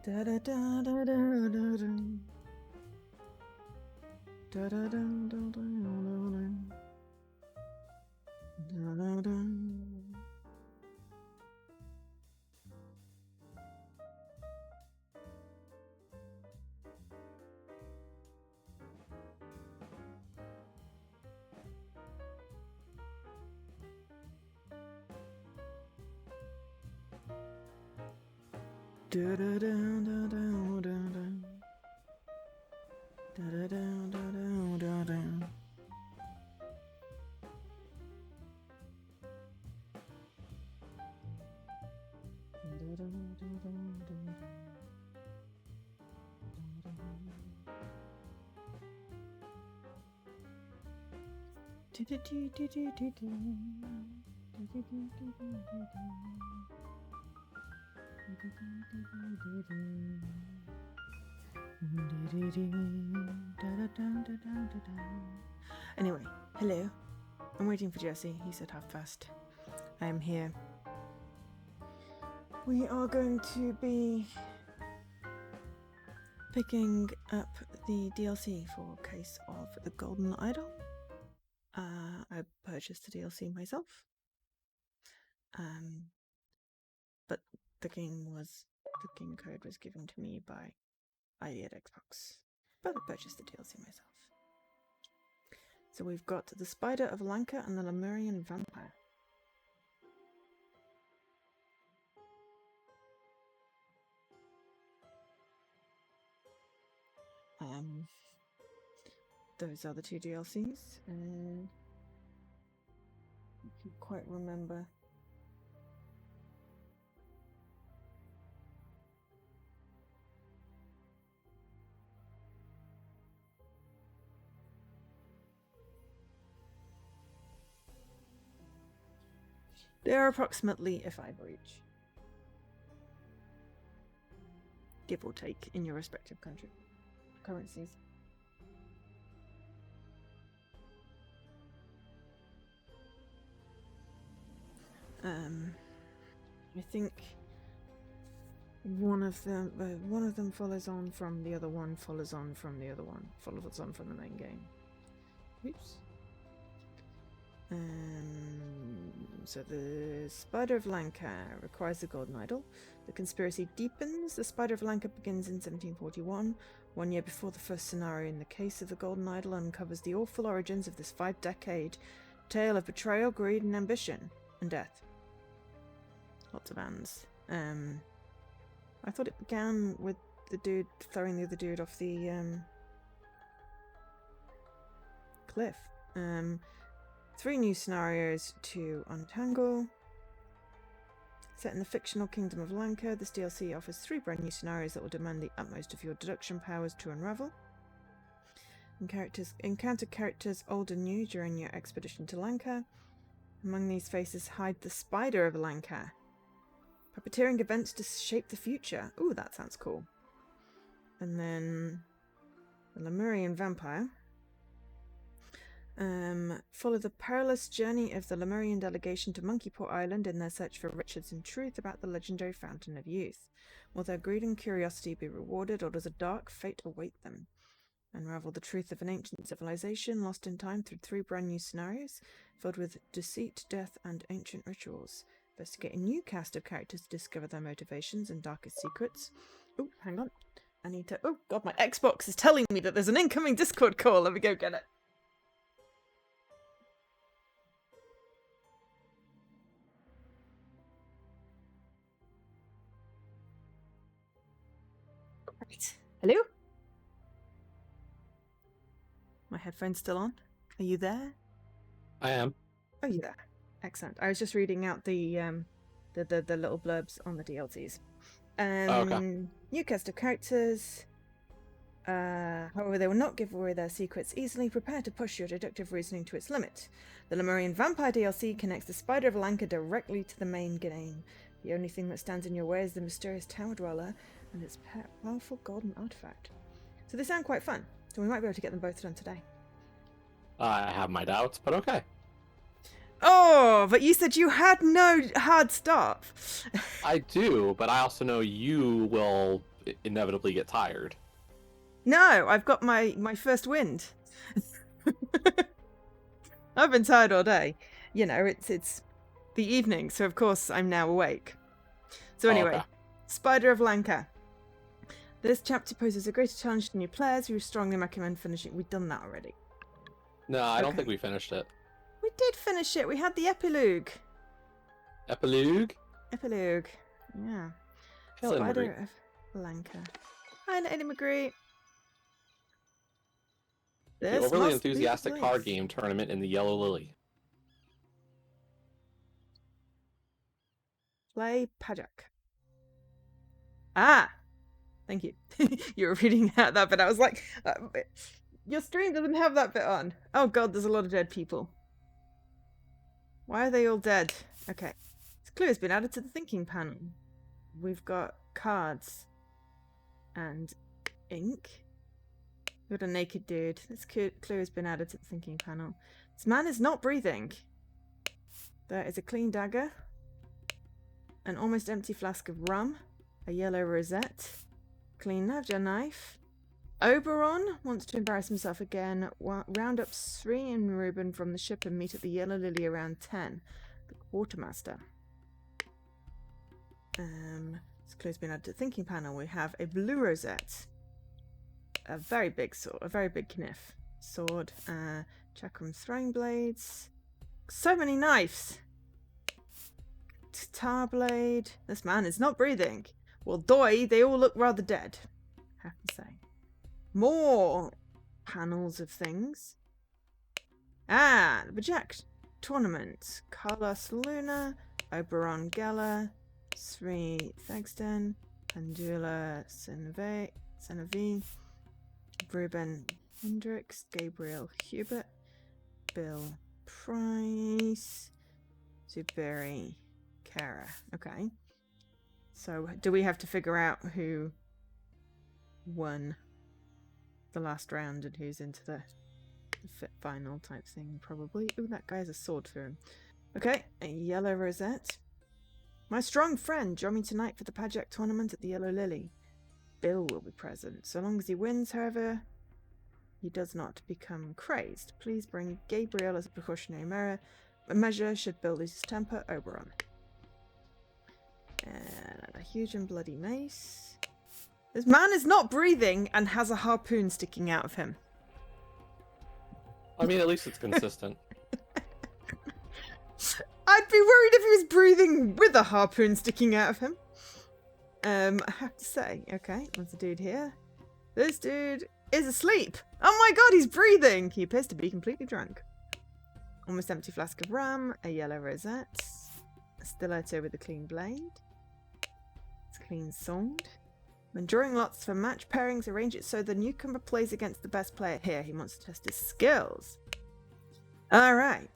Da da da da da da da. Da da da da da da. Da da da. Da da da da da da da. Da da da da da da. Anyway, hello. I'm waiting for Jesse. He said half past. I am here. We are going to be picking up the DLC for Case of the Golden Idol. I purchased the DLC myself. But the game code was given to me by ID at Xbox. But I purchased the DLC myself. So we've got the Spider of Lanka and the Lemurian Vampire. Those are the two DLCs. I can't quite remember. They are approximately a 5 each. Give or take in your respective currencies. I think one of them follows on from the other one, follows on from the other one, follows on from the main game. Oops. So the Spider of Lanka requires the Golden Idol. The conspiracy deepens. The Spider of Lanka begins in 1741, 1 year before the first scenario in the Case of the Golden Idol uncovers the awful origins of this 5-decade tale of betrayal, greed, and ambition, and death. Lots of ands. I thought it began with the dude throwing the other dude off the cliff. 3 new scenarios to untangle. Set in the fictional kingdom of Lanka, this DLC offers 3 brand new scenarios that will demand the utmost of your deduction powers to unravel. Encounter characters old and new during your expedition to Lanka. Among these faces hide the Spider of Lanka, puppeteering events to shape the future. Ooh, that sounds cool. And then the Lemurian Vampire. Follow the perilous journey of the Lemurian delegation to Monkeyport Island in their search for riches and truth about the legendary Fountain of Youth. Will their greed and curiosity be rewarded, or does a dark fate await them? Unravel the truth of an ancient civilization lost in time through 3 brand new scenarios filled with deceit, death, and ancient rituals. Investigate a new cast of characters to discover their motivations and darkest secrets. Oh, hang on. I need to... Oh, God, my Xbox is telling me that there's an incoming Discord call. Let me go get it. Right. Hello? My headphone's still on. Are you there? I am. Oh, you're there. Excellent. I was just reading out the little blurbs on the DLCs. Okay. New cast of characters. However, they will not give away their secrets easily. Prepare to push your deductive reasoning to its limit. The Lemurian Vampire DLC connects the Spider of Lanka directly to the main game. The only thing that stands in your way is the mysterious Tower Dweller and its powerful golden artifact. So they sound quite fun, so we might be able to get them both done today. I have my doubts, but okay. Oh, but you said you had no hard stop. I do, but I also know you will inevitably get tired. No, I've got my first wind. I've been tired all day. You know, it's the evening, so of course I'm now awake. So anyway, okay. Spider of Lanka. This chapter poses a greater challenge to new players. We strongly recommend finishing. We've done that already. No, I don't think we finished it. We did finish it. We had the epilogue. Epilogue? Epilogue. Yeah. Helen Spider McGree. of Lanka. Hi, Eddie McGree. The overly enthusiastic card game tournament in the Yellow Lily. Play Pajak. Ah! Thank you. You were reading out that bit. I was like, your stream doesn't have that bit on. Oh god, there's a lot of dead people. Why are they all dead? Okay. This clue has been added to the thinking panel. We've got cards and ink. We've got a naked dude. This clue has been added to the thinking panel. This man is not breathing. There is a clean dagger, an almost empty flask of rum, a yellow rosette, clean Navja knife. Oberon wants to embarrass himself again. Round up Sri and Reuben from the ship and meet at the Yellow Lily around 10. The quartermaster. This clue's been added to the thinking panel. We have a blue rosette, a very big sword, a very big kniff sword, chakram throwing blades, so many knives, tar blade. This man is not breathing. Well, doy, they all look rather dead, I have to say. More panels of things. Ah, the Bajak tournament. Carlos Luna, Oberon Geller, Sri Thegston, Pandula Senavi, Ruben Hendricks, Gabriel Hubert, Bill Price, Zuberi Kara. Okay. So, do we have to figure out who won the last round and who's into the fit final type thing? Probably. Ooh, that guy has a sword for him. Okay, a yellow rosette. My strong friend, join me tonight for the Pajak tournament at the Yellow Lily. Bill will be present. So long as he wins, however, he does not become crazed. Please bring Gabriel as a precautionary measure should Bill lose his temper. Oberon. And a huge and bloody mace. This man is not breathing and has a harpoon sticking out of him. I mean, at least it's consistent. I'd be worried if he was breathing with a harpoon sticking out of him. I have to say, okay, there's a dude here. This dude is asleep. Oh my god, he's breathing. He appears to be completely drunk. Almost empty flask of rum, a yellow rosette, a stiletto with a clean blade. It's a clean sword. When drawing lots for match pairings, arrange it so the newcomer plays against the best player here. He wants to test his skills. Alright.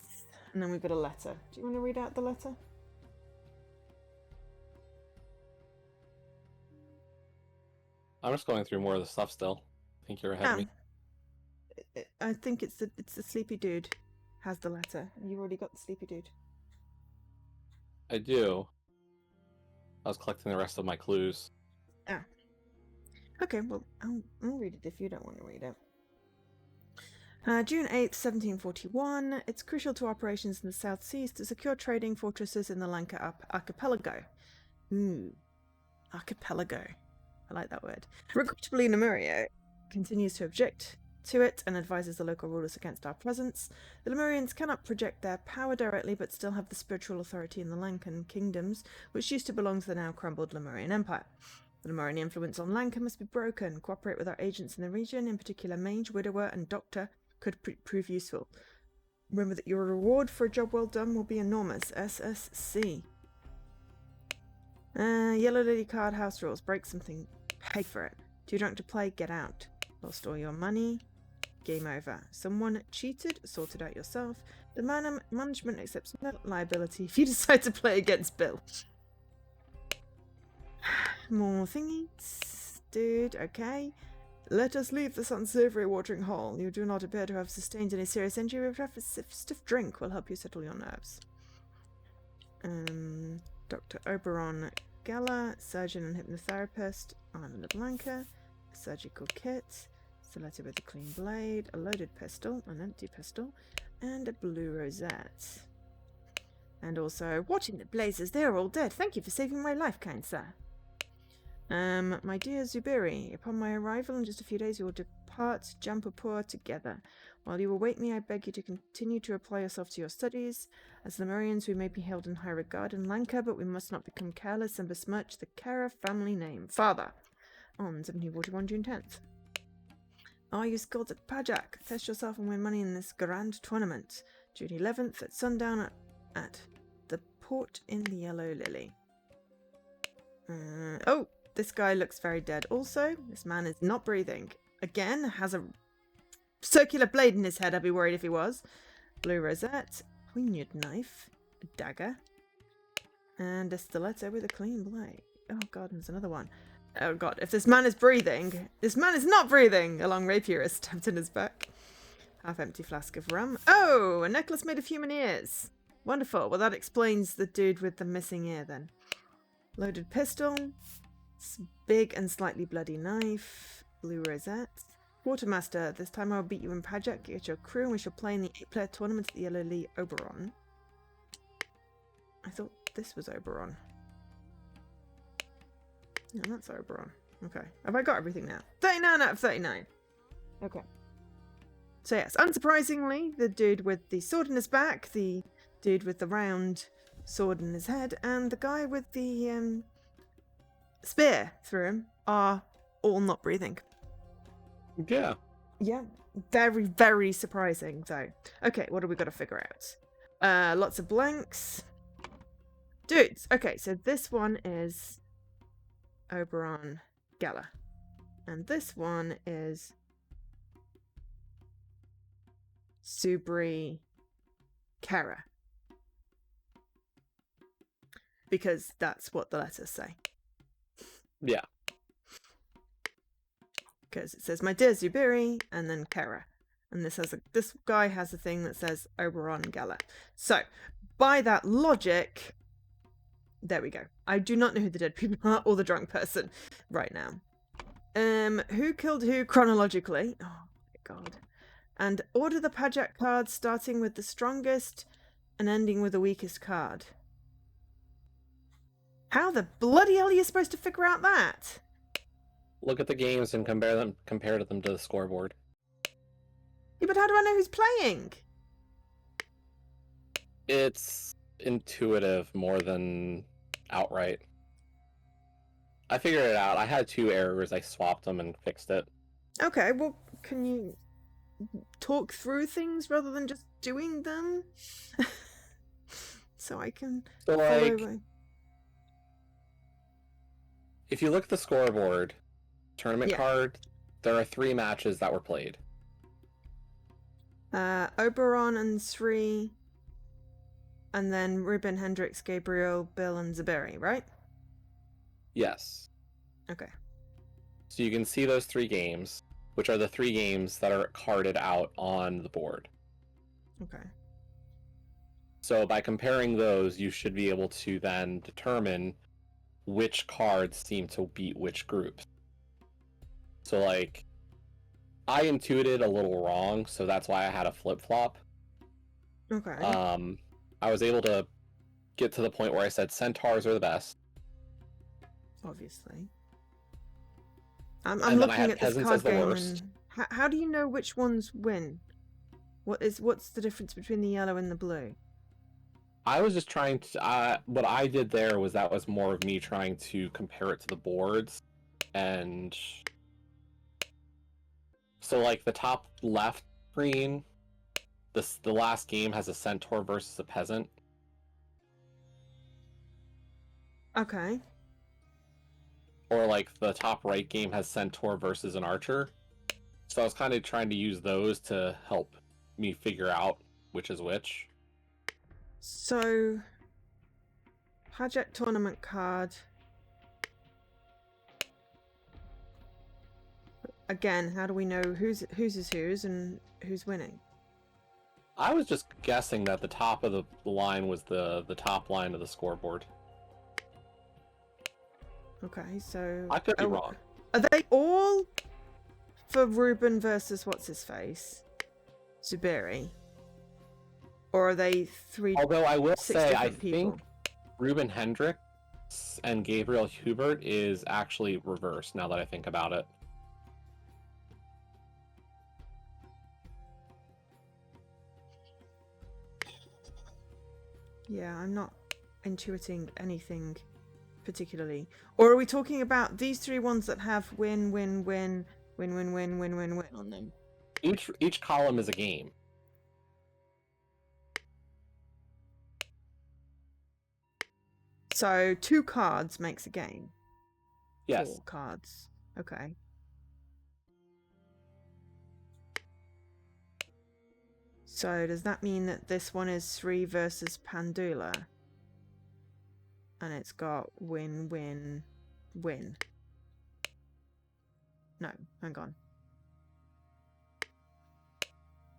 And then we've got a letter. Do you want to read out the letter? I'm just going through more of the stuff still. I think you're ahead of me. I think it's the sleepy dude has the letter. You've already got the sleepy dude. I do. I was collecting the rest of my clues. Ah. Okay, well, I'll read it if you don't want to read it. June 8th, 1741. It's crucial to operations in the South Seas to secure trading fortresses in the Lanka archipelago. Archipelago. I like that word. Regrettably, Lemuria continues to object to it and advises the local rulers against our presence. The Lemurians cannot project their power directly, but still have the spiritual authority in the Lankan kingdoms, which used to belong to the now crumbled Lemurian Empire. The Lemurian influence on Lanka must be broken. Cooperate with our agents in the region, in particular Mage, Widower, and Doctor, could prove useful. Remember that your reward for a job well done will be enormous. SSC. Yellow Lily card house rules. Break something. Pay for it. Too drunk to play? Get out. Lost all your money? Game over. Someone cheated? Sort it out yourself. The management accepts no liability if you decide to play against Bill. More thingies. Dude, okay. Let us leave this unsavory watering hole. You do not appear to have sustained any serious injury, but a stiff drink will help you settle your nerves. Dr. Oberon Gala, surgeon and hypnotherapist, Armand LeBlanca, a surgical kit, stiletto with a clean blade, a loaded pistol, an empty pistol, and a blue rosette. And also, what in the blazes? They are all dead. Thank you for saving my life, kind sir. My dear Zubiri, upon my arrival in just a few days, we will depart Jampapur together. While you await me, I beg you to continue to apply yourself to your studies. As Lemurians, we may be held in high regard in Lanka, but we must not become careless and besmirch the Kara family name. Father, on 1741 June 10th. Are you skilled at Pajak? Test yourself and win money in this grand tournament. June 11th at sundown at the port in the Yellow Lily. Oh! This guy looks very dead. Also, this man is not breathing. Again, has a circular blade in his head. I'd be worried if he was. Blue rosette, poignard knife, a dagger, and a stiletto with a clean blade. Oh god, there's another one. Oh god, if this man is breathing, this man is not breathing! A long rapier is stabbed in his back. Half-empty flask of rum. Oh, a necklace made of human ears. Wonderful. Well, that explains the dude with the missing ear then. Loaded pistol. Big and slightly bloody knife. Blue rosette. Quartermaster, this time I'll beat you in Pajak, get your crew, and we shall play in the 8-player tournament at the Yellow Lee Oberon. I thought this was Oberon. No, that's Oberon. Okay. Have I got everything now? 39 out of 39. Okay. So yes, unsurprisingly, the dude with the sword in his back, the dude with the round sword in his head, and the guy with the spear through him are all not breathing. Yeah. Yeah, very, very surprising though. Okay, what do we got to figure out? Lots of blanks. Dudes, okay, so this one is Oberon Gala. And this one is Subri Kara. Because that's what the letters say. Yeah. Because it says, my dear Zubiri, and then Kara. And this guy has a thing that says Oberon Gala. So, by that logic, there we go. I do not know who the dead people are or the drunk person right now. Who killed who chronologically? Oh my god. And order the Pajak cards starting with the strongest and ending with the weakest card. How the bloody hell are you supposed to figure out that? Look at the games and compare them to the scoreboard. Yeah, but how do I know who's playing? It's intuitive more than outright. I figured it out. I had 2 errors. I swapped them and fixed it. Okay, well, can you talk through things rather than just doing them? So I can follow. If you look at the scoreboard, tournament card, there are 3 matches that were played. Oberon and Sri, and then Ruben, Hendrix, Gabriel, Bill, and Zaberi, right? Yes. Okay. So you can see those 3 games, which are the 3 games that are carded out on the board. Okay. So by comparing those, you should be able to then determine which cards seem to beat which groups. So, like, I intuited a little wrong, so that's why I had a flip-flop. Okay. I was able to get to the point where I said centaurs are the best. Obviously. I'm looking at this card game, worst. and how do you know which ones win? What's the difference between the yellow and the blue? I was just trying to. What I did there was more of me trying to compare it to the boards, and so like the top left screen, the last game has a centaur versus a peasant. Okay. Or like the top right game has centaur versus an archer. So I was kind of trying to use those to help me figure out which is which. So, Pajak tournament card. Again, how do we know who's is whose and who's winning? I was just guessing that the top of the line was the top line of the scoreboard. Okay, so I could be wrong. Are they all for Ruben versus what's his face, Zuberi, or are they Although I will six say, I different people? think Ruben Hendricks and Gabriel Hubert is actually reversed. Now that I think about it. Yeah, I'm not intuiting anything particularly. Or are we talking about these three ones that have win, win, win, win, win, win, win, win, win on them? Each column is a game. So 2 cards makes a game. Yes. 4 cards. Okay. So does that mean that this one is 3 versus Pandula? And it's got win, win, win. No, hang on.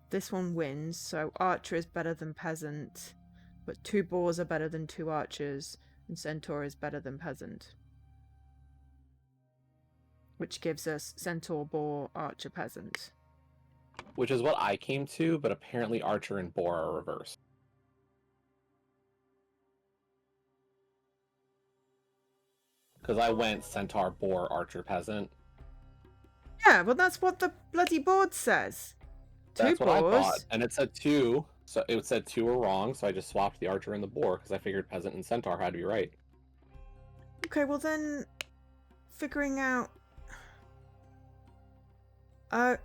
This one wins, so Archer is better than Peasant, but 2 boars are better than 2 archers, and Centaur is better than Peasant. Which gives us Centaur, Boar, Archer, Peasant. Which is what I came to, but apparently Archer and Boar are reversed. Because I went Centaur, Boar, Archer, Peasant. Yeah, well that's what the bloody board says. 2 That's what boars. I thought, and it said 2. So it said 2 were wrong, so I just swapped the Archer and the Boar because I figured Peasant and Centaur had to be right. Okay, well then, figuring out. No,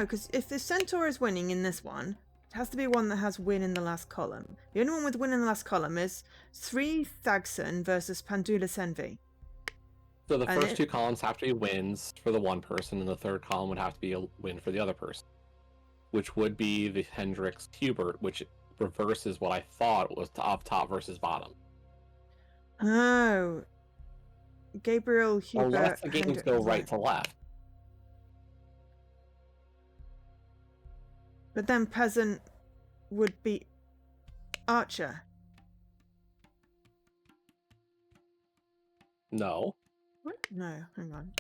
because if the Centaur is winning in this one, it has to be one that has win in the last column. The only one with win in the last column is 3 Thagson versus Pandula Senvi. So the first 2 columns have to be wins for the one person, and the third column would have to be a win for the other person, which would be the Hendricks Hubert, which reverses what I thought was top versus bottom. Oh, Gabriel Hubert. Unless the games go right to left. But then Peasant would beat Archer. No. What? No, hang on.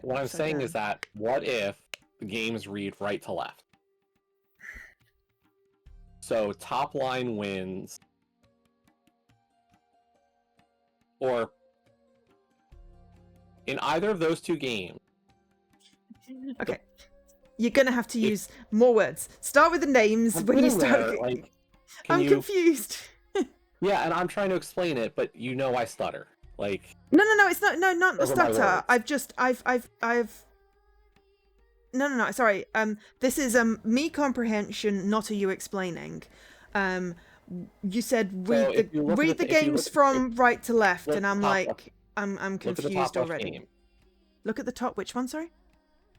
What I'm saying is that what if the games read right to left? So top line wins, or in either of those 2 games. Okay. You're gonna have to use more words. Start with the names when you start. Like, I'm confused. Yeah, and I'm trying to explain it, but you know I stutter. Like. No, it's not. No, not the stutter. I've. No. Sorry. This is me comprehension, not a you explaining. You said read the games from right to left, and I'm like, I'm confused already. Look at the top. Which one? Sorry.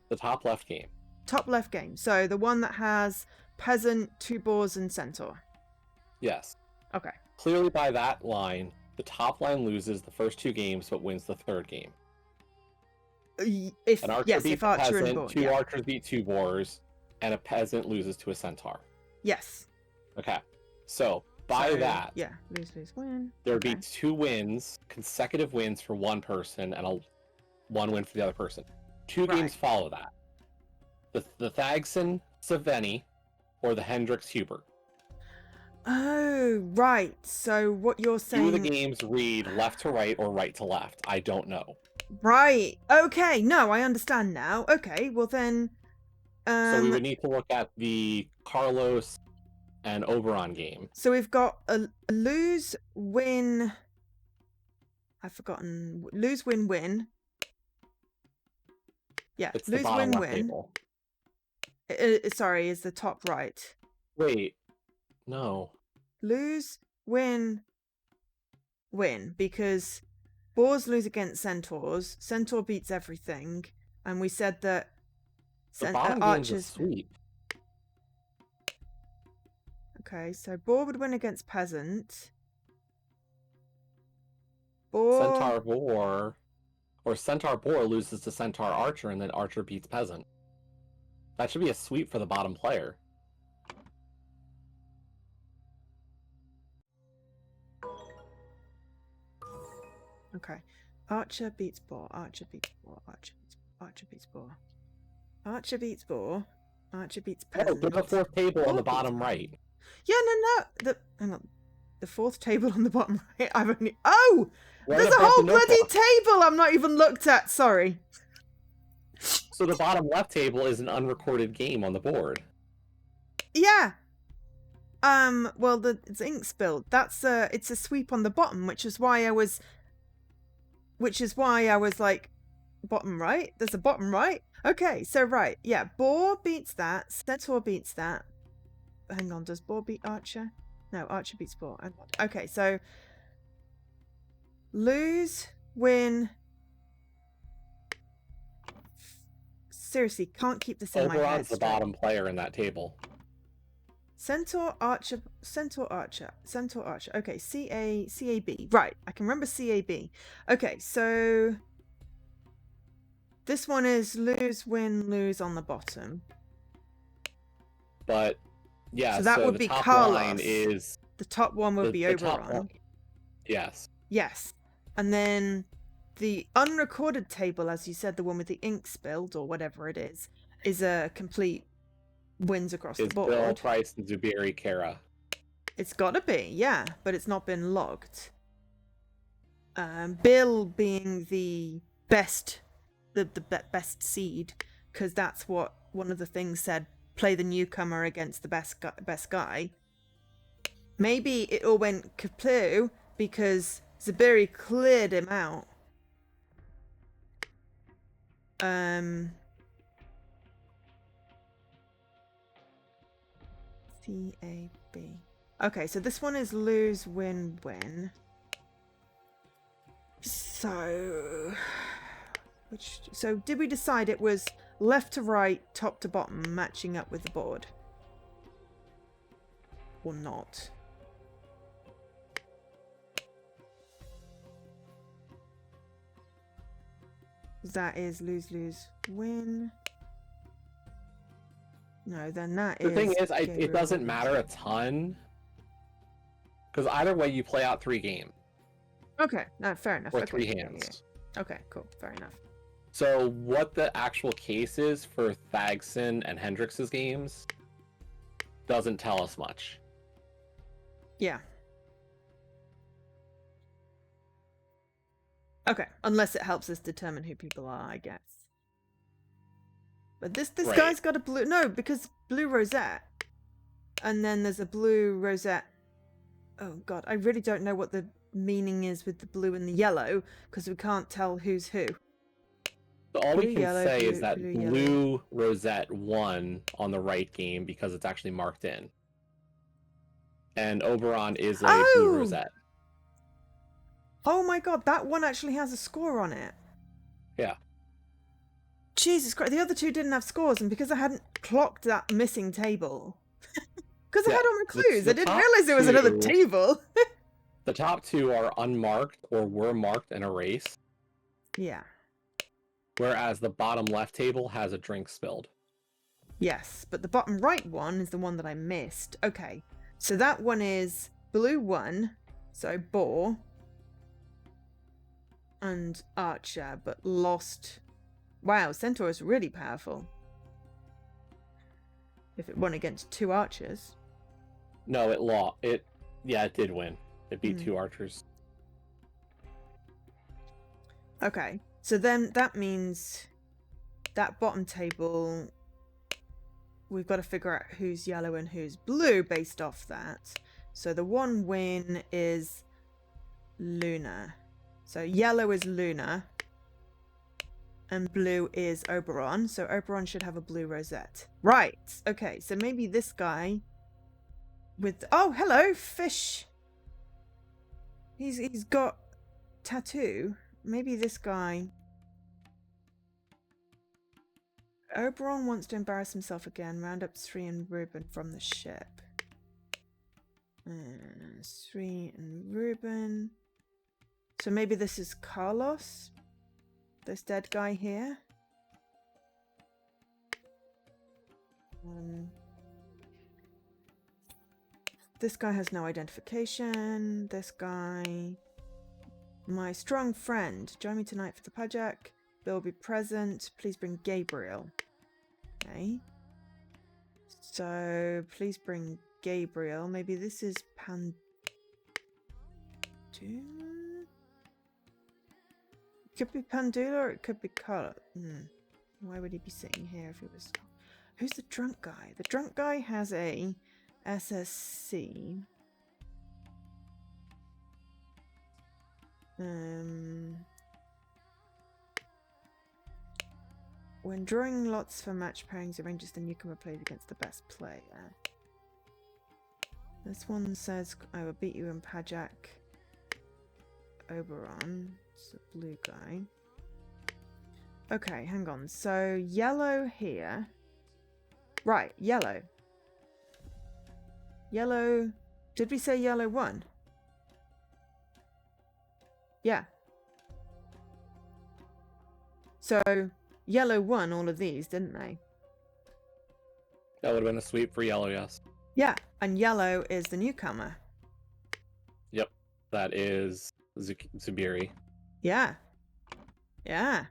The top left game. Top left game. So the one that has Peasant, 2 boars, and Centaur. Yes. Okay. Clearly, by that line, the top line loses the first 2 games, but wins the third game. If Archer and Boar, 2 archers beat 2 boars, and a peasant loses to a centaur. Yes. Okay. So by that, lose, win. There would be 2 wins, consecutive wins for one person, and 1 win for the other person. 2 games follow that. The Thagson Saveni or the Hendricks Hubert. Oh, right. So what you're saying... Do the games read left to right or right to left? I don't know. Right. Okay. No, I understand now. Okay. Well then... So we would need to look at the Carlos and Oberon game. So we've got a lose, win... I've forgotten. Lose, win, win. Yeah. It's lose, the bottom win, left win. table. Sorry, is the top right. Wait. No. Lose, win, win. Because boars lose against centaurs. Centaur beats everything. And we said that the bottom game's a sweep. Okay, so boar would win against peasant. Centaur boar, or Centaur boar loses to Centaur archer, and then archer beats peasant. That should be a sweep for the bottom player. Okay. Archer beats Boar. Archer beats Boar. Archer beats Boar. Archer beats Boar. Archer beats Boar. Archer beats Peasant. Oh, give the fourth table Boar on the beats bottom Peasant. right. Yeah, no. Hang on. The fourth table on the bottom right. I've only. Oh! Right There's a above whole the bloody notebook. table I've not even looked at. Sorry. So the bottom left table is an unrecorded game on the board. Yeah. Well, it's ink spilled. That's it's a sweep on the bottom, which is why I was like, bottom right. There's a bottom right. Okay, so right, yeah, Boar beats that. Centaur beats that. Hang on, does Boar beat Archer? No, Archer beats Boar. Okay, so lose, win. Seriously, can't keep this in my head. Oberon's the bottom player in that table. Centaur, Archer, Centaur, Archer, Centaur, Archer. Okay, CAB. Right, I can remember CAB. Okay, so this one is lose, win, lose on the bottom. But yeah, so that would the be top Carlos. line is the top one would be Oberon. Yes. Yes, and then the unrecorded table, as you said, the one with the ink spilled or whatever it is a complete wins across the board. Bill, Price, and Zubiri Kara. It's gotta be, yeah, but it's not been logged. Bill being the best, the best seed, because that's what one of the things said. Play the newcomer against the best guy. Maybe it all went kaput because Zubiri cleared him out. CAB. Okay, so this one is lose, win, win. So did we decide it was left to right, top to bottom, matching up with the board? Or not? That is lose, lose, win. No, then that is... The thing is, it doesn't matter a ton. Because either way, you play out 3 games. Okay, no, fair enough. Or okay. 3 hands. Yeah. Okay, cool. Fair enough. So what the actual case is for Thagson and Hendrix's games doesn't tell us much. Yeah. Okay, unless it helps us determine who people are, I guess. But this Right. guy's got a blue... No, because blue rosette. And then there's a blue rosette... Oh, God, I really don't know what the meaning is with the blue and the yellow, because we can't tell who's who. So all Blue, we can yellow, say blue, is that blue, blue rosette won on the right game because it's actually marked in. And Oberon is a blue rosette. Oh my God, that one actually has a score on it. Yeah. Jesus Christ, the other two didn't have scores, and because I hadn't clocked that missing table... Because I had all my clues, I didn't realize there was another table. The top 2 are unmarked or were marked and erased. Yeah. Whereas the bottom left table has a drink spilled. Yes, but the bottom right one is the one that I missed. Okay, so that one is blue 1, so Boar and Archer, but lost... Wow, Centaur is really powerful. If it won against 2 archers. No, it lost. It did win. It beat 2 archers. Okay, so then that means that bottom table, we've got to figure out who's yellow and who's blue based off that. So the one win is Luna. So yellow is Luna. And blue is Oberon. So Oberon should have a blue rosette. Right. Okay, so maybe this guy with... Oh, hello, fish. He's got tattoo. Maybe this guy... Oberon wants to embarrass himself again. Round up Sri and Ruben from the ship. Sri and Ruben. So maybe this is Carlos? This dead guy here? This guy has no identification. This guy... My strong friend, join me tonight for the pajak. Bill will be present. Please bring Gabriel. Okay. So, please bring Gabriel. Maybe this is Pandula? It could be Pandula or it could be Carla. Why would he be sitting here if he was... Who's the drunk guy? The drunk guy has a SSC. When drawing lots for match pairings, arranges the newcomer plays against the best player. This one says, I will beat you in Pajak. Oberon. It's a blue guy. Okay, hang on. So, yellow here. Right, yellow. Yellow. Did we say yellow won? Yeah. So, yellow won all of these, didn't they? That would have been a sweep for yellow, yes. Yeah, and yellow is the newcomer. Yep, that is Zubiri. Yeah. Yeah.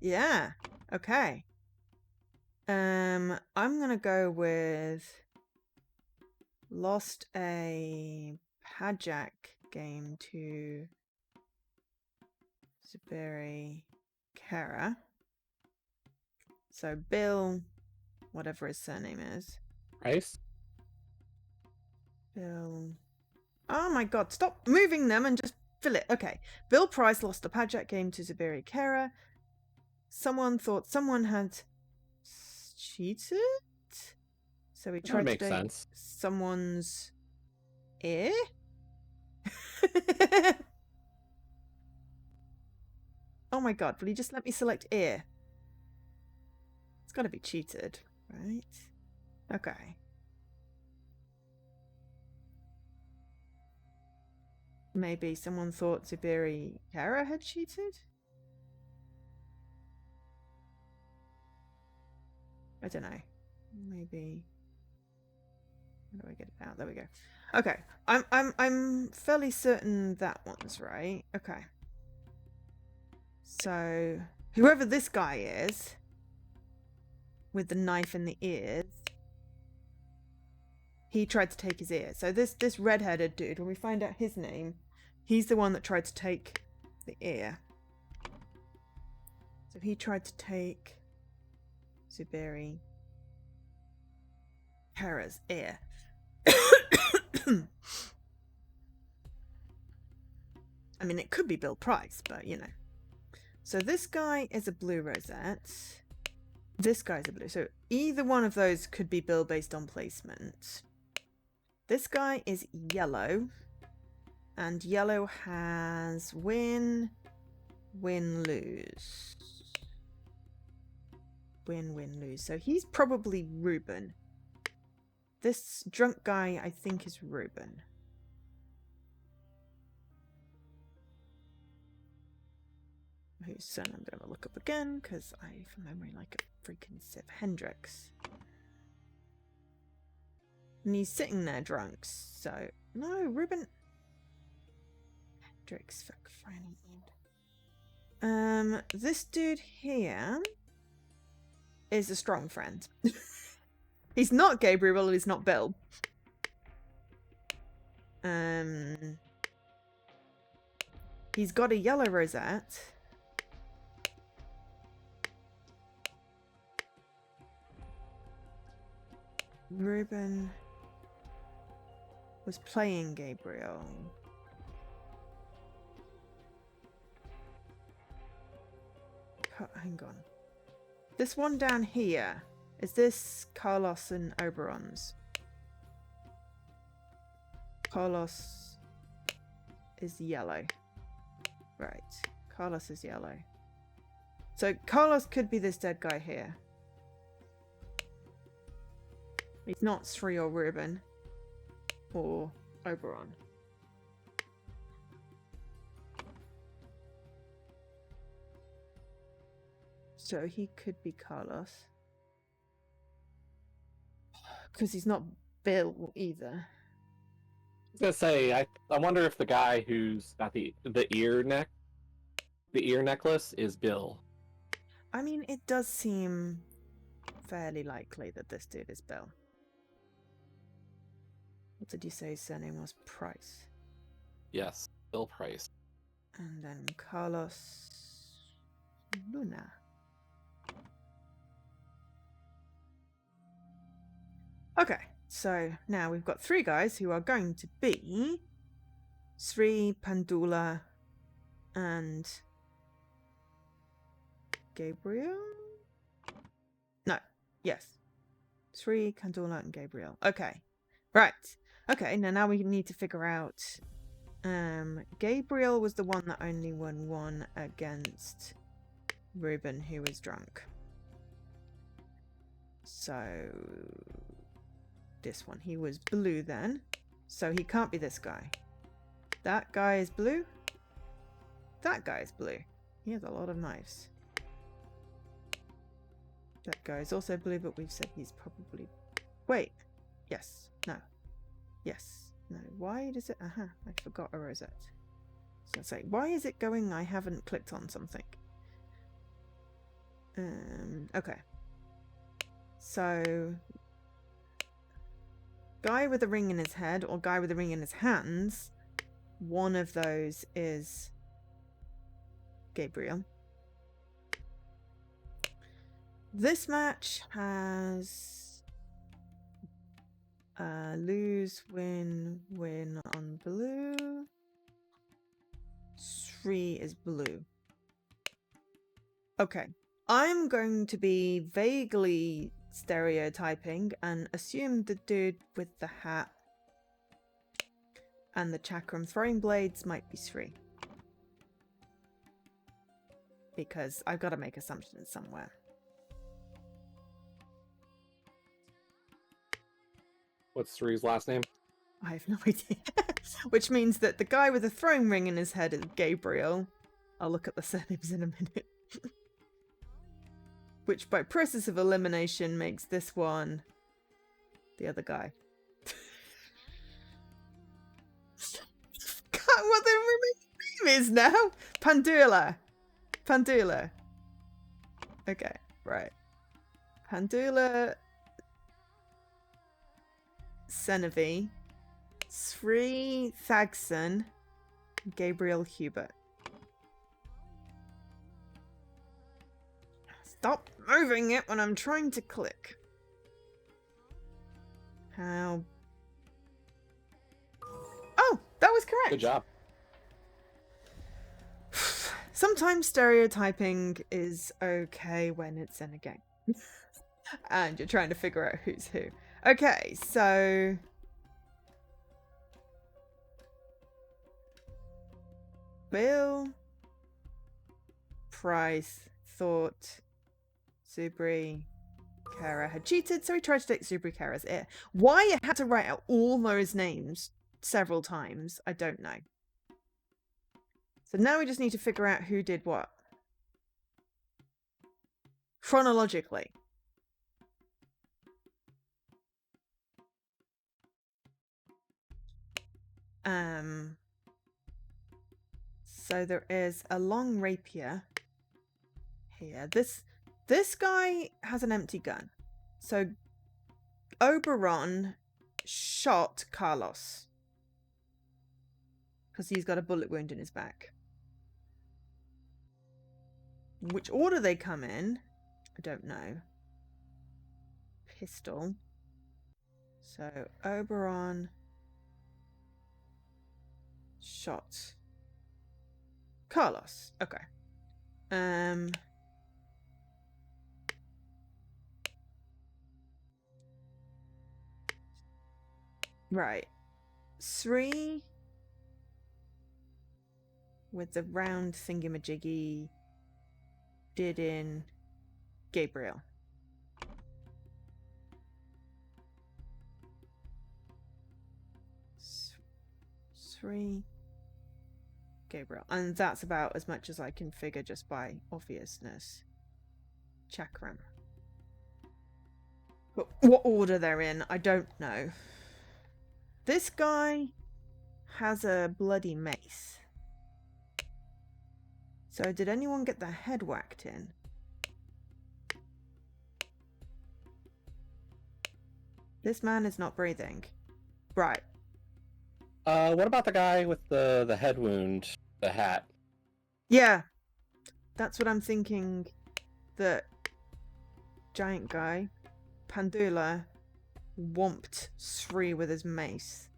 Yeah. Okay. I'm gonna go with lost a Pajak game to Zubiri Kara. So Bill, whatever his surname is. Price? Bill. Oh my god, stop moving them and just fill it. Okay. Bill Price lost a Pajak game to Zubiri Kara. Someone thought someone had cheated? So he tried to take someone's ear? Oh my god, will you just let me select ear? It's gotta be cheated, right? Okay. Maybe someone thought Zubiri Kara had cheated? I don't know. Maybe. How do I get it out? There we go. Okay. I'm fairly certain that one's right. Okay. So whoever this guy is with the knife in the ears, he tried to take his ear. So this red-headed dude, when we find out his name, he's the one that tried to take the ear. So he tried to take Zubiri Kara's ear. I mean, it could be Bill Price, but you know. So this guy is a blue rosette. This guy's a blue. So either one of those could be Bill based on placement. This guy is yellow. And yellow has win, win, lose. Win, win, lose. So he's probably Ruben. This drunk guy, I think, is Ruben. Whose son I'm going to look up again, because I, from memory, like a freaking Sip Hendrix. And he's sitting there drunk, so... No, Ruben... Hendrix, fuck, Friday. This dude here is a strong friend. He's not Gabriel, he's not Bill. He's got a yellow rosette. Ruben was playing Gabriel. Hang on. This one down here, is this Carlos and Oberon's? Carlos is yellow. Right. Carlos is yellow. So Carlos could be this dead guy here. He's not Sri or Ruben or Oberon. So he could be Carlos. Because he's not Bill either. was gonna say, I wonder if the guy who's got the ear necklace is Bill. I mean, it does seem fairly likely that this dude is Bill. What did you say his surname was? Price. Yes, Bill Price. And then Carlos Luna. Okay, so now we've got 3 guys who are going to be Sri, Pandula, and Gabriel? No, yes. Sri, Pandula, and Gabriel. Okay, right. Okay, now we need to figure out... Gabriel was the one that only won 1 against Ruben, who was drunk. So... this one. He was blue then. So he can't be this guy. That guy is blue. That guy is blue. He has a lot of knives. That guy is also blue, but we've said he's probably... Wait. Yes. No. Yes. No. Why does it... I forgot a rosette. So it's like, why is it going... I haven't clicked on something. Okay. So... guy with a ring in his head or guy with a ring in his hands, one of those is Gabriel. This match has lose, win, win on blue. 3 is blue. Okay. I'm going to be vaguely stereotyping and assume the dude with the hat and the chakram throwing blades might be Sri. Because I've got to make assumptions somewhere. What's Sri's last name? I have no idea. Which means that the guy with the throwing ring in his head is Gabriel. I'll look at the surnames in a minute. Which by process of elimination makes this one the other guy. God, what the name is now? Pandula. Pandula. Okay, right. Pandula Senevi, Sri Thagson, Gabriel Hubert. Stop moving it when I'm trying to click. How? Oh, that was correct. Good job. Sometimes stereotyping is okay when it's in a game. And you're trying to figure out who's who. Okay, so... Bill, Price, thought Subri Kara had cheated, so he tried to take Subri Kara's ear. Why it had to write out all those names several times, I don't know. So now we just need to figure out who did what. Chronologically. So there is a long rapier here. This guy has an empty gun. So Oberon shot Carlos because he's got a bullet wound in his back. Which order they come in, I don't know. Pistol. So Oberon shot Carlos. Okay. Right. Sri with the round thingamajiggy did in Gabriel. Sri Gabriel. And that's about as much as I can figure just by obviousness. Chakram. But what order they're in, I don't know. This guy has a bloody mace. So did anyone get their head whacked in? This man is not breathing. Right. What about the guy with the head wound, the hat? Yeah. That's what I'm thinking. That giant guy, Pandula, whomped Sri with his mace.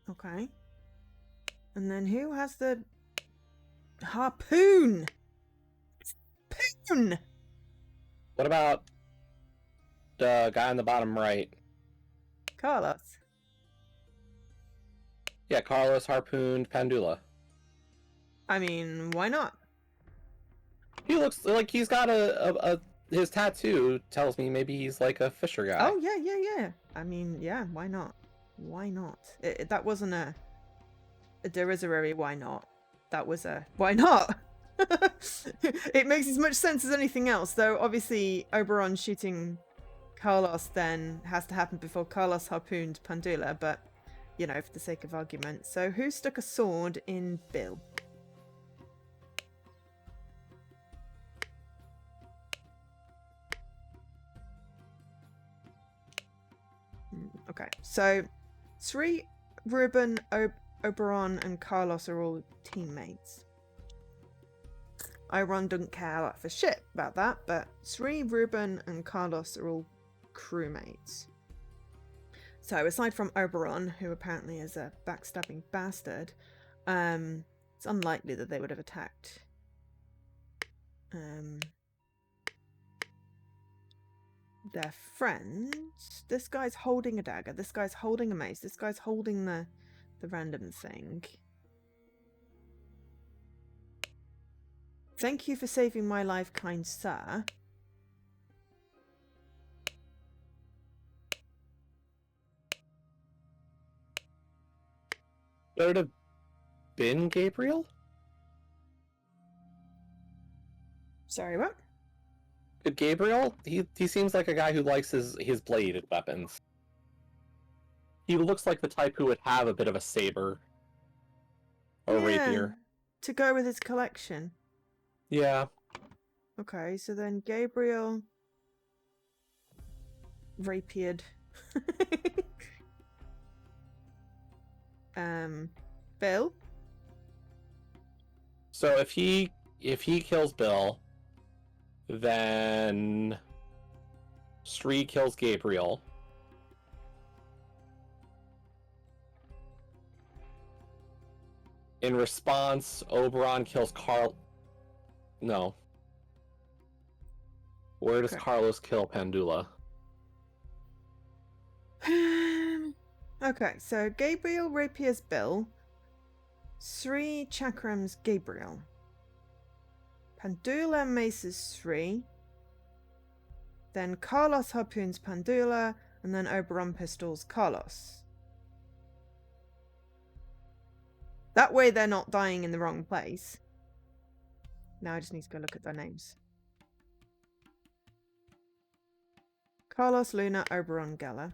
Okay. And then who has the harpoon? Poon! What about the guy on the bottom right? Carlos. Yeah, Carlos harpooned Pandula. I mean, why not? He looks like he's got his tattoo tells me maybe he's like a fisher guy. Oh, yeah. I mean, yeah, why not? Why not? That wasn't a derisory why not. That was a why not? It makes as much sense as anything else, though obviously Oberon shooting Carlos then has to happen before Carlos harpooned Pandula, but, you know, for the sake of argument. So who stuck a sword in Bill? Okay, so Sri, Ruben, Oberon, and Carlos are all teammates. Oberon doesn't care for shit about that, but Sri, Ruben, and Carlos are all crewmates. So aside from Oberon, who apparently is a backstabbing bastard, it's unlikely that they would have attacked. Their friends. This guy's holding a dagger. This guy's holding a mace. This guy's holding the random thing. Thank you for saving my life, kind sir. Would it have been Gabriel? Sorry, what? Could Gabriel? He seems like a guy who likes his bladed weapons. He looks like the type who would have a bit of a saber or rapier. To go with his collection. Yeah. Okay, so then Gabriel rapiered. Bill. So if he kills Bill, then Sri kills Gabriel. In response, Oberon kills Carl. No. Where does Carlos kill Pandula? Okay, so Gabriel rapiers Bill. Sri chakrams Gabriel. Pandula maces Sri. Then Carlos harpoons Pandula, and then Oberon pistols Carlos. That way they're not dying in the wrong place. Now I just need to go look at their names. Carlos, Luna, Oberon, Gala.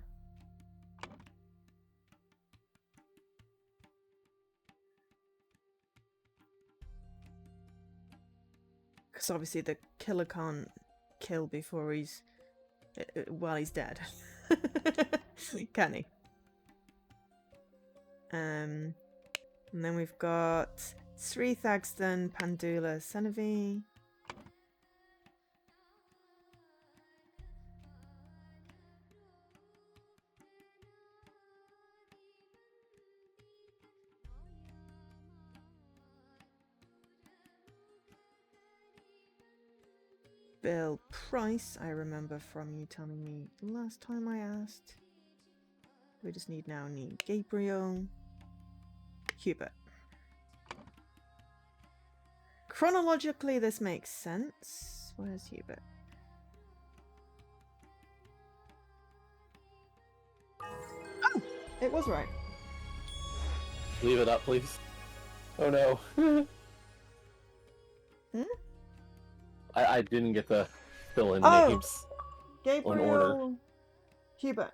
Because obviously the killer can't kill before he's... while he's dead. Can he? And then we've got Sri Thagston, Pandula, Senevi. Bill Price, I remember from you telling me last time I asked. We just need Gabriel. Hubert. Chronologically, this makes sense. Where's Hubert? Oh! It was right. Leave it up, please. Oh no. Hmm? I didn't get to fill in Oh! names in order. Gabriel Hubert.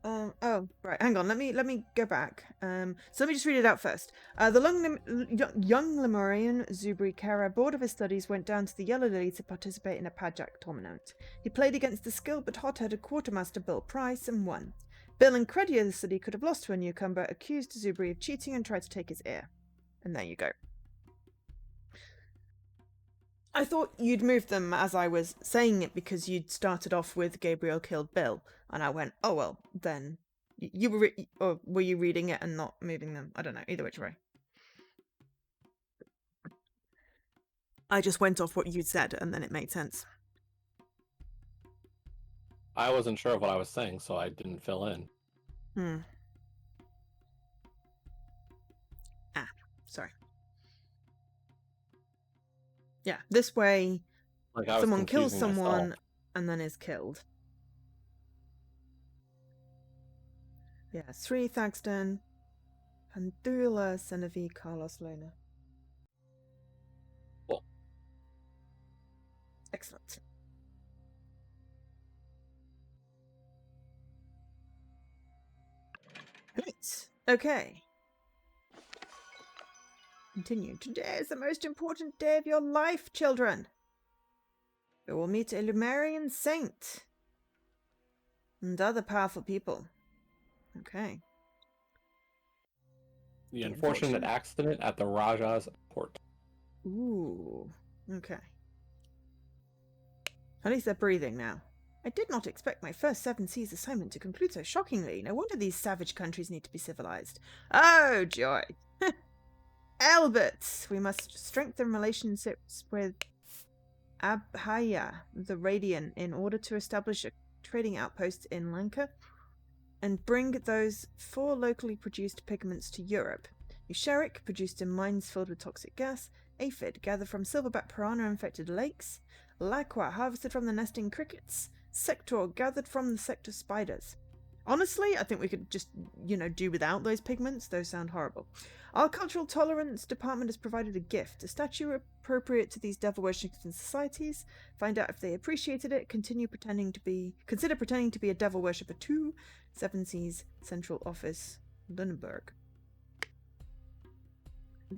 Oh, right. Hang on. Let me go back. So let me just read it out first. The young Lemurian Zubri Kara, bored of his studies, went down to the Yellow Lily to participate in a Pajak tournament. He played against the skilled but hot-headed quartermaster Bill Price and won. Bill, incredulous that he could have lost to a newcomer, accused Zubri of cheating and tried to take his ear. And there you go. I thought you'd moved them as I was saying it because you'd started off with Gabriel killed Bill, and I went, oh well, then you were, or were you reading it and not moving them? I don't know. Either which way. I just went off what you'd said, and then it made sense. I wasn't sure of what I was saying, so I didn't fill in. Sorry. Yeah, this way, Like I was someone kills confusing someone myself. and then is killed. Yeah, Sri Thagston, Pandula Senavi Carlos Luna. Cool. Excellent. Right. Okay. Continue. Today is the most important day of your life, children. You will meet a Lumerian saint and other powerful people. Okay. The unfortunate accident at the Raja's port. Ooh. Okay. At least they're breathing now. I did not expect my first Seven Seas assignment to conclude so shockingly. No wonder these savage countries need to be civilized. Oh, joy. Albert! We must strengthen relationships with Abhaya, the Radiant, in order to establish a trading outpost in Lanka and bring those 4 locally produced pigments to Europe. Eucheric, produced in mines filled with toxic gas. Aphid, gathered from silverback piranha-infected lakes. Laqua, harvested from the nesting crickets. Sector, gathered from the sector spiders. Honestly, I think we could just, do without those pigments. Those sound horrible. Our Cultural Tolerance Department has provided a gift, a statue appropriate to these devil-worshipping societies. Find out if they appreciated it. Consider pretending to be a devil worshipper too. Seven Seas Central Office, Lunenburg.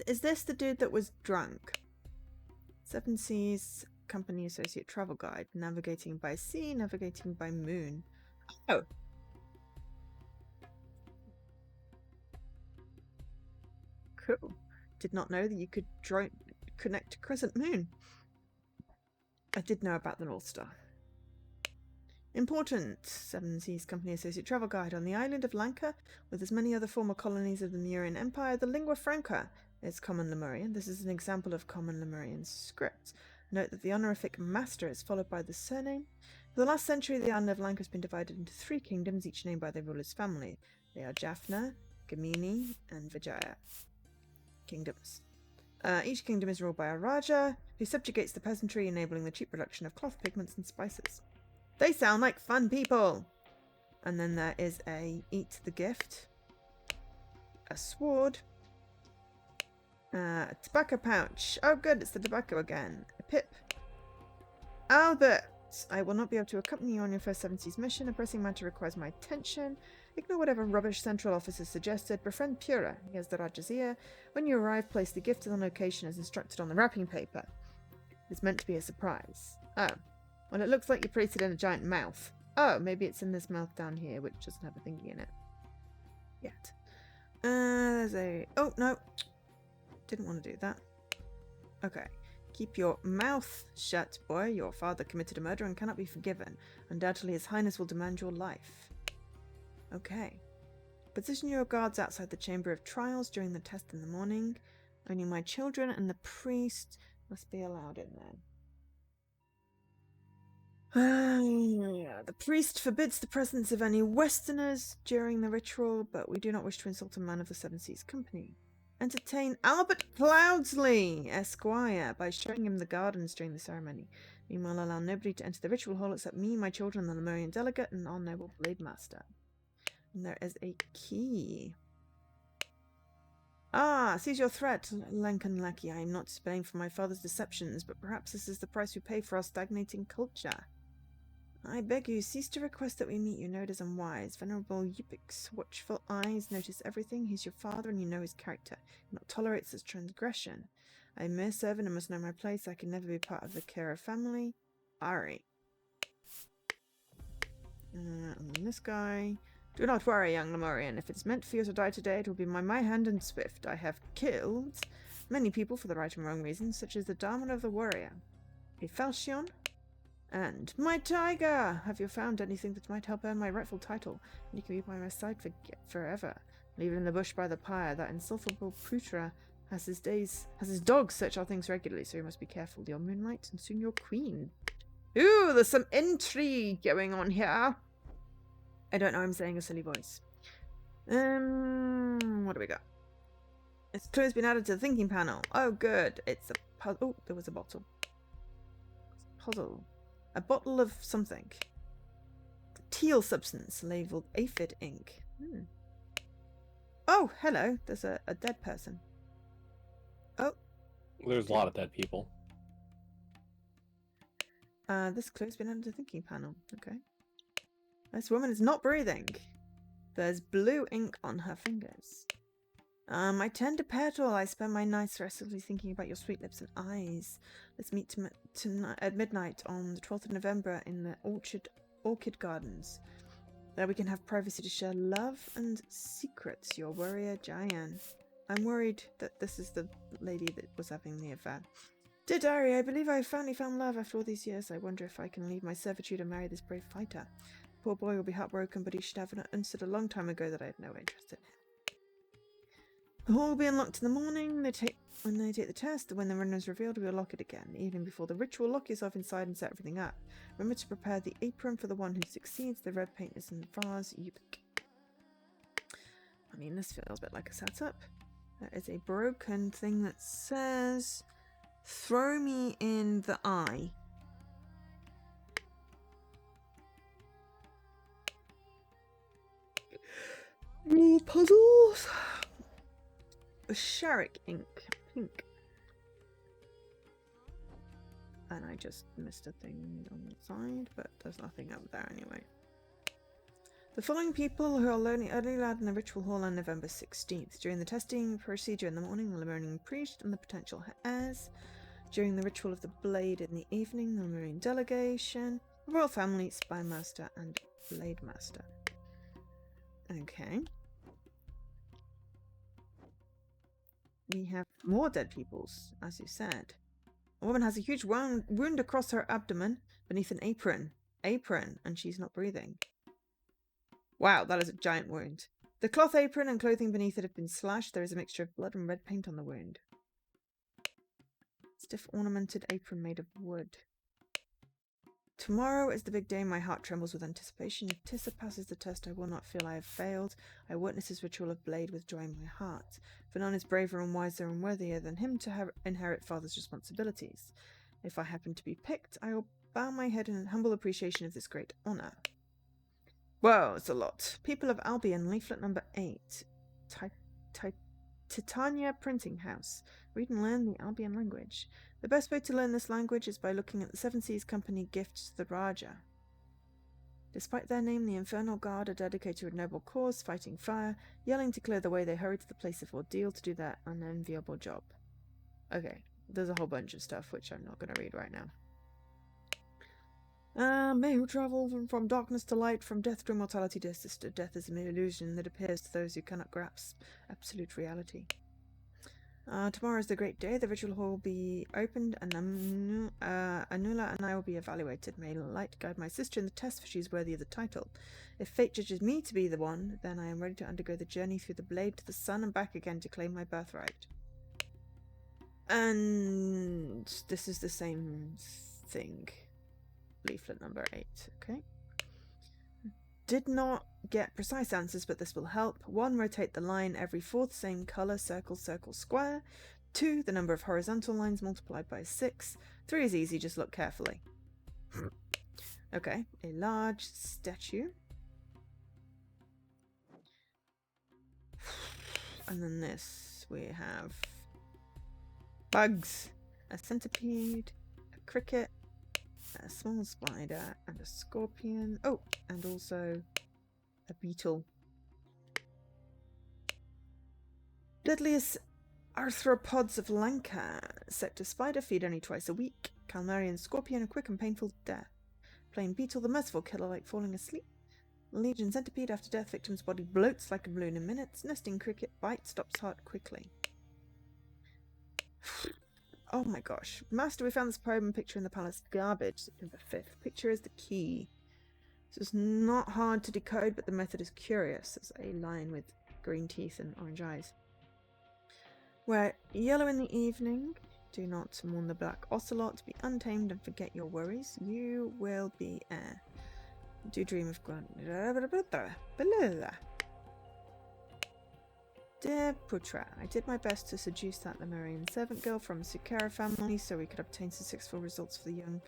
Is this the dude that was drunk? Seven Seas Company Associate Travel Guide. Navigating by sea, navigating by moon. Oh. Cool. Did not know that you could connect to Crescent Moon. I did know about the North Star. Important. Seven Seas Company Associate Travel Guide. On the island of Lanka, with as many other former colonies of the Lemurian Empire, the lingua franca is Common Lemurian. This is an example of Common Lemurian script. Note that the honorific master is followed by the surname. For the last century, the island of Lanka has been divided into 3 kingdoms, each named by their ruler's family. They are Jaffna, Gamini, and Vijaya kingdoms. Each kingdom is ruled by a Raja, who subjugates the peasantry, enabling the cheap production of cloth, pigments, and spices. They sound like fun people! And then there is a Eat the Gift, a sword, a tobacco pouch. Oh good, it's the tobacco again. A pip. Albert! I will not be able to accompany you on your first 7 Seas mission. A pressing matter requires my attention. Ignore whatever rubbish Central Office has suggested. Befriend Pura. He has the Raja's ear. When you arrive, place the gift in the location as instructed on the wrapping paper. It's meant to be a surprise. Oh. Well, it looks like you placed it in a giant mouth. Oh, maybe it's in this mouth down here, which doesn't have a thingy in it. Yet. There's a... Oh, no. Didn't want to do that. Okay. Keep your mouth shut, boy. Your father committed a murder and cannot be forgiven. Undoubtedly, His Highness will demand your life. Okay. Position your guards outside the Chamber of Trials during the test in the morning. Only my children and the priest must be allowed in there. The priest forbids the presence of any Westerners during the ritual, but we do not wish to insult a man of the Seven Seas Company. Entertain Albert Cloudsley, Esquire, by showing him the gardens during the ceremony. Meanwhile, allow nobody to enter the ritual hall except me, my children, the Lemurian delegate, and our noble blade master. And there is a key. Ah, seize your threat, Lankan lackey. I am not to blame for my father's deceptions, but perhaps this is the price we pay for our stagnating culture. I beg you, cease to request that we meet. You know it is unwise. Venerable Yupik's watchful eyes notice everything. He's your father, and you know his character. He not tolerate such transgression. I am a mere servant and must know my place. I can never be part of the Kara family. Ari. And then this guy. Do not worry, young Lemurian. If it is meant for you to die today, it will be by my hand and swift. I have killed many people for the right and wrong reasons, such as the Daemon of the Warrior, a Falchion, and my tiger! Have you found anything that might help earn my rightful title? And you can be by my side forever. Leave in the bush by the pyre. That insufferable Putra has his dogs search our things regularly, so you must be careful. Your moonlight and soon your queen. Ooh, there's some intrigue going on here. I don't know, I'm saying a silly voice. What do we got? It's clue's been added to the thinking panel. Oh, good. It's a puzzle. Oh, there was a bottle. Puzzle. A bottle of something. Teal substance labeled aphid ink. Oh, hello. There's a dead person. Oh. There's a lot of dead people. This clue's been added to the thinking panel. Okay. This woman is not breathing. There's blue ink on her fingers. My tender petal, I spend my nights restlessly thinking about your sweet lips and eyes. Let's meet tonight at midnight on the 12th of November in the Orchid Gardens. There we can have privacy to share love and secrets. Your warrior, Jayan. I'm worried that this is the lady that was having the affair. Dear Diary, I believe I finally found love after all these years. I wonder if I can leave my servitude and marry this brave fighter. Poor boy will be heartbroken, but he should have understood a long time ago that I had no interest in him. The hall will be unlocked in the morning. When they take the test, when the runner is revealed, we'll lock it again. Even before the ritual, lock yourself inside and set everything up. Remember to prepare the apron for the one who succeeds. The red paint is in the vase. I mean, this feels a bit like a setup. There is a broken thing that says, "Throw me in the eye." More puzzles. Sharik ink, pink. And I just missed a thing on the side, but there's nothing up there anyway. The following people who are early allowed in the ritual hall on November 16th. During the testing procedure in the morning, the Lemurian priest and the potential heirs. During the ritual of the blade in the evening, the Lemurian delegation, the royal family, spy master, and blade master. Okay. We have more dead peoples, as you said. A woman has a huge wound across her abdomen beneath an apron. And she's not breathing. Wow, that is a giant wound. The cloth apron and clothing beneath it have been slashed. There is a mixture of blood and red paint on the wound. Stiff ornamented apron made of wood. Tomorrow is the big day. My heart trembles with anticipation. If Tissa passes the test, I will not feel I have failed. I witness his ritual of blade with joy in my heart. For none is braver and wiser and worthier than him to inherit father's responsibilities. If I happen to be picked, I will bow my head in humble appreciation of this great honour. Whoa, it's a lot. People of Albion, leaflet number 8. Titania Printing House. Read and learn the Albion language. The best way to learn this language is by looking at the Seven Seas Company gift to the Raja. Despite their name, the Infernal Guard are dedicated to a noble cause, fighting fire. Yelling to clear the way, they hurry to the place of ordeal to do their unenviable job. Okay, there's a whole bunch of stuff which I'm not going to read right now. May who travel from darkness to light, from death to immortality, dear sister. Death is a mere illusion that appears to those who cannot grasp absolute reality. Tomorrow is the great day. The ritual hall will be opened, and Anula and I will be evaluated. May light guide my sister in the test, for she is worthy of the title. If fate judges me to be the one, then I am ready to undergo the journey through the blade to the sun and back again to claim my birthright. And this is the same thing. Leaflet number 8, okay. Did not get precise answers, but this will help. 1, rotate the line every fourth, same colour, circle, circle, square. 2, the number of horizontal lines multiplied by 6. 3 is easy, just look carefully. Okay, a large statue. And then this. creatures. We have bugs, a centipede, a cricket, a small spider, and a scorpion. Oh, and also a beetle. Deadliest arthropods of Lanka. Sector spider feed only twice a week. Calmarian scorpion, a quick and painful death. Plain beetle, the merciful killer like falling asleep. Legion centipede, after death, victim's body bloats like a balloon in minutes. Nesting cricket, bite, stops heart quickly. Oh my gosh. Master, we found this poem and picture in the palace. Garbage. September 5th. Picture is the key. This is not hard to decode, but the method is curious. There's a lion with green teeth and orange eyes. Wear yellow in the evening. Do not mourn the black ocelot. Be untamed and forget your worries. You will be air. Do dream of Dear Putra, I did my best to seduce that Lemurian servant girl from the Sukara family so we could obtain successful results for the young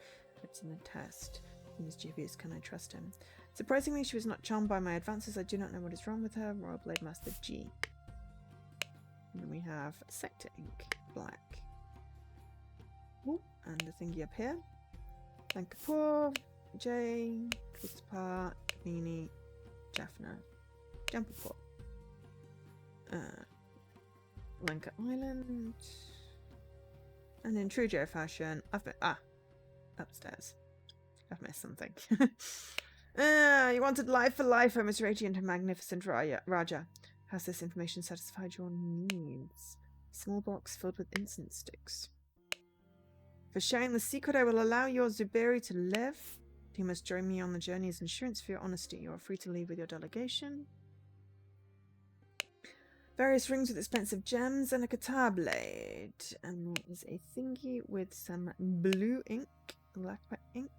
in the test. He is dubious, can I trust him? Surprisingly, she was not charmed by my advances. I do not know what is wrong with her. Royal Blade Master G. And then we have Sector Ink, black. Ooh, and the thingy up here. Lankapur, J, Kristapar, Kamini, Jaffna, Jampapur. Lanka Island. And in true Joe fashion, upstairs. I've missed something. You wanted life for life, O most radiant and magnificent Raja. Has this information satisfied your needs? Small box filled with incense sticks. For sharing the secret, I will allow your Zuberi to live. You must join me on the journey as insurance for your honesty. You are free to leave with your delegation. Various rings with expensive gems and a guitar blade. And there is a thingy with some blue ink, black ink.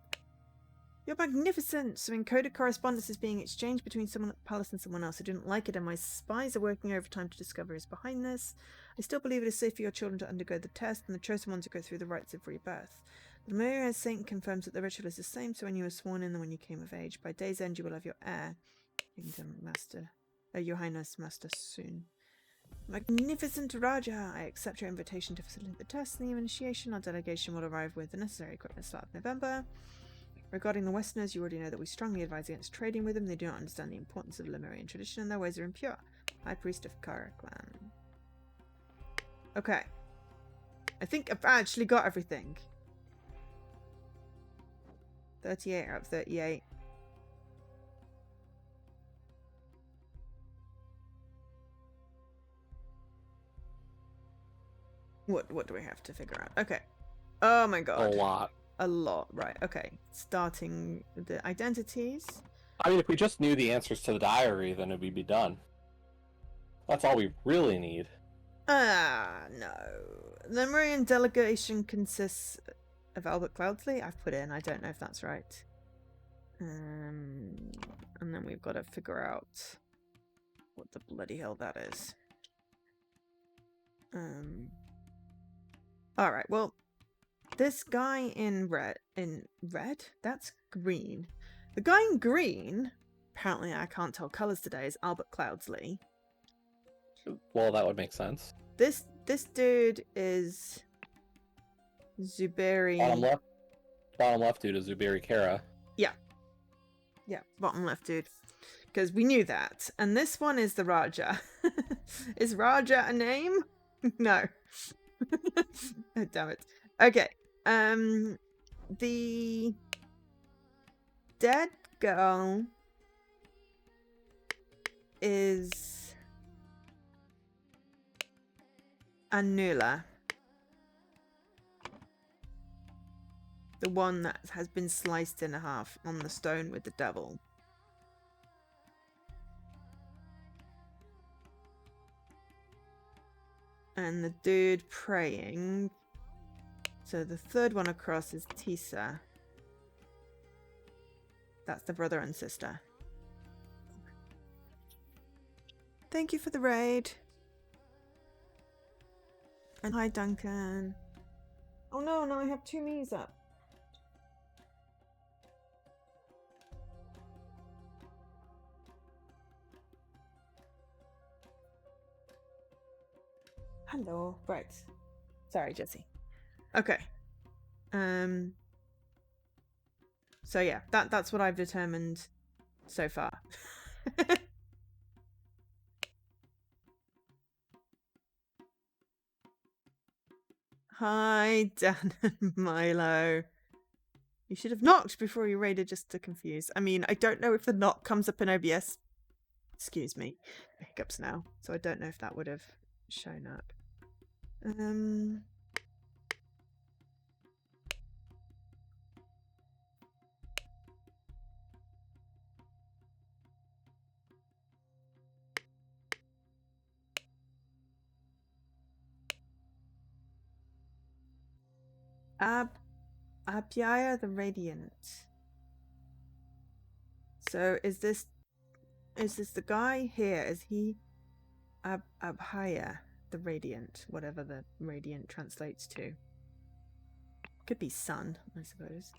You're magnificent! Some encoded correspondence is being exchanged between someone at the palace and someone else. I didn't like it, and my spies are working overtime to discover who's behind this. I still believe it is safe for your children to undergo the test, and the chosen ones to go through the rites of rebirth. The Lemurian saint confirms that the ritual is the same, so when you were sworn in and when you came of age. By day's end, you will have your heir. Kingdom Master. Your Highness Master soon. Magnificent Raja! I accept your invitation to facilitate the test and the initiation. Our delegation will arrive with the necessary equipment at the start of November. Regarding the Westerners, you already know that we strongly advise against trading with them. They do not understand the importance of Lemurian tradition and their ways are impure. High Priest of Kara Clan. Okay. I think I've actually got everything. 38 out of 38. What do we have to figure out? Okay. Oh my god. A lot. A lot, right. Okay. Starting the identities. I mean, if we just knew the answers to the diary, then it would be done. That's all we really need. No. The Lemurian delegation consists of Albert Cloudsley. I've put in, I don't know if that's right. And then we've got to figure out what the bloody hell that is. Alright, well, this guy in red, that's green. The guy in green, apparently I can't tell colours today, is Albert Cloudsley. Well, that would make sense. This dude is Zuberi. Bottom left dude is Zuberi Kara. Yeah, bottom left dude. Because we knew that. And this one is the Raja. Is Raja a name? No. Oh, damn it. Okay. The dead girl is Anula. The one that has been sliced in half on the stone with the devil. And the dude praying. So the third one across is Tisa. That's the brother and sister. Thank you for the raid. And hi, Duncan. Oh no, now I have 2 me's up. Hello. Right. Sorry, Jesse. Okay. So yeah, that's what I've determined so far. Hi, Dan and Milo. You should have knocked before you raided just to confuse. I mean, I don't know if the knock comes up in OBS. Excuse me. Hiccups now. So I don't know if that would have shown up. Abhyaya the Radiant. So is this the guy here? Is he Abhaya the Radiant, whatever the Radiant translates to? Could be sun, I suppose.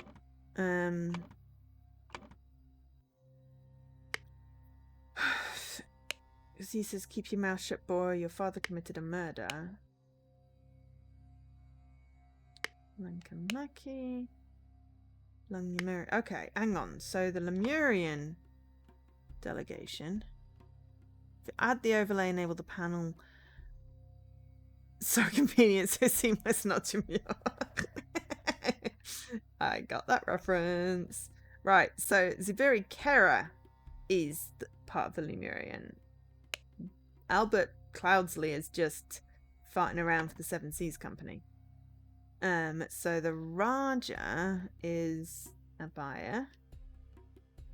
He says, "Keep your mouth shut, boy. Your father committed a murder." Lankamaki. Lemurian. Okay, hang on. So the Lemurian delegation. If you add the overlay, enable the panel. So convenient, so seamless, not to me. I got that reference. Right, so Zibiri Kera is part of the Lemurian. Albert Cloudsley is just farting around for the Seven Seas Company. So the Raja is Abaya.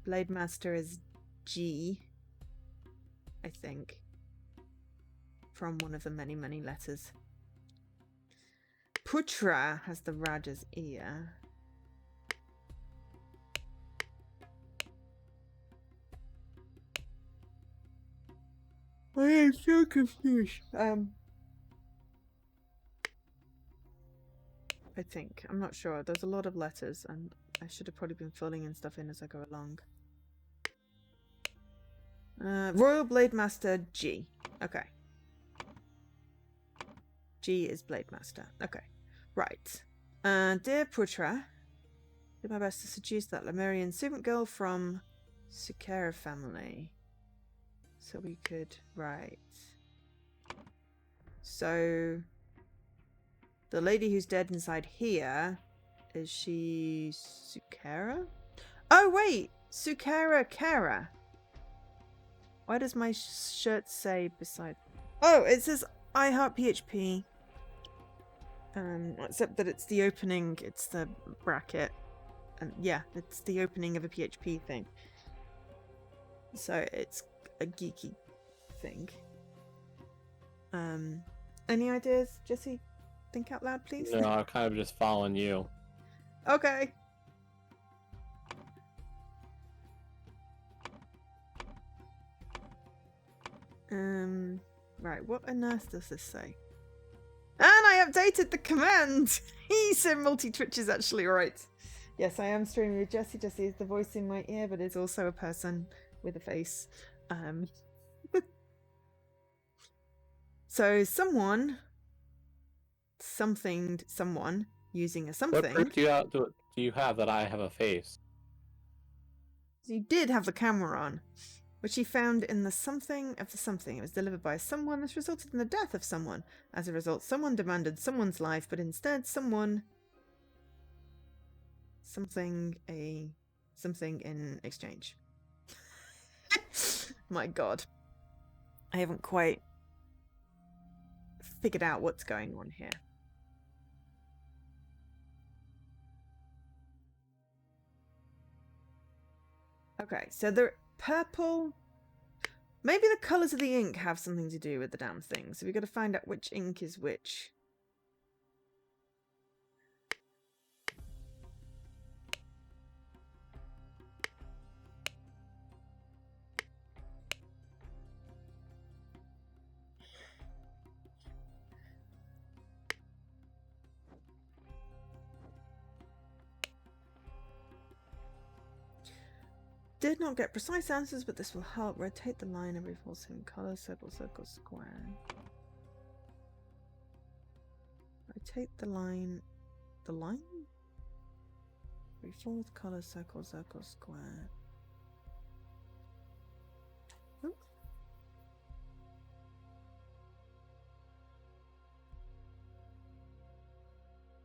Blade Master is G, I think, from one of the many, many letters. Putra has the Raja's ear. I am so confused. I think. I'm not sure. There's a lot of letters, and I should have probably been filling in stuff in as I go along. Royal Blade Master G. Okay. G is Blade Master. Okay. Right. Dear Putra, did my best to seduce that Lemurian servant girl from Sukera family. So we could write. So the lady who's dead inside here, is she Sukera? Oh wait, Sukera Kara. Why does my shirt say beside? Oh, it says I Heart PHP. Except that it's the opening, it's the bracket, and yeah, it's the opening of a PHP thing. So it's a geeky thing. Any ideas, Jesse? Think out loud, please. No, I'm kind of just following you. Okay. Right, what on earth does this say? And I updated the command! He said multi-twitch is actually right. Yes, I am streaming with Jesse. Jesse is the voice in my ear, but is also a person with a face. So someone using a something. What proof do you have that I have a face? You did have the camera on, which he found in the something of the something. It was delivered by someone. This resulted in the death of someone. As a result, someone demanded someone's life, but instead something in exchange. My God. I haven't quite figured out what's going on here. Okay, so the purple... Maybe the colours of the ink have something to do with the damn thing. So we've got to find out which ink is which. Did not get precise answers, but this will help. Rotate the line and revolve same colour, circle, circle, square. Rotate the line. The line? Reform with color, circle, circle, square. Oop.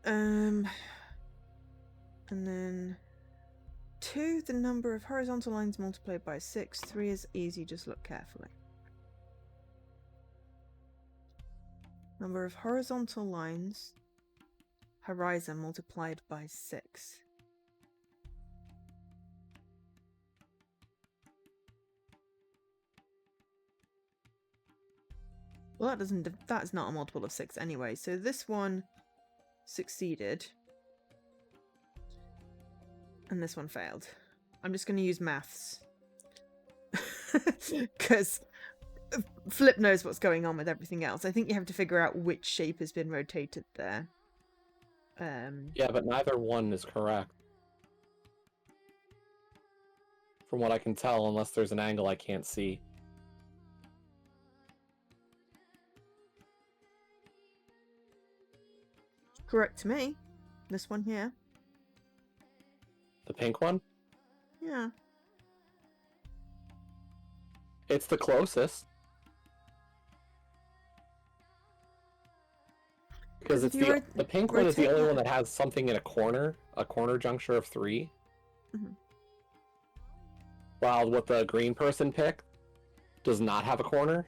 And then 2, the number of horizontal lines multiplied by 6. 3 is easy, just look carefully. Number of horizontal lines, horizon multiplied by 6. Well, that's not a multiple of 6 anyway, so this one succeeded. And this one failed. I'm just going to use maths. Because Flip knows what's going on with everything else. I think you have to figure out which shape has been rotated there. Yeah, but neither one is correct. From what I can tell, unless there's an angle I can't see. Correct to me. This one here. The pink one? Yeah. It's the closest. Because it's the pink one is the only one that has something in a corner juncture of 3. Mm-hmm. While what the green person picked does not have a corner.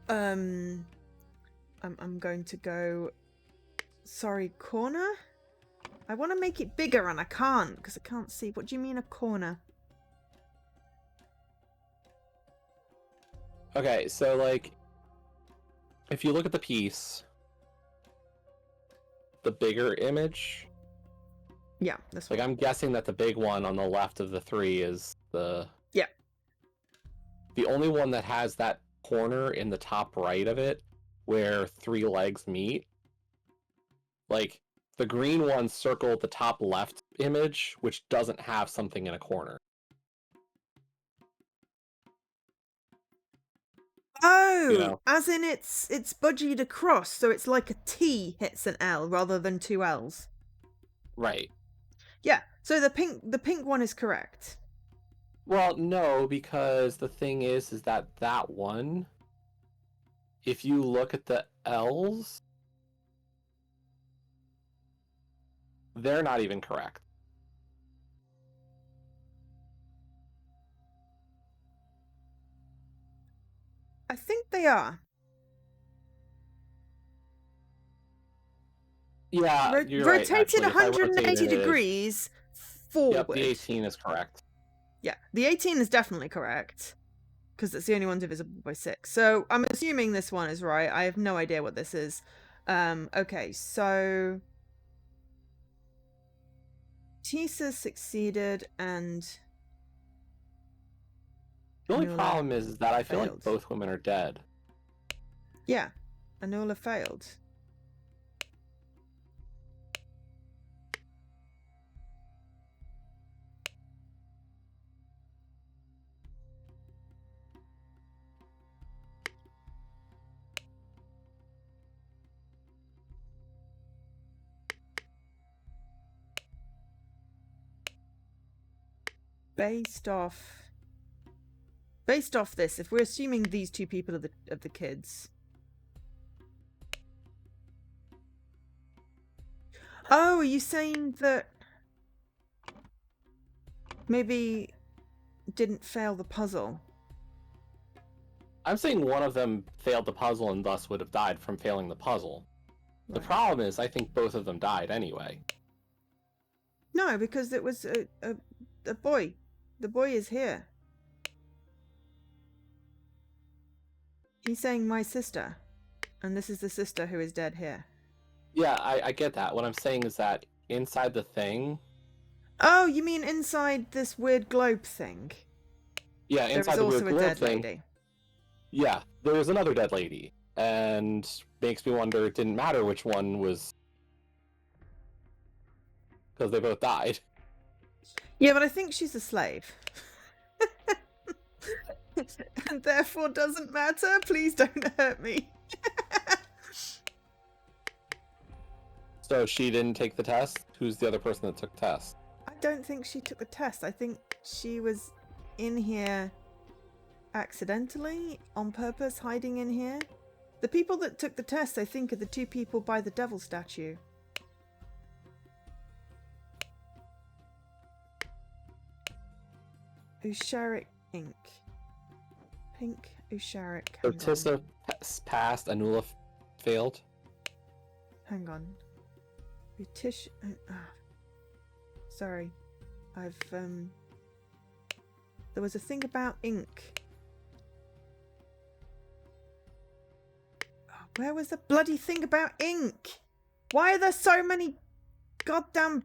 I'm going to go. Sorry, corner? I want to make it bigger and I can't because I can't see. What do you mean a corner? Okay, so like, if you look at the piece, the bigger image. Yeah, this like one. I'm guessing that the big one on the left of the 3 is the. Yeah. The only one that has that corner in the top right of it, where 3 legs meet. Like, the green one circled the top left image, which doesn't have something in a corner. Oh, you know? As in it's budgied across, so it's like a T hits an L rather than 2 L's. Right. Yeah, so the pink one is correct. Well, no, because the thing is that one, if you look at the L's, they're not even correct. I think they are. Yeah, you're right. Rotated Actually, 180 degrees forward. Yep, the 18 is correct. Yeah, the 18 is definitely correct because it's the only one divisible by 6. So I'm assuming this one is right. I have no idea what this is. Okay, so Tisa succeeded and the only problem is that I feel like both women are dead. Yeah, Anula failed. Based off this, if we're assuming these 2 people are the kids. Oh, are you saying that maybe didn't fail the puzzle? I'm saying one of them failed the puzzle and thus would have died from failing the puzzle. Right. The problem is I think both of them died anyway. No, because it was a boy. The boy is here. He's saying my sister. And this is the sister who is dead here. Yeah, I get that. What I'm saying is that inside the thing... Oh, you mean inside this weird globe thing? Yeah, inside the weird globe thing. There is also a dead lady. Yeah, there was another dead lady. And makes me wonder it didn't matter which one was... Because they both died. Yeah, but I think she's a slave. And therefore doesn't matter. Please don't hurt me. So she didn't take the test? Who's the other person that took the test? I don't think she took the test. I think she was in here accidentally, on purpose, hiding in here. The people that took the test, I think, are the two people by the devil statue. Usharik ink. Pink Usharik. So Tissa passed, Anula failed? Hang on. Utish. Sorry. I've, There was a thing about ink. Where was the bloody thing about ink? Why are there so many goddamn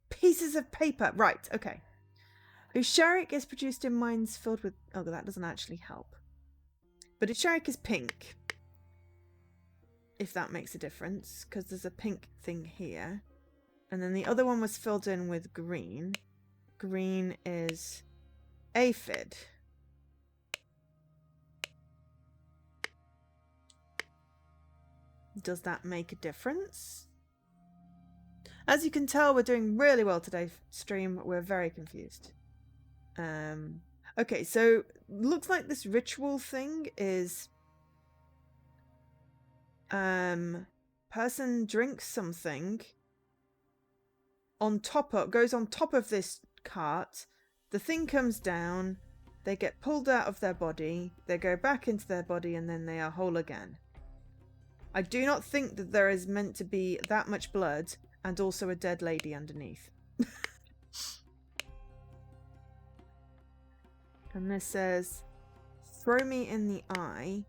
pieces of paper? Right, okay. Usharik is produced in mines filled with... Oh, that doesn't actually help. But Usharik is pink. If that makes a difference. Because there's a pink thing here. And then the other one was filled in with green. Green is aphid. Does that make a difference? As you can tell, we're doing really well today, stream. We're very confused. Okay, so looks like this ritual thing is person drinks something on top of, goes on top of this cart, the thing comes down, they get pulled out of their body, they go back into their body, and then they are whole again. I do not think that there is meant to be that much blood and also a dead lady underneath. And this says, throw me in the eye,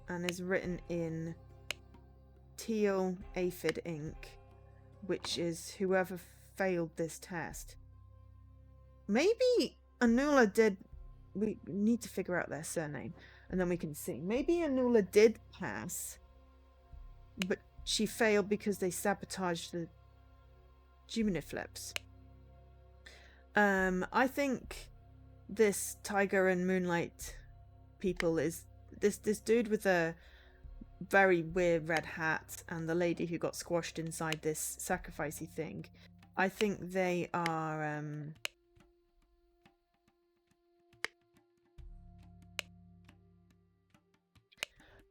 and is written in teal aphid ink, which is whoever failed this test. Maybe Anula did... We need to figure out their surname, and then we can see. Maybe Anula did pass, but she failed because they sabotaged the Juminiflips. I think this Tiger and Moonlight people is this dude with a very weird red hat and the lady who got squashed inside this sacrificey thing. I think they are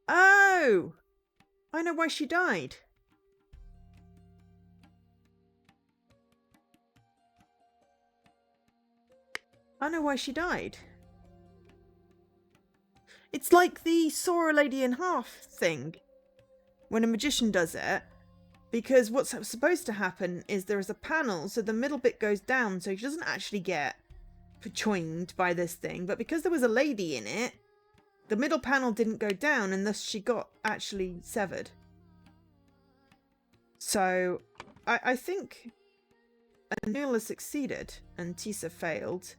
Oh! I know why she died. I know why she died. It's like the saw a lady in half thing when a magician does it, because what's supposed to happen is there is a panel, so the middle bit goes down, so she doesn't actually get pechoinged by this thing, but because there was a lady in it, the middle panel didn't go down, and thus she got actually severed. So I think Anula succeeded and Tissa failed.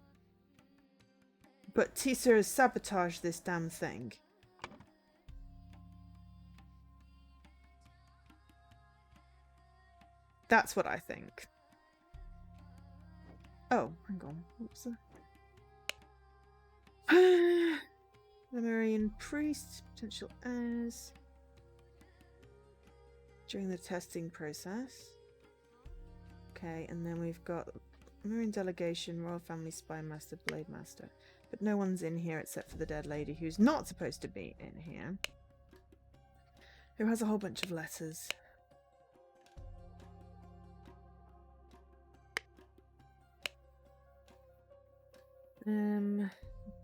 But Tissa has sabotaged this damn thing. That's what I think. Oh, hang on. What was that? Lemurian priest, potential heirs. During the testing process. Okay, and then we've got Lemurian delegation, royal family, spy master, blade master. But no one's in here except for the dead lady who's not supposed to be in here. Who has a whole bunch of letters.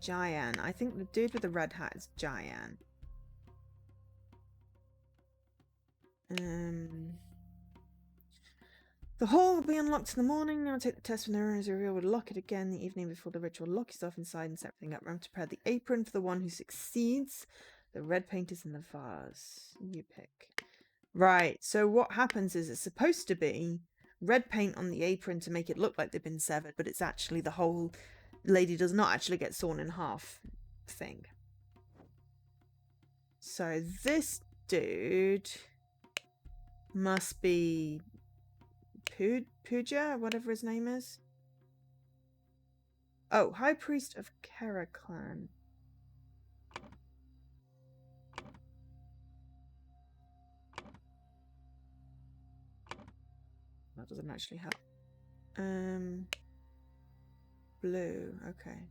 Jayan. I think the dude with the red hat is Jayan. The hall will be unlocked in the morning. Now take the test when the owner is revealed. We'll lock it again the evening before the ritual. Lock yourself inside and set everything up. Remember to prepare the apron for the one who succeeds. The red paint is in the vase. You pick. Right, so what happens is it's supposed to be red paint on the apron to make it look like they've been severed, but it's actually the whole lady does not actually get sawn in half thing. So this dude must be Puja, whatever his name is. Oh, High Priest of Karaklan. That doesn't actually help. Blue. Okay.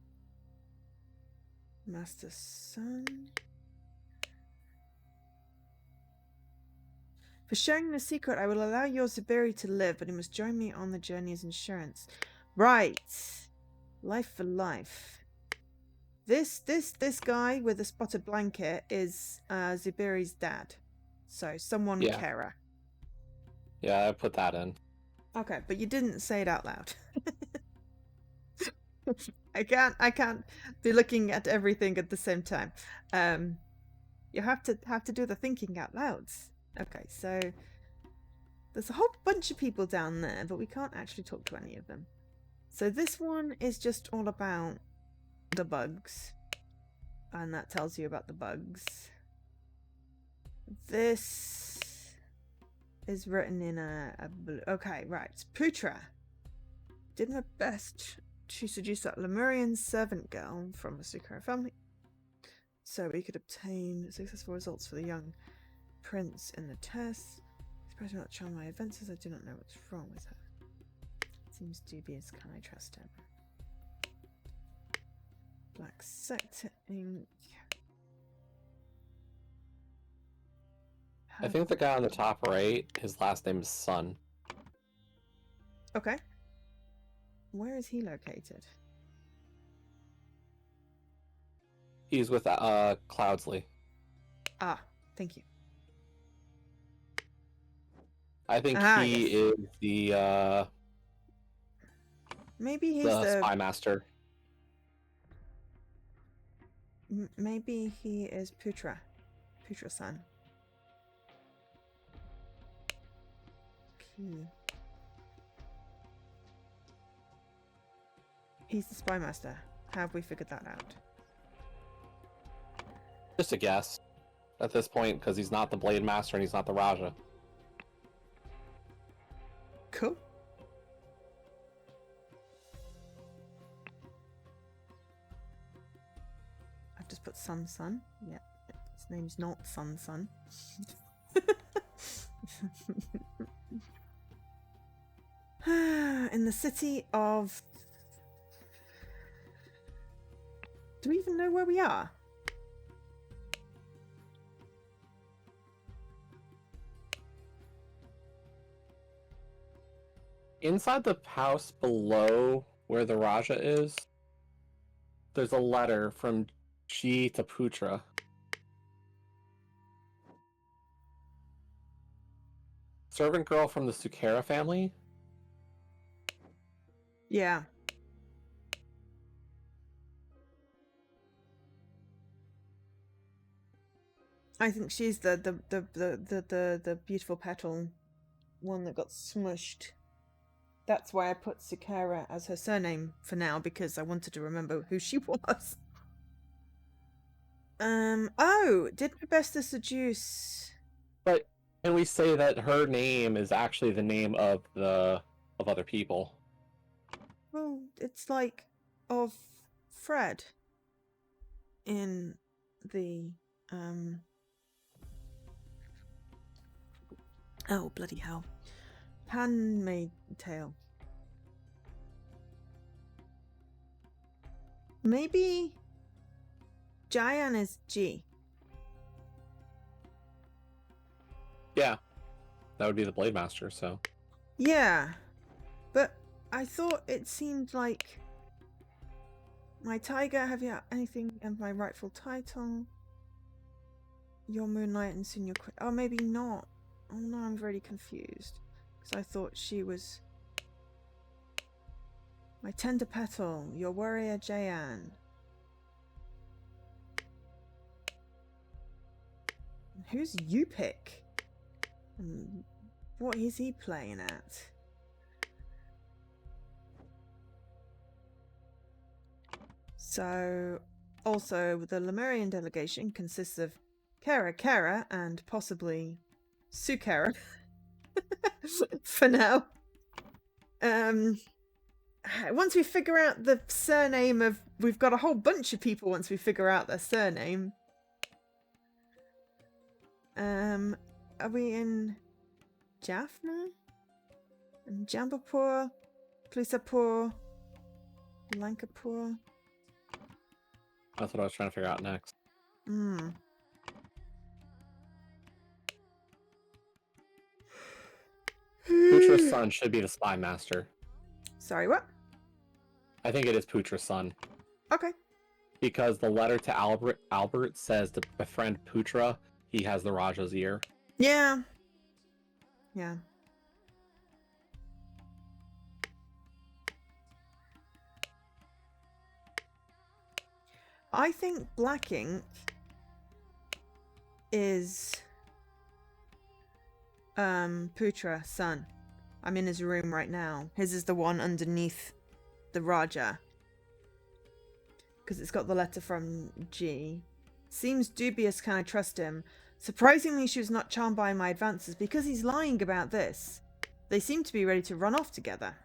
Master Sun. For sharing the secret, I will allow your Zuberi to live, but he must join me on the journey as insurance. Right. Life for life. This guy with the spotted blanket is Zuberi's dad. So someone Yeah. carer. Yeah, I put that in. Okay, but you didn't say it out loud. I can't be looking at everything at the same time. You have to do the thinking out loud. Okay, so there's a whole bunch of people down there, but we can't actually talk to any of them. So this one is just all about the bugs. And that tells you about the bugs. This is written in a blue. Okay, right. Putra did my best to seduce that Lemurian servant girl from a Sukara family, so we could obtain successful results for the young prince in the test. Surprised not charm my advances. I do not know what's wrong with her. Seems dubious. Can I trust him? Black Sector ink. I think the guy on the top right, his last name is Sun. Okay. Where is he located? He's with Cloudsley. Ah, thank you. I think he is the maybe he's the spy master. Maybe he is Putra-san. He's the spy master. How have we figured that out? Just a guess at this point, because he's not the Blade Master and he's not the Raja. Cool. I've just put Sun. Yeah, his name's not Sun. In the city of... Do we even know where we are? Inside the house below where the Raja is, there's a letter from G to Putra. Servant girl from the Sukara family? Yeah. I think she's the beautiful petal one that got smushed. That's why I put Sukara as her surname for now, because I wanted to remember who she was. Oh, did my best to seduce. But can we say that her name is actually the name of other people? Well, it's like of Fred in the oh bloody hell, Handmaid's Tale. Maybe Jayan is G. Yeah, that would be the Blade Master. So yeah, but I thought it seemed like my tiger. Have you anything of my rightful title? Your moonlight and soon your oh, maybe not. Oh no, I'm really confused because I thought she was my tender petal, your warrior Jayan. Who's Yupik? And what is he playing at? So, also the Lemurian delegation consists of Kara, and possibly Sukara. For now. Once we figure out the surname of... We've got a whole bunch of people once we figure out their surname. Are we in Jaffna? And Jambapur, Plusapur, Lankapur. That's what I was trying to figure out next. Putra's son should be the spy master. Sorry, what? I think it is Putra's son. Okay. Because the letter to Albert says to befriend Putra, he has the Raja's ear. Yeah. Yeah. I think black ink is Putra, son. I'm in his room right now. His is the one underneath the Raja. Because it's got the letter from G. Seems dubious, can I trust him? Surprisingly, she was not charmed by my advances because he's lying about this. They seem to be ready to run off together.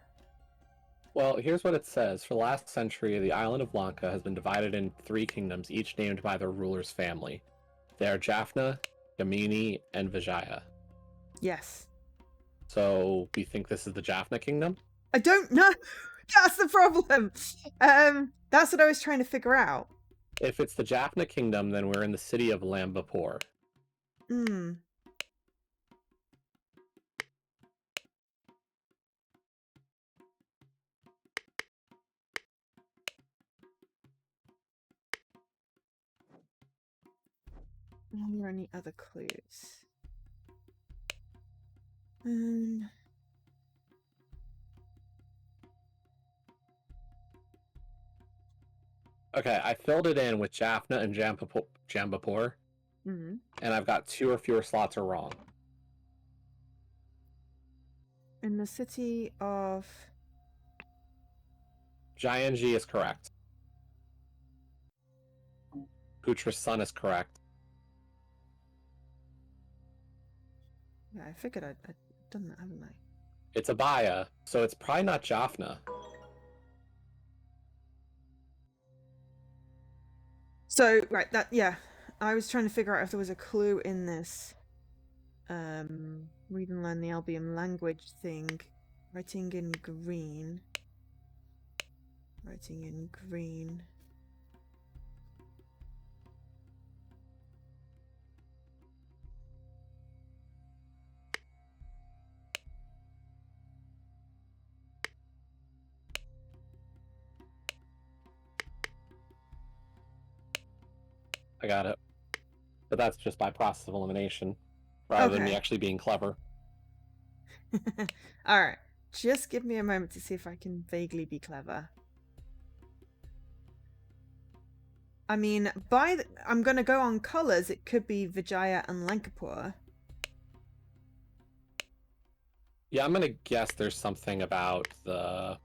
Well, here's what it says. For the last century, the island of Lanka has been divided in 3 kingdoms, each named by their ruler's family. They are Jaffna, Yamini, and Vijaya. Yes. So, we think this is the Jaffna kingdom? I don't know. That's the problem. That's what I was trying to figure out. If it's the Jaffna kingdom, then we're in the city of Lambapur. Are there any other clues? Okay, I filled it in with Jaffna and Jambapur, and I've got 2 or fewer slots are wrong. In the city of... Jayanji is correct. Putra's son is correct. Yeah, I figured I'd done that, haven't I? It's Abaya, so it's probably not Jaffna. So, right, yeah. I was trying to figure out if there was a clue in this read and learn the Albion language thing. Writing in green. Writing in green. I got it. But that's just by process of elimination, rather than me actually being clever. Alright, just give me a moment to see if I can vaguely be clever. I mean, I'm going to go on colours. It could be Vijaya and Lankapur. Yeah, I'm going to guess there's something about the...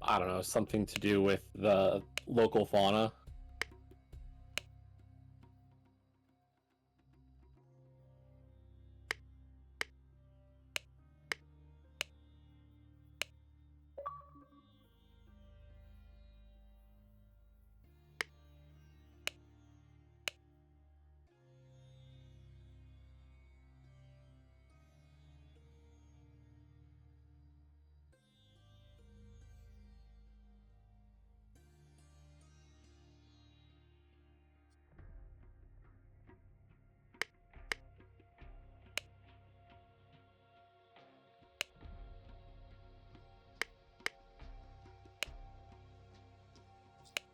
I don't know, something to do with the local fauna.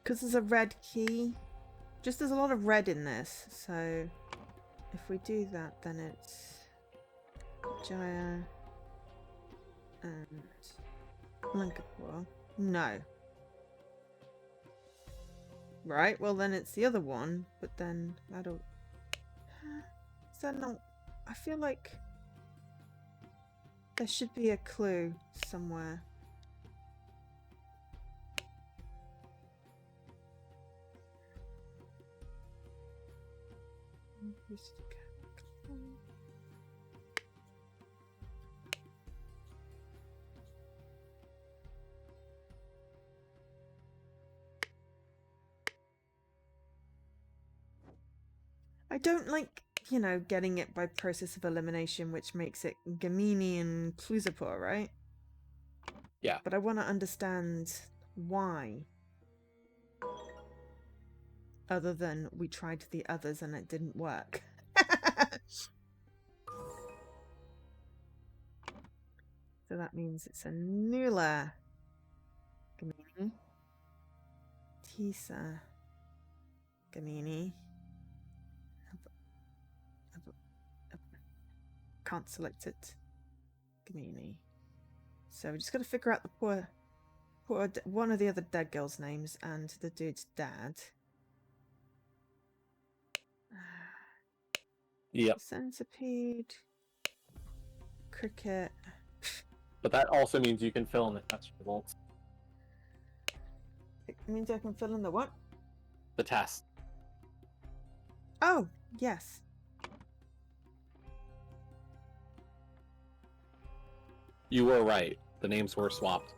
Because there's a red key. Just there's a lot of red in this. So if we do that, then it's Jaya and Lankapur. No. Right, well then it's the other one, but then I don't... Is that not... I feel like there should be a clue somewhere. I don't like you know, getting it by process of elimination, which makes it Gamini and Clusapur, right? Yeah. But I want to understand why. Other than we tried the others and it didn't work. So that means it's a Nula. Gamini. Tisa. Gamini. Can't select it. Gamini. So we just got to figure out the poor one of the other dead girls' names and the dude's dad. Yep. Centipede. Cricket. But that also means you can fill in the test results. It means I can fill in the what? The test. Oh, yes. You were right. The names were swapped.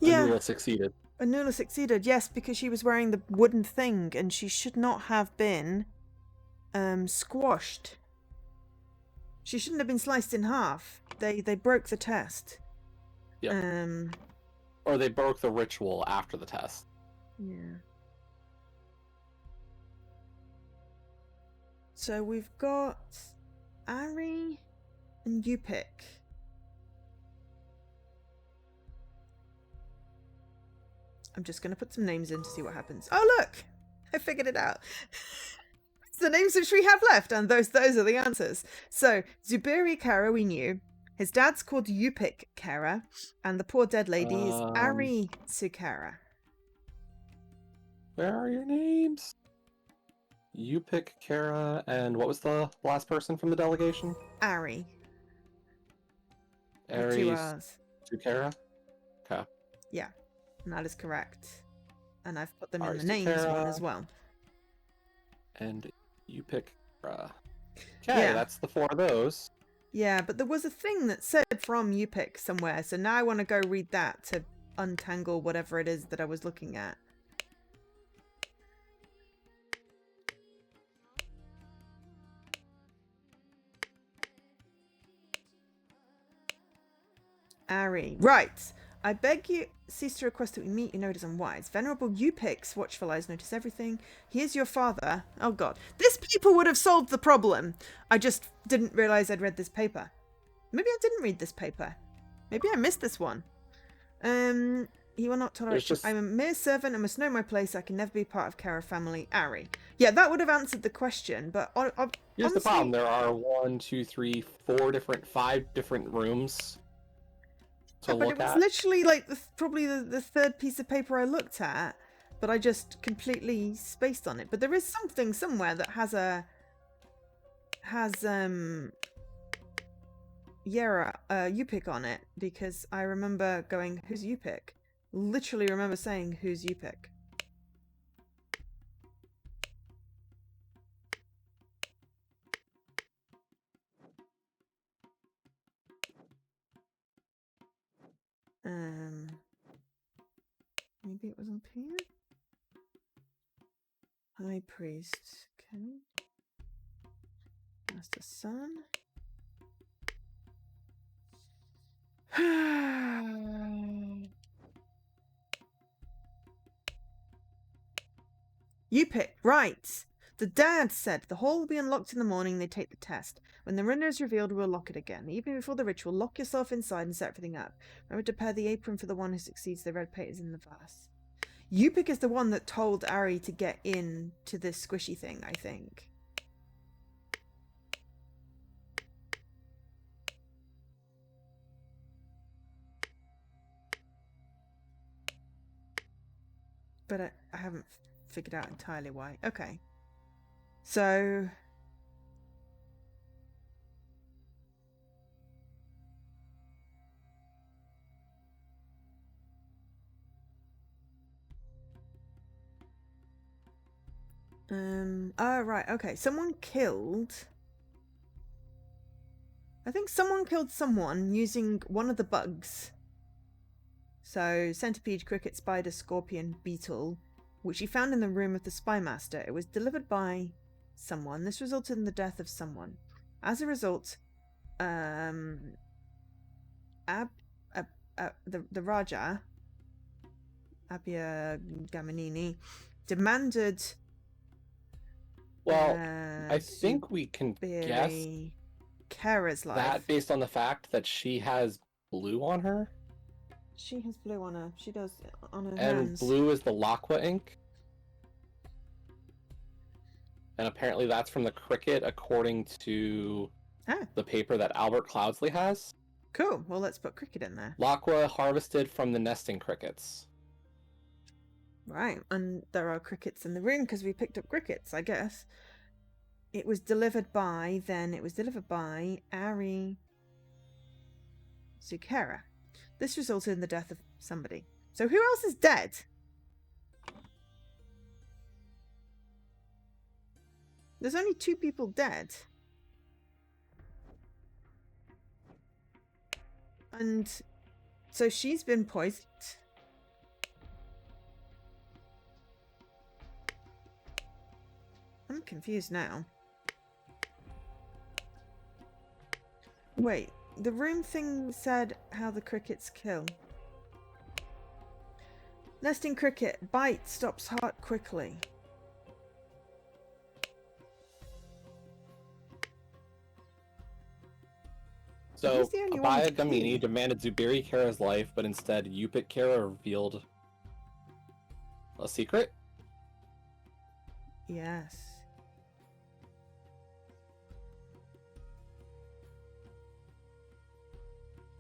Yeah. Anula succeeded. Anula succeeded, yes, because she was wearing the wooden thing and she should not have been squashed. She shouldn't have been sliced in half. They broke the test. Yep. Or they broke the ritual after the test. Yeah. So we've got Ari and Yupik. I'm just going to put some names in to see what happens. Oh, look! I figured it out. It's the names which we have left, and those are the answers. So, Zubiri Kara we knew. His dad's called Yupik Kara, and the poor dead lady is Ari Sukara. Where are your names? Yupik, Kara, and what was the last person from the delegation? Ari. Aries Sukara? Okay. Yeah, and that is correct. And I've put them Ari in the names Sukara. one as well. And Yupik, Kara. Okay, Yeah. that's the 4 of those. Yeah, but there was a thing that said from Yupik somewhere, so now I want to go read that to untangle whatever it is that I was looking at. Ari. Right. I beg you cease to request that we meet. You know it is unwise. Venerable Yupik's watchful eyes notice everything. He is your father. Oh god. This paper would have solved the problem. I just didn't realise I'd read this paper. Maybe I didn't read this paper. Maybe I missed this one. He will not tolerate... Just... I'm a mere servant and must know my place. I can never be part of Kara family. Ari. Yeah, that would have answered the question, but... Here's honestly... the problem. There are 5 different rooms to but look it was at. literally like probably the third piece of paper I looked at, but I just completely spaced on it. But there is something somewhere that has Yupik on it, because I remember going, who's Yupik? Literally remember saying, who's Yupik? Maybe it was up here? High Priest. Okay. Master Son. Yupik, right. The dad said the hall will be unlocked in the morning. They take the test. When the window is revealed, we'll lock it again. Even before the ritual, lock yourself inside and set everything up. Remember to prepare the apron for the one who succeeds. The red plate is in the verse. Yupik is the one that told Ari to get in to this squishy thing, I think. But I haven't figured out entirely why. Okay. So... oh, right, okay. Someone killed... I think someone killed someone using one of the bugs. So, centipede, cricket, spider, scorpion, beetle, which he found in the room of the spy master. It was delivered by someone. This resulted in the death of someone. As a result, the Raja, Abia Gamanini, demanded. Well, I think we can guess Kara's life. that based on the fact that she has blue on her. She has blue on her. She does on her and hands. Blue is the Laqua ink. And apparently that's from the cricket, according to the paper that Albert Cloudsley has. Cool. Well, let's put cricket in there. Laqua harvested from the nesting crickets. Right, and there are crickets in the room because we picked up crickets, I guess. It was delivered by Ari Zucchera. This resulted in the death of somebody. So who else is dead? There's only 2 people dead. And so she's been poisoned. I'm confused now. Wait, the room thing said how the crickets kill. Nesting cricket. Bite stops heart quickly. So, Abaya Gamini demanded Zubiri Kara's life, but instead Yupik Kara revealed a secret? Yes.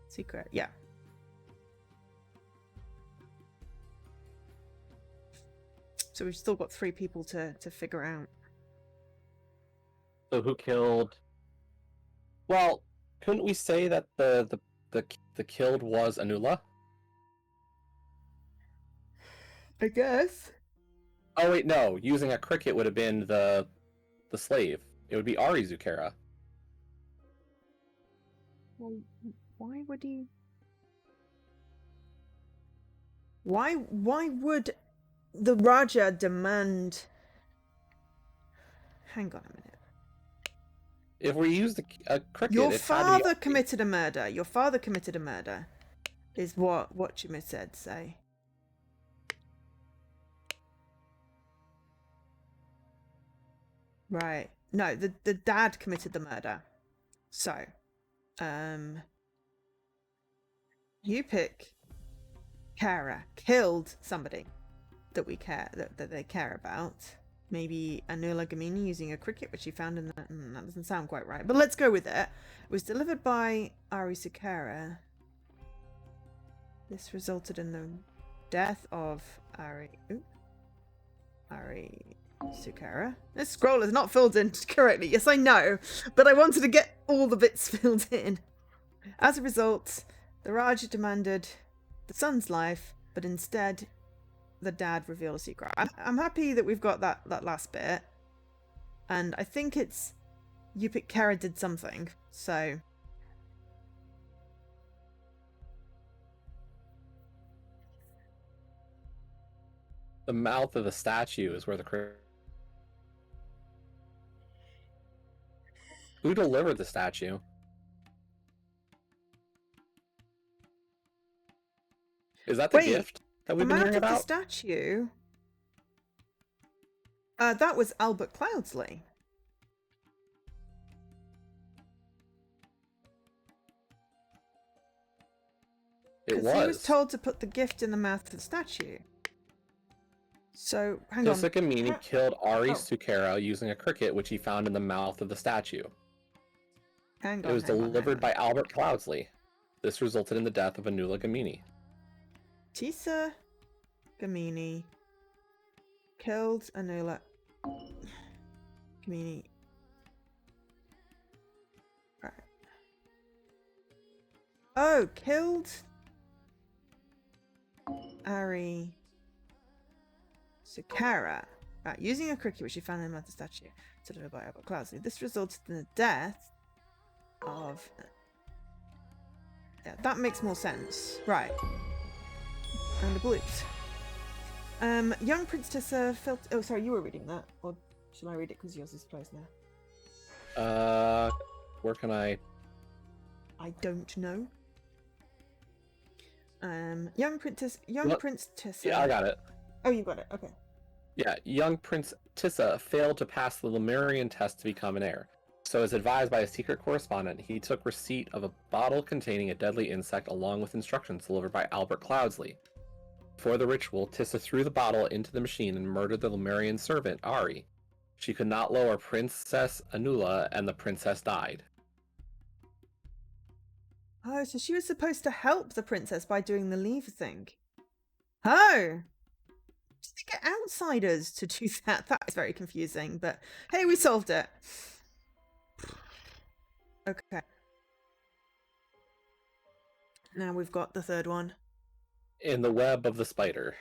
Secret, yeah. So we've still got 3 people to figure out. So who killed? Well, couldn't we say that the killed was Anula? I guess. Oh wait, no. Using a cricket would have been the slave. It would be Ari Zucchera. Well, why would he? Why would the Raja demand? Hang on a minute. If we used a cricket, Your father committed a murder. Your father committed a murder, is what Jimmy said. Say. Right. No, the dad committed the murder. So, you pick. Kara killed somebody that we care that they care about. Maybe Anula Gamini using a cricket, which she found in that. That doesn't sound quite right, but let's go with it. It was delivered by Ari Sukara. This resulted in the death of Ari Sukara. This scroll is not filled in correctly. Yes, I know, but I wanted to get all the bits filled in. As a result, the Raja demanded the son's life, but instead the dad revealed a secret. I'm happy that we've got that last bit, and I think it's Yupik Kara did something, so the mouth of the statue is where the who delivered the statue? Is that the gift that we've been hearing about? The statue. That was Albert Cloudsley. It was. He was told to put the gift in the mouth of the statue. So, hang on. Gamini killed Ari Sukara using a cricket, which he found in the mouth of the statue. Hang on. It was delivered by Albert Cloudsley. This resulted in the death of Anula Gamini. Tisa Gamini killed Anula Gamini. Right. Oh, killed Ari Sukara. Right, using a cricket which she found in the mouth of the statue, delivered by Albert Cloudsley. This resulted in the death of. Yeah, that makes more sense. Right. And a bullet. Young Prince Tessa felt. Oh, sorry, you were reading that, or Shall I read it because yours is closed now? Where can I? I don't know. Young Prince Tissa. Yeah, I got it. Oh, you got it. Okay. Yeah, young Prince Tissa failed to pass the Lemurian test to become an heir. So, as advised by a secret correspondent, he took receipt of a bottle containing a deadly insect along with instructions delivered by Albert Cloudsley. For the ritual, Tissa threw the bottle into the machine and murdered the Lemurian servant, Ari. She could not lower Princess Anula, and the princess died. Oh, so she was supposed to help the princess by doing the leave thing. Oh! Did they get outsiders to do that? That is very confusing, but hey, we solved it. Okay. Now we've got the third one. In the web of the spider.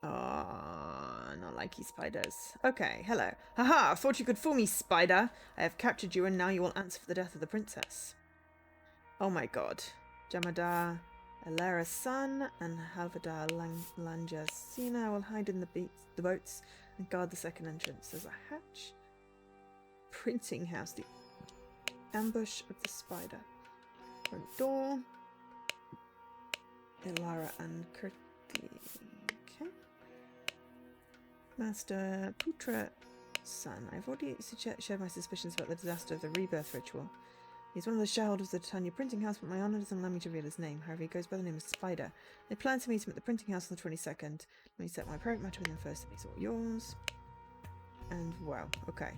Ah, not likey spiders. Okay, hello. Haha, thought you could fool me, spider. I have captured you and now you will answer for the death of the princess. Oh my god. Jamadar, Alera's son, and Halvadar Lanjasina will hide in the boats and guard the second entrance. There's a hatch. Printing house, the ambush of the spider. Front door. Ilara and Kirti. Okay. Master Putra son. I've already shared my suspicions about the disaster of the rebirth ritual. He's one of the shareholders of the Titania printing house, but my honour doesn't allow me to reveal his name. However, he goes by the name of Spider. I plan to meet him at the printing house on the 22nd. Let me set my private matter with him first, and he's all yours. And wow, okay.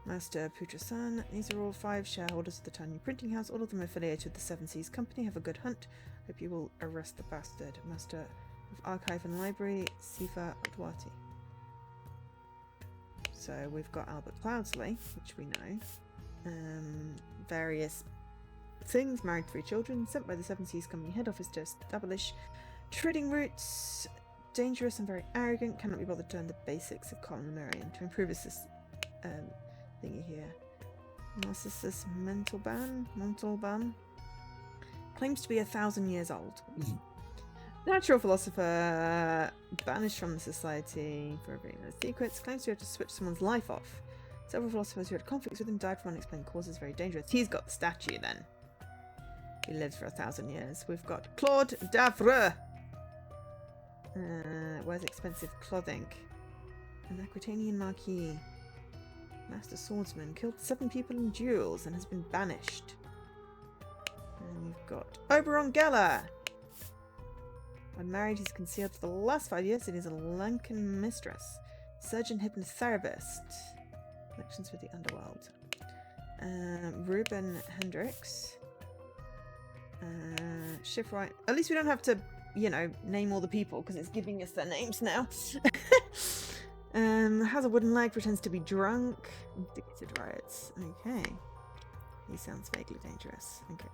Master Putra-san. These are all 5 shareholders of the Titania printing house, all of them affiliated with the Seven Seas Company. Have a good hunt. Hope you will arrest the bastard. Master of Archive and Library, Sifa Adwati. So we've got Albert Cloudsley, which we know. Various things, married 3 children, sent by the Seven Seas Company head office to establish trading routes, dangerous and very arrogant, cannot be bothered to learn the basics of common Lemurian to improve his thingy here. Narcissus Montalban claims to be 1,000 years old. Natural philosopher, banished from the society for revealing their secrets, claims to be able to switch someone's life off. Several philosophers who had conflicts with him died from unexplained causes. Very dangerous. He's got the statue then. He lives for 1,000 years. We've got Claude Davre. Wears expensive clothing. An Aquitanian marquis. Master swordsman. Killed 7 people in duels and has been banished. And we've got Oberon Geller. When married, he's concealed for the last 5 years and he's a Lankan mistress. Surgeon hypnotherapist. Connections with the underworld. Ruben Hendricks. Shipwright. At least we don't have to, you know, name all the people because it's giving us their names now. Has a wooden leg, pretends to be drunk. Instigated riots. Okay. He sounds vaguely dangerous. Okay.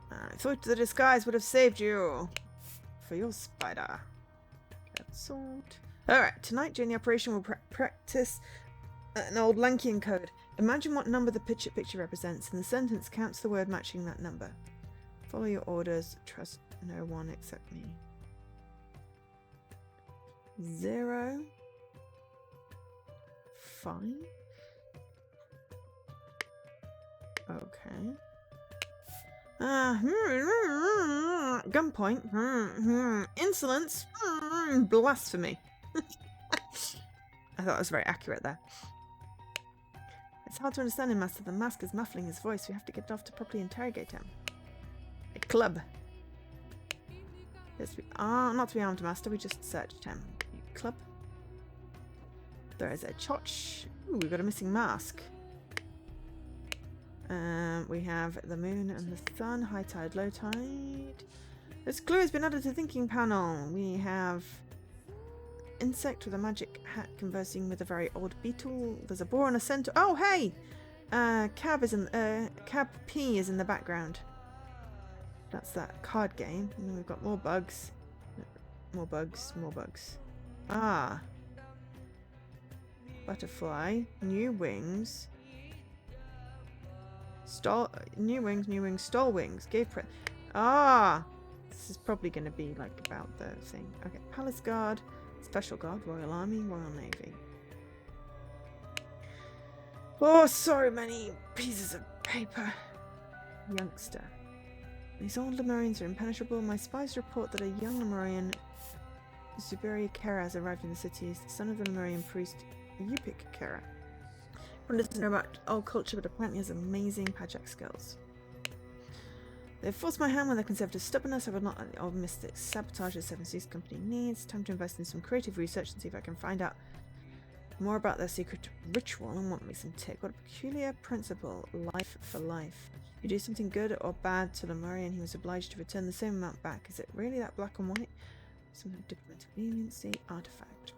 I thought the disguise would have saved you. For your spider. That's all. Alright, tonight during the operation we'll practice an old Lankian code. Imagine what number the picture represents, and the sentence counts the word matching that number. Follow your orders. Trust no one except me. 0 5 Okay. Gunpoint. Insolence. Blasphemy. I thought it was very accurate there. It's hard to understand him, Master. The mask is muffling his voice. We have to get off to properly interrogate him. A club. Yes, not to be armed, Master. We just searched him. A club. There is a chotch. Ooh, we've got a missing mask. We have the moon and the sun, high tide, low tide. This clue has been added to the thinking panel. We have insect with a magic hat conversing with a very odd beetle. There's a boar and a centaur. Oh, hey! Cab P is in the background. That's that card game. And then we've got more bugs. More bugs. Ah. Butterfly. New wings. New wings, stall wings, this is probably going to be like about the thing. Okay, Palace Guard, Special Guard, Royal Army, Royal Navy. Oh, so many pieces of paper. Youngster. These old Lemurians are impenetrable. My spies report that a young Lemurian, Zuberi Kera, has arrived in the city. He is the son of the Lemurian priest Yupik Kera. One doesn't know about old culture, but apparently has amazing Pajak skills. They've forced my hand with their conservative stubbornness. I will not let the old mystics sabotage the Seven Seas Company needs. Time to invest in some creative research and see if I can find out more about their secret ritual and what makes them tick. What a peculiar principle. Life for life. You do something good or bad to Lemurian, he was obliged to return the same amount back. Is it really that black and white? Some diplomatic leniency. Artifact.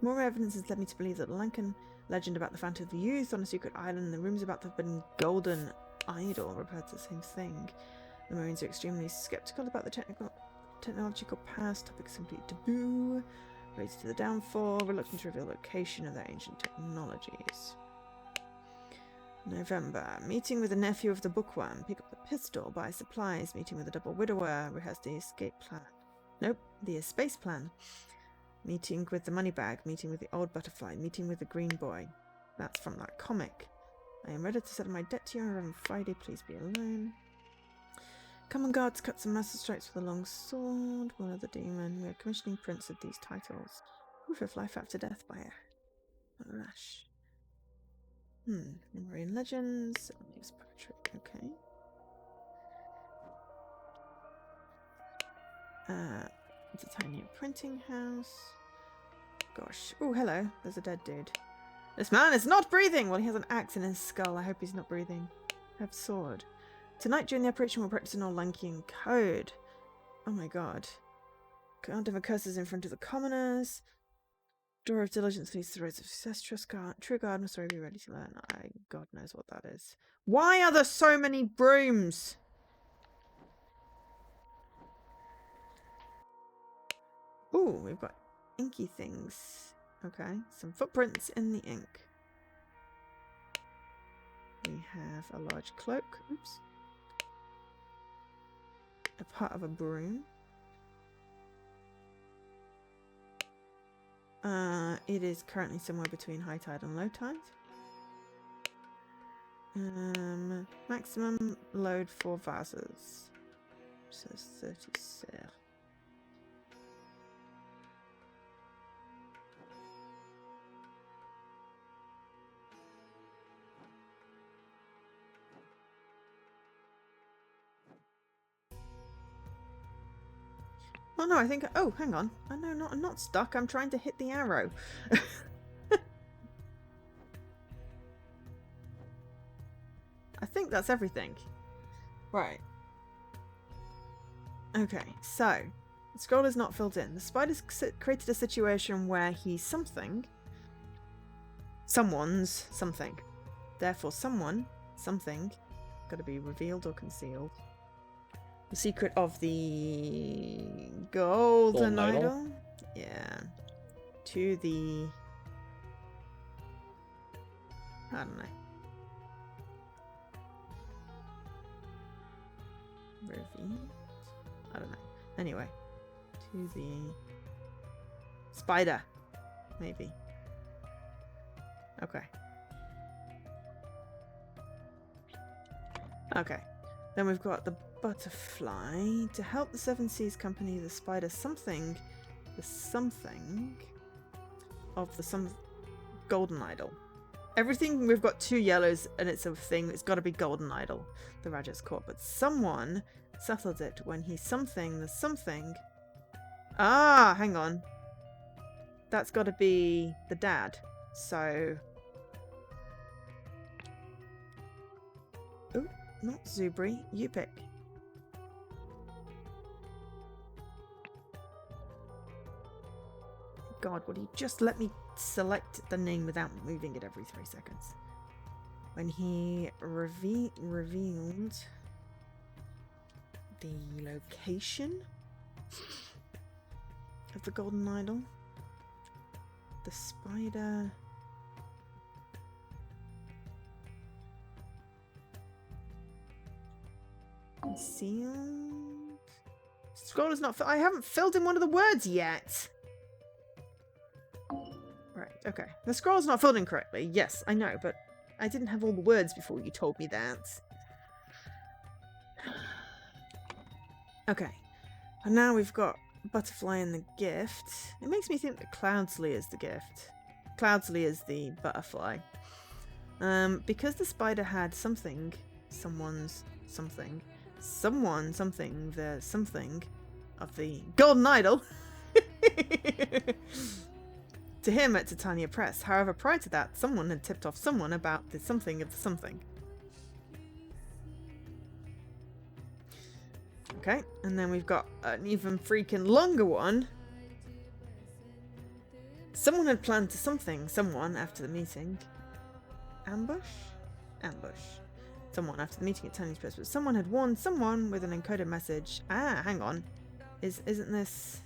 More evidence has led me to believe that the Lankan legend about the Fountain of Youth on a secret island and the rumors about the forbidden golden idol refer to the same thing. The Marines are extremely skeptical about the technological past. Topic simply taboo. Related to the downfall. Reluctant to reveal the location of their ancient technologies. November. Meeting with the nephew of the bookworm. Pick up the pistol. Buy supplies. Meeting with the double widower. Rehearse the escape plan. Nope. The space plan. Meeting with the money bag. Meeting with the old butterfly. Meeting with the green boy. That's from that comic. I am ready to settle my debt to you on Friday. Please be alone. Common guards cut some master strikes with a long sword. One of the demon. We are commissioning prints of these titles. Proof of life after death by a rash. Marine legends. News poetry. Okay. It's a tiny printing house. Gosh. Oh, hello. There's a dead dude. This man is not breathing! Well, he has an axe in his skull. I hope he's not breathing. I have sword. Tonight, during the operation, we'll practice an old Lankian code. Oh my god. Can't have curses in front of the commoners. Door of diligence leads to the roads of success. True guard must already be ready to learn. God knows what that is. Why are there so many brooms? Ooh, we've got inky things. Okay, some footprints in the ink. We have a large cloak. Oops. A part of a broom. It is currently somewhere between high tide and low tide. Maximum load for vases. Says 30 ser. Oh no, I think. Oh, hang on. Oh no, I'm not stuck. I'm trying to hit the arrow. I think that's everything. Right. Okay, so the scroll is not filled in. The spider's created a situation where he's something. Someone's something. Therefore, something, got to be revealed or concealed. The secret of the golden idol? Yeah. To the... I don't know. Revealed? I don't know. Anyway. To the... spider. Maybe. Okay. Okay. Then we've got the butterfly. To help the Seven Seas Company, the spider something. The something of the some golden idol. Everything, we've got 2 yellows and it's a thing. It's got to be golden idol. The Raja's court. But someone settled it when he's something. The something. Ah, hang on. That's got to be the dad. So... oh, not Zubri. You pick. God, would he just let me select the name without moving it every 3 seconds? When he revealed the location of the golden idol, the spider... concealed... Scroll is not... I haven't filled in one of the words yet! Right, okay. The scroll's not filled in correctly. Yes, I know, but I didn't have all the words before you told me that. Okay. And now we've got butterfly in the gift. It makes me think that Cloudsley is the gift. Cloudsley is the butterfly. Because the spider had something, someone's something, someone something, the something of the golden idol. To him at Titania Press. However, prior to that, someone had tipped off someone about the something of the something. Okay, and then we've got an even freaking longer one. Someone had planned to something, someone after the meeting. Ambush? Ambush. Someone after the meeting at Tony's Press, but someone had warned someone with an encoded message. Ah, hang on. Isn't this...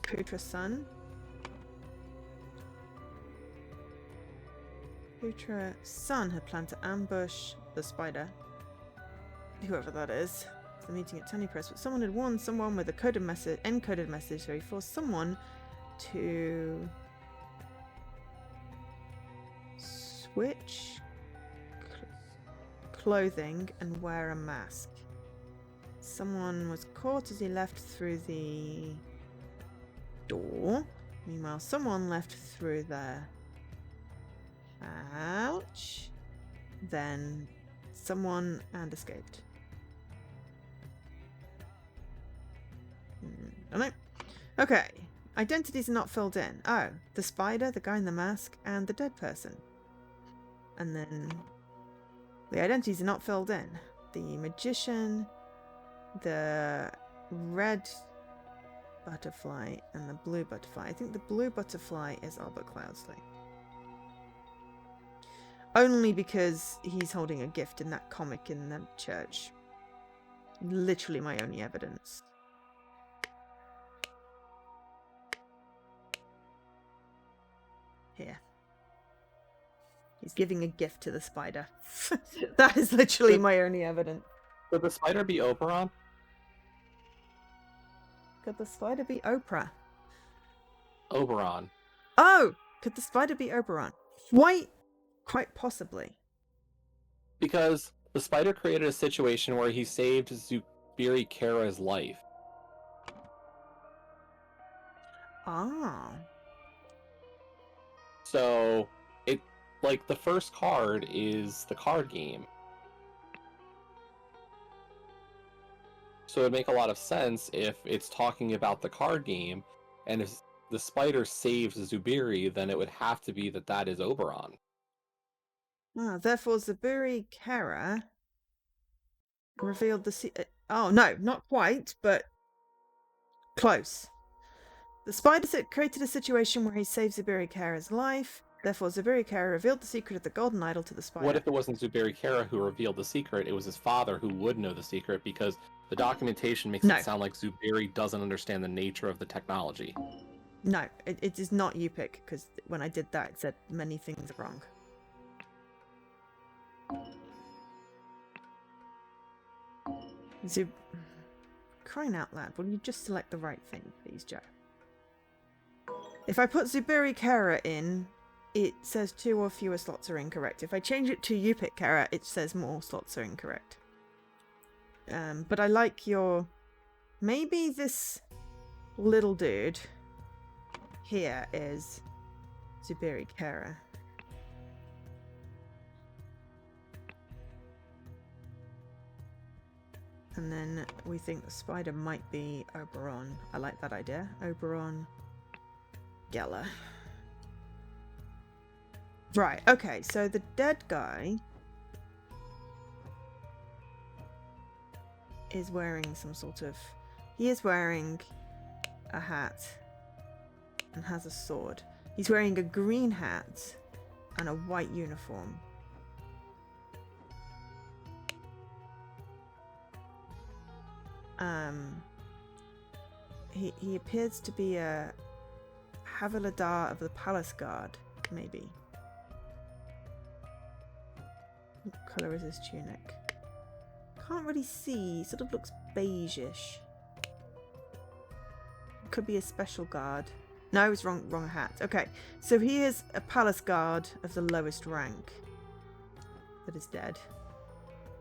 Putra's son? Putra's son had planned to ambush the spider. Whoever that is. The meeting at Tony Press, but someone had warned someone with a encoded message, so he forced someone to switch clothing and wear a mask. Someone was caught as he left through the door. Meanwhile, someone left through the pouch. Then someone and escaped. I don't know. Okay. Identities are not filled in. Oh, the spider, the guy in the mask, and the dead person. And then the identities are not filled in. The magician, the red butterfly, and the blue butterfly. I think the blue butterfly is Albert Cloudsley. Only because he's holding a gift in that comic in the church. Literally my only evidence. Here. He's giving a gift to the spider. That is literally my only evidence. Could the spider be Oberon? Could the spider be Oprah? Oberon. Oh! Could the spider be Oberon? Why? Quite possibly. Because the spider created a situation where he saved Zubiri Kara's life. Ah. So, like, the first card is the card game. So it would make a lot of sense if it's talking about the card game, and if the spider saves Zubiri, then it would have to be that is Oberon. Ah, therefore, Zubiri Kara revealed the... Oh, no, not quite, but close. The spider created a situation where he saved Zubiri Kara's life. Therefore, Zubiri Kara revealed the secret of the golden idol to the spider. What if it wasn't Zubiri Kara who revealed the secret? It was his father who would know the secret, because the documentation makes it sound like Zubiri doesn't understand the nature of the technology. No, it is not you pick, because when I did that, it said many things are wrong. Crying out loud, will you just select the right thing, please, Joe? If I put Zubiri Kara in, it says 2 or fewer slots are incorrect. If I change it to you pick Kara, it says more slots are incorrect. But I like your... Maybe this little dude here is Zubiri Kara. And then we think the spider might be Oberon. I like that idea. Oberon Geller. Right, okay, so the dead guy is wearing some sort of... He is wearing a hat and has a sword. He's wearing a green hat and a white uniform. He appears to be a Havildar of the Palace Guard, maybe. What colour is his tunic? Can't really see. Sort of looks beige-ish. could be a special guard. No, it's wrong hat. Okay, so he is a palace guard of the lowest rank that is dead.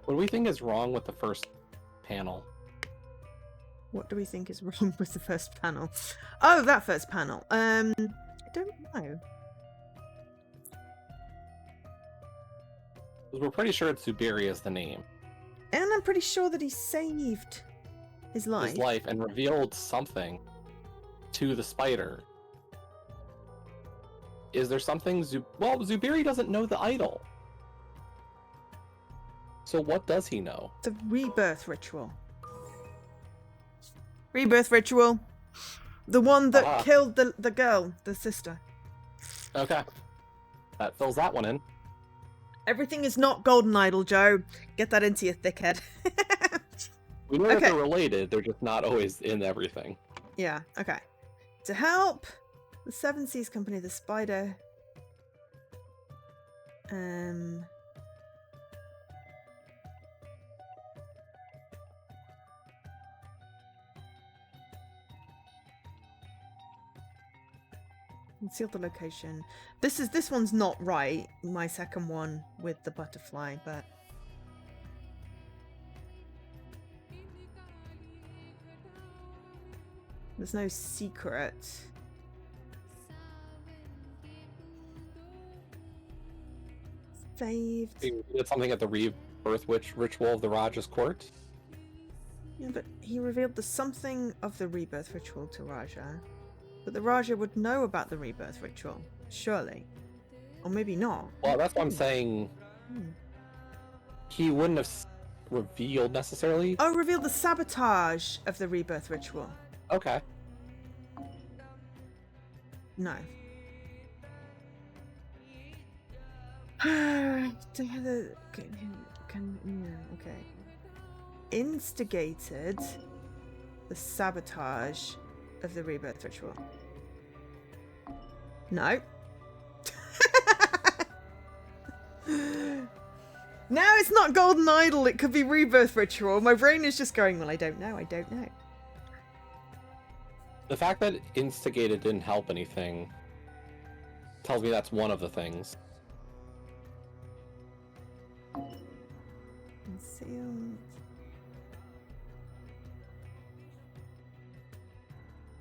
What do we think is wrong with the first panel? What do we think is wrong with the first panel? Oh, that first panel. I don't know. We're pretty sure it's Zubiri is the name. And I'm pretty sure that he saved his life. His life and revealed something to the spider. Is there something well, Zubiri doesn't know the idol. So what does he know? The rebirth ritual. Rebirth ritual. The one that killed the girl, the sister. Okay. That fills that one in. Everything is not golden idol, Joe. Get that into your thick head. We know that they're related, they're just not always in everything. Yeah, okay. To help the Seven Seas Company, the spider. Conceal the location. This one's not right. My second one with the butterfly, but there's no secret. Saved. He did something at the rebirth ritual of the Raja's court. Yeah, but he revealed the something of the rebirth ritual to Raja. But the Raja would know about the rebirth ritual, surely. Or maybe not. Well, that's what I'm saying. He wouldn't have revealed necessarily. Oh, revealed the sabotage of the rebirth ritual. Okay. No. Okay. Instigated the sabotage of the rebirth ritual. No. Now it's not golden idol, it could be rebirth ritual. My brain is just going, well, I don't know. The fact that instigated didn't help anything tells me that's one of the things. Concealed.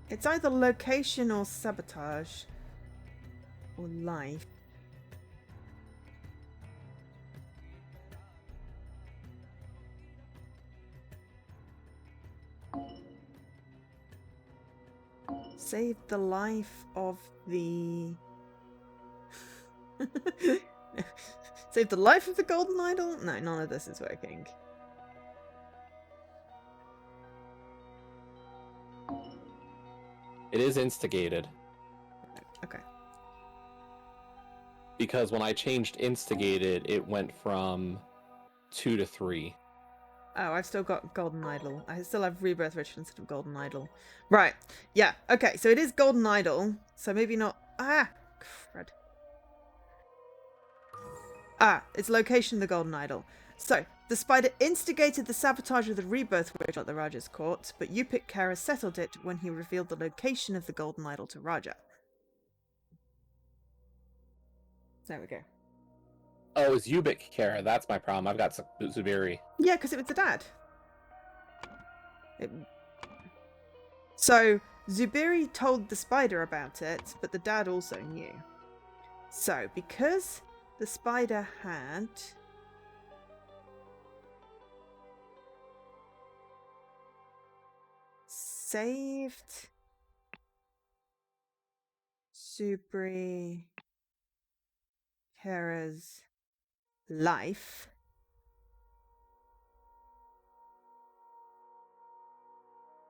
It's either location or sabotage. Or life. Saved the life of the... Saved the life of the golden idol? No, none of this is working. It is instigated. Okay. Because when I changed instigated, it went from 2 to 3. Oh, I've still got golden idol. I still have rebirth ritual instead of golden idol. Right. Yeah. Okay. So it is golden idol. So maybe not. Crud. It's location of the golden idol. So the spider instigated the sabotage of the rebirth ritual at the Raja's court, but Upik Kara settled it when he revealed the location of the golden idol to Raja. There we go. Oh, it was Ubik Kara. That's my problem. I've got Zubiri. Yeah, because it was the dad. So Zubiri told the spider about it, but the dad also knew. So because the spider had saved Zubiri Kara's life,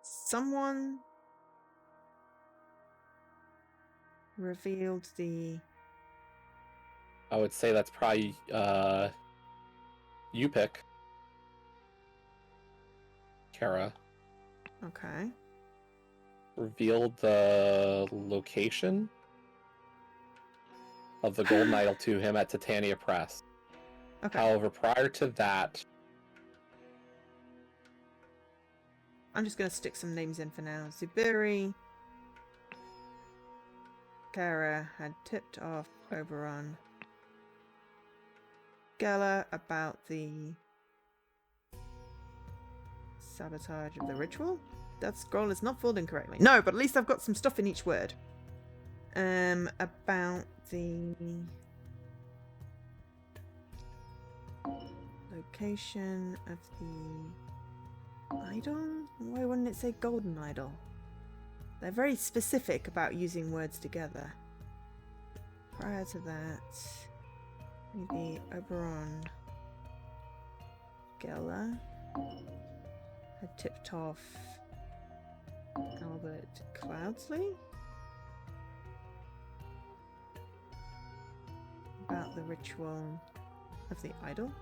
someone revealed the... I would say that's probably Upik Kara. Okay. Revealed the location of the golden idol to him at Titania Press. Okay. However, prior to that... I'm just going to stick some names in for now. Zubiri Kara had tipped off Oberon Geller about the sabotage of the ritual. That scroll is not folding correctly. No, but at least I've got some stuff in each word. About the location of the idol? Why wouldn't it say golden idol? They're very specific about using words together. Prior to that, maybe Oberon Geller had tipped off Albert Cloudsley about the ritual of the idol.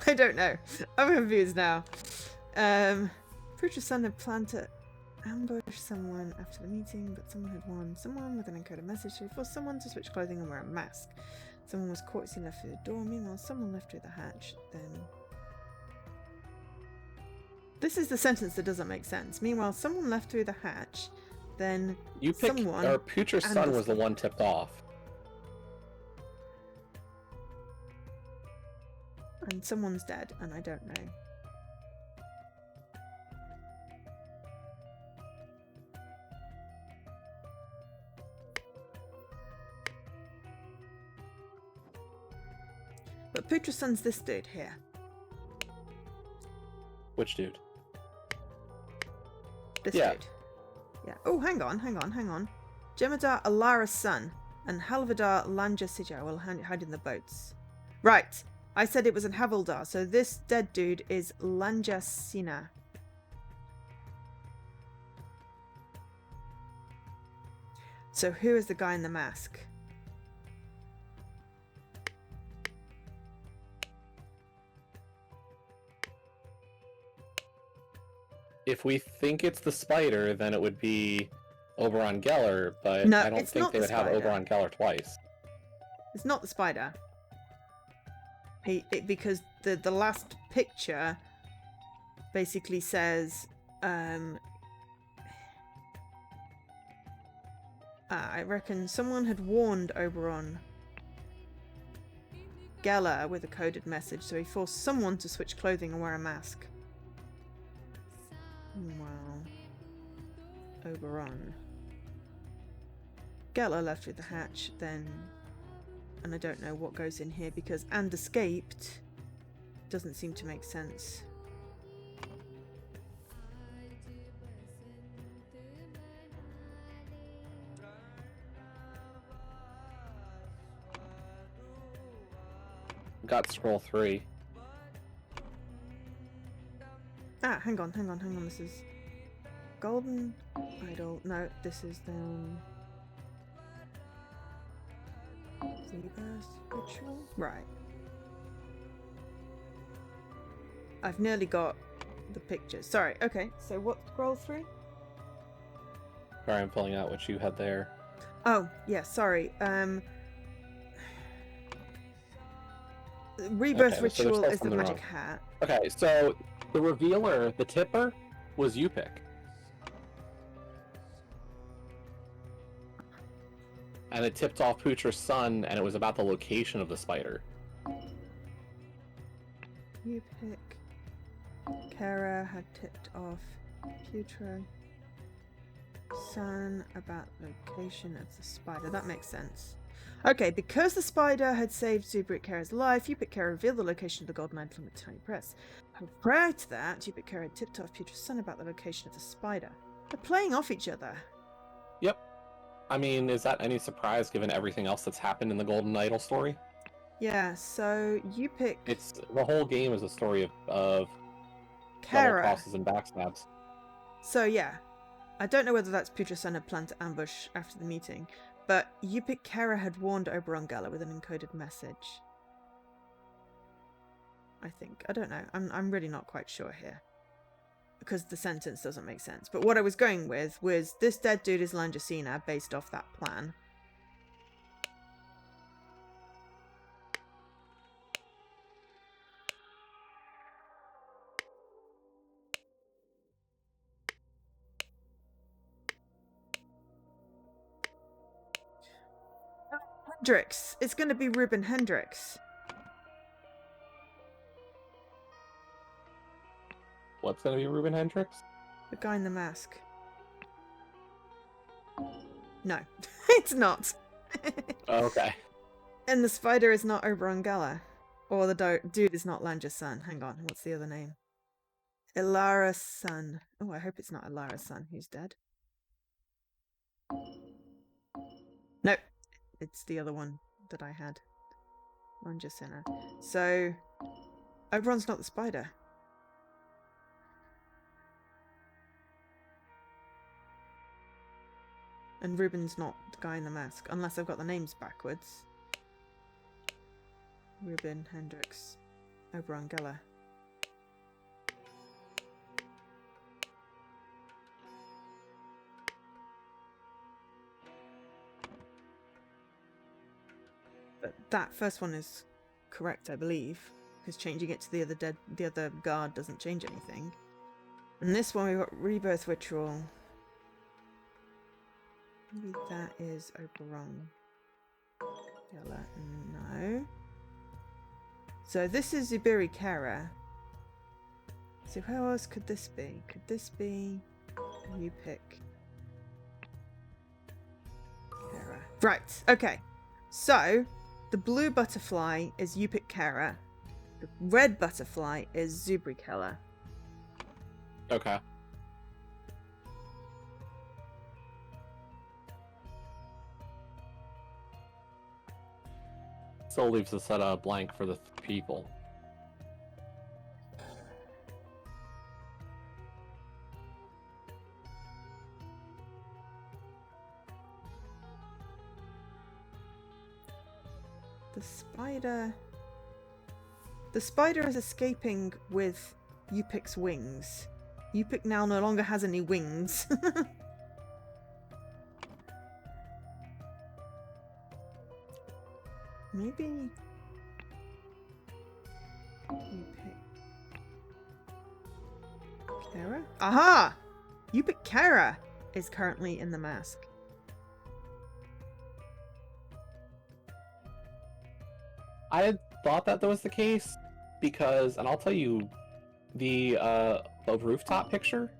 I don't know. I'm confused now. Preacher's son had planned to ambush someone after the meeting, but someone had warned someone with an encoded message to force someone to switch clothing and wear a mask. Someone was caught as he left through the door. Meanwhile, someone left through the hatch. Then this is the sentence that doesn't make sense. Meanwhile, someone left through the hatch. Then You pick, someone. or Preacher's son was the one tipped off. And someone's dead, and I don't know. But Putra's son's this dude here. Which dude? This dude. Yeah. Oh, hang on. Jemadar Alara's son and Halvadar Lanjasija will hide in the boats. Right. I said it was an Havildar, so this dead dude is Lanjasina. So who is the guy in the mask? If we think it's the spider, then it would be Oberon Geller, but No, I don't it's think not they the would have spider. Oberon Geller twice. It's not the spider. Because the last picture basically says I reckon someone had warned Oberon Geller with a coded message, so he forced someone to switch clothing and wear a mask. Well, Oberon Geller left through the hatch, then, and I don't know what goes in here because and escaped doesn't seem to make sense. Got scroll 3. Ah, hang on. This is Golden Idol. No, this is the Zebra's ritual. Right. I've nearly got the pictures. Sorry. Okay. So what? Scroll 3. Sorry, I'm pulling out what you had there. Oh yeah. Sorry. Rebirth Okay, ritual so is the magic hat. Okay, so the revealer, the tipper, was Yupik. And it tipped off Putra's son, and it was about the location of the spider. You pick. Kara had tipped off Putra son about location of the spider. That makes sense. Okay, because the spider had saved Zubrik Kara's life, Yupik Kara revealed the location of the golden idol from the tiny press. Prior to that, Yupik Kara had tipped off Putra's son about the location of the spider. They're playing off each other. Yep. I mean, is that any surprise given everything else that's happened in the Golden Idol story? Yeah, so Yupik It's the whole game is a story of double Kara. crosses and backstabs. So yeah, I don't know whether that's Putra's son had planned to ambush after the meeting, but Yupik Kara had warned Oberon Geller with an encoded message. I think. I don't know. I'm really not quite sure here. Because the sentence doesn't make sense. But what I was going with was this dead dude is Lanjasina based off that plan. Hendrix. It's going to be Ruben Hendrix. What's going to be Ruben Hendricks? The guy in the mask. No, it's not. Oh, okay. And the spider is not Oberon Geller. Or the dude is not Langer's son. Hang on, what's the other name? Ilara's son. Oh, I hope it's not Ilara's son who's dead. Nope, it's the other one that I had. Langer Sinner. So, Oberon's not the spider. And Ruben's not the guy in the mask, unless I've got the names backwards. Ruben Hendrix, Oberon Geller. But that first one is correct, I believe, because changing it to the other guard doesn't change anything. And this one we've got Rebirth Ritual. Maybe that is Oberon Geller. No. So this is Zubiri Kara. So who else could this be? Could this be... You pick. Kara. Right, okay. So, the blue butterfly is you pick Kara. The red butterfly is Zubiri Kara. Okay. Still leaves the set blank for the people. The spider is escaping with Yupik's wings. Yupik now no longer has any wings. Maybe Yupik Kara? Aha! Yupik Kara is currently in the mask. I had thought that was the case because, and I'll tell you, the rooftop picture.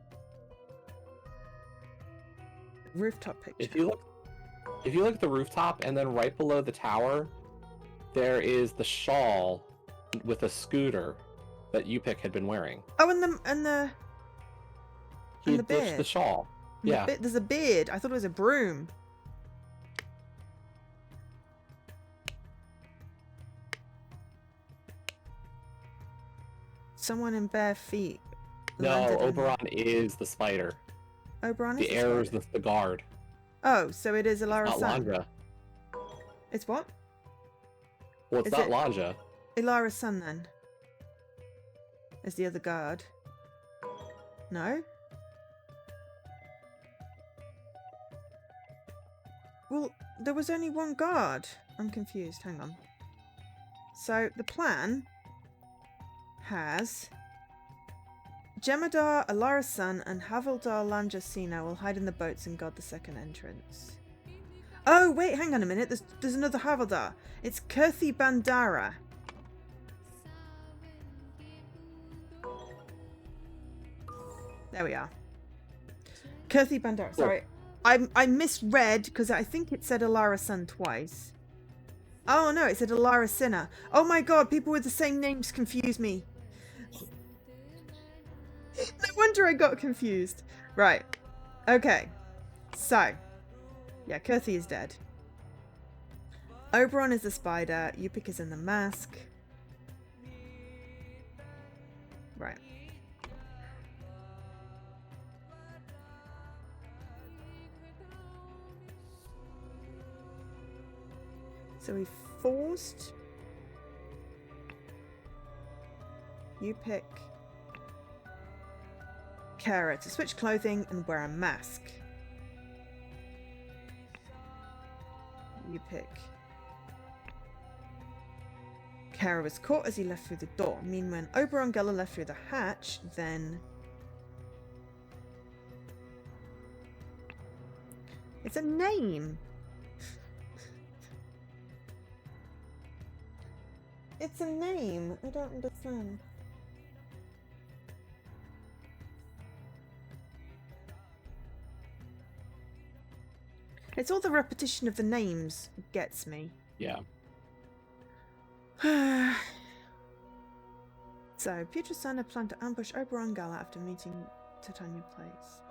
Rooftop picture. If you look at the rooftop, and then right below the tower, there is the shawl with a scooter that Yupik had been wearing. Oh, He the ditched beard. the shawl. And Yeah. there's a beard. I thought it was a broom. Someone in bare feet. No, landed in- Oberon is the spider. Oberon is The heir is spider. the guard. Oh, so it is Ilara's Not son. Lanja. It's what? Well, it's Is not it- Lanja. Ilara's son then. Is the other guard. No? Well, there was only one guard. I'm confused. Hang on. So the plan has Jemadar, Alara's son, and Havildar Lanjasina will hide in the boats and guard the second entrance. Oh, wait, hang on a minute. There's another Havildar. It's Kirthi Bandara. There we are. Kirthi Bandara. Sorry. I misread because I think it said Alara's son twice. Oh no, it said Alara Sinner. Oh my god, people with the same names confuse me. No wonder I got confused. Right. Okay. So. Yeah, Kirthi is dead. Oberon is the spider. Yupik is in the mask. Right. So we forced Yupik Kara to switch clothing and wear a mask. Yupik Kara was caught as he left through the door. I mean, when Oberon Geller left through the hatch, then it's a name. It's a name. I don't understand. It's all the repetition of the names gets me. Yeah. So, Putresana planned to ambush Oberon Gala after meeting Titania Place.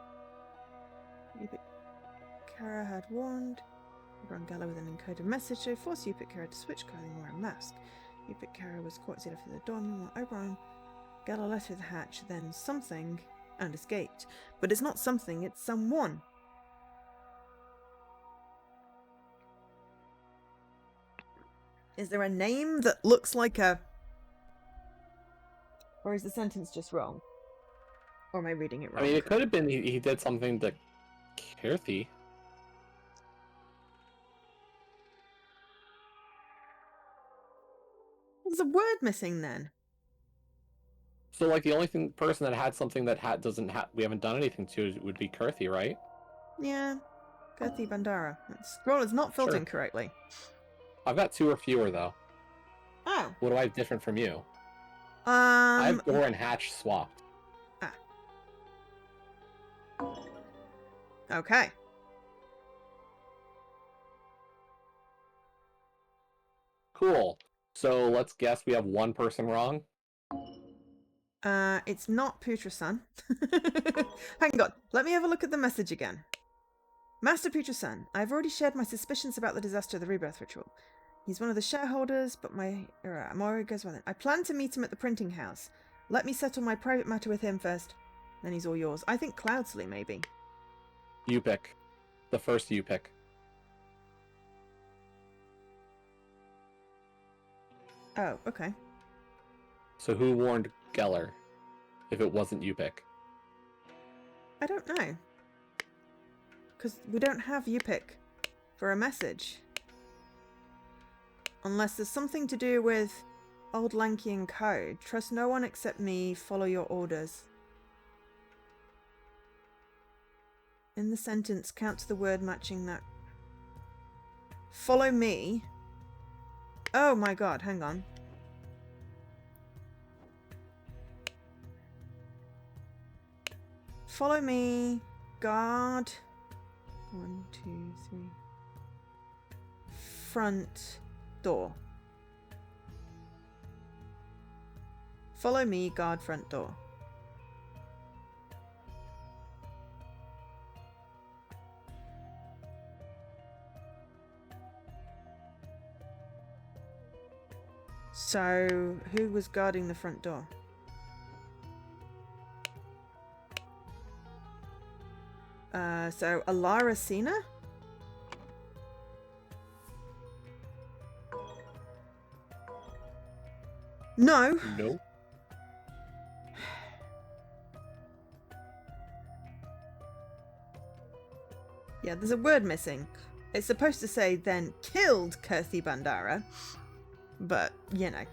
Kara had warned Oberon Gala with an encoded message to force Kara to switch clothing and wear a mask. Kara was caught as he left for the door, while Oberon Gala left through the hatch, then something, and escaped. But it's not something, it's someone. Is there a name that looks like a... Or is the sentence just wrong? Or am I reading it wrong? I mean, it could have been he did something to Kirthi. There's a word missing then. So, like, the only person that had something that we haven't done anything to would be Kirthi, right? Yeah. Kirthi Bandara. Scroll is not filled in correctly. I've got 2 or fewer, though. Oh. What do I have different from you? I have door and hatch swapped. Ah. Okay. Cool. So let's guess we have one person wrong. It's not Putra-san. Hang on. Let me have a look at the message again. Master Putra-san, I've already shared my suspicions about the disaster of the rebirth ritual. He's one of the shareholders, but my Mori goes well then. I plan to meet him at the printing house. Let me settle my private matter with him first. Then he's all yours. I think Cloudsley, maybe. You pick. The first you pick. Oh, okay. So who warned Geller if it wasn't you pick? I don't know. Because we don't have Yupik for a message. Unless there's something to do with Old Lankian code. Trust no one except me. Follow your orders. In the sentence, count to the word matching that. Follow me. Oh my god, hang on. Follow me. Guard. 1, 2, 3. Front door. Follow me, guard front door. So, who was guarding the front door? So Alara Sina? No. No. Yeah, there's a word missing. It's supposed to say then killed Kirthi Bandara, but you know.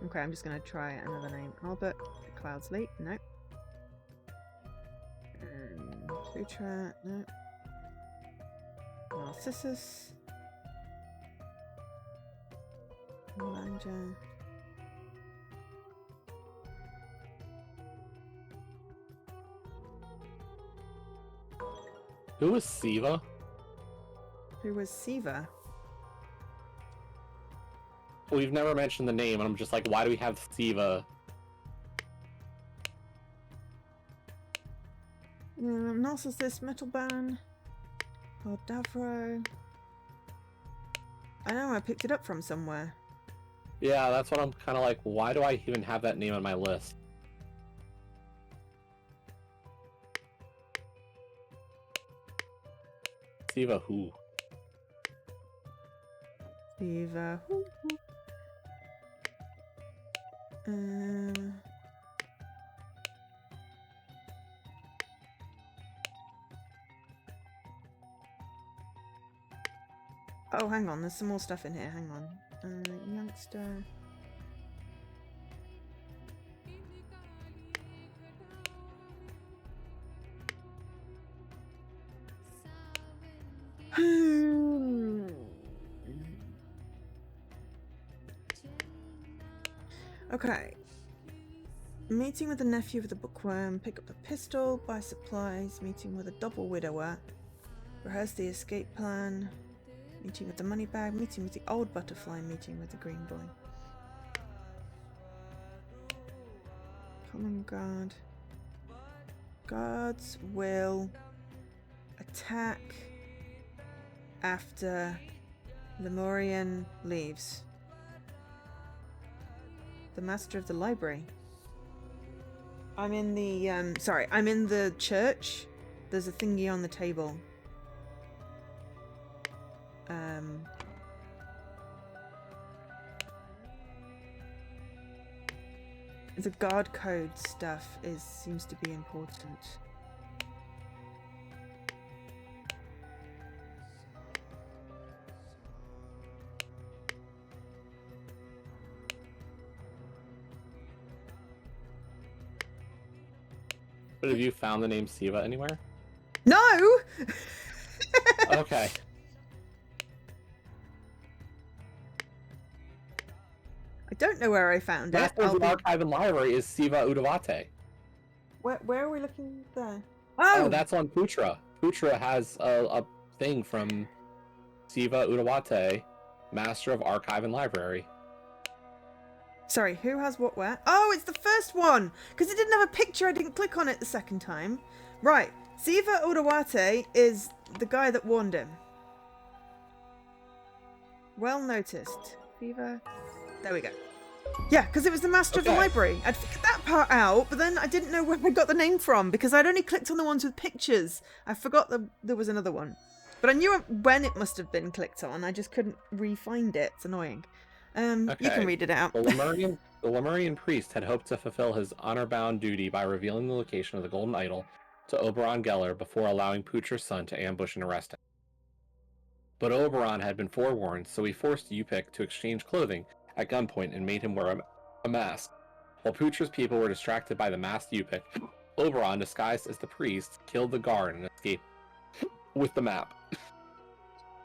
Okay, I'm just gonna try another name. Albert Cloudsley, no. Putra, no. Narcissus. Melanja. Who was Siva? Who was Siva? Well, we've never mentioned the name, and I'm just like, why do we have Siva? Narcissus, Metalban, Davro. I know I picked it up from somewhere. Yeah, that's what I'm kind of like, why do I even have that name on my list? Siva who? Siva who? Oh, hang on. There's some more stuff in here. Hang on. Youngster. Okay. Meeting with the nephew of the bookworm, pick up the pistol, buy supplies, meeting with a double widower, rehearse the escape plan, meeting with the money bag, meeting with the old butterfly, meeting with the green boy. Common guard. Guards will attack after Lemurian leaves. The master of the library. I'm in the, I'm in the church. There's a thingy on the table. The guard code stuff seems to be important. But have you found the name Siva anywhere? No! Okay. I don't know where I found it. Master of the Archive and Library is Siva Udavate. Where are we looking there? Oh, that's on Putra. Putra has a thing from Siva Udavate, Master of Archive and Library. Sorry, who has what where? Oh, it's the first one! Because it didn't have a picture, I didn't click on it the second time. Right, Siva Udawate is the guy that warned him. Well noticed. Siva... There we go. Yeah, because it was the master of the library. I'd figured that part out, but then I didn't know where I got the name from, because I'd only clicked on the ones with pictures. I forgot that there was another one. But I knew when it must have been clicked on, I just couldn't re-find it. It's annoying. You can read it out. The Lemurian priest had hoped to fulfill his honor-bound duty by revealing the location of the golden idol to Oberon Geller before allowing Putra's son to ambush and arrest him. But Oberon had been forewarned, so he forced Yupik to exchange clothing at gunpoint and made him wear a mask. While Putra's people were distracted by the masked Yupik, Oberon, disguised as the priest, killed the guard and escaped with the map.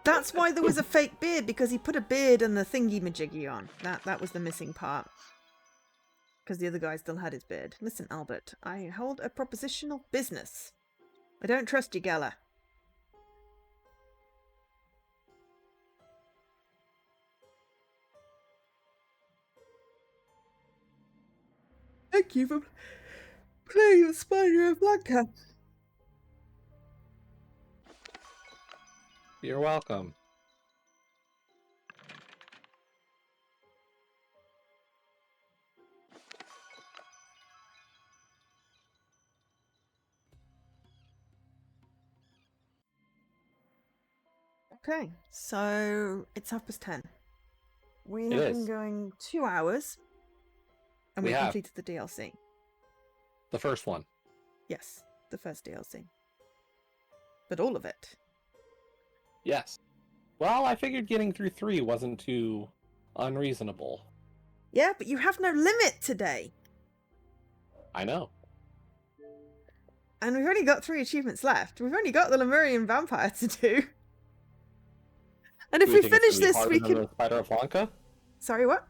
That's why there was a fake beard, because he put a beard and the thingy-majiggy on. That was the missing part. Because the other guy still had his beard. Listen, Albert, I hold a propositional business. I don't trust you, Geller. Thank you for playing the Spider of Blanca. You're welcome. Okay, so it's 10:30. We have been going 2 hours, and we completed the DLC. The first one. Yes, the first DLC. But all of it. Yes. Well, I figured getting through 3 wasn't too unreasonable. Yeah, but you have no limit today. I know. And we've only got 3 achievements left. We've only got the Lemurian vampire to do. And if we finish this, we can... The Spider of Blanca? Sorry, what?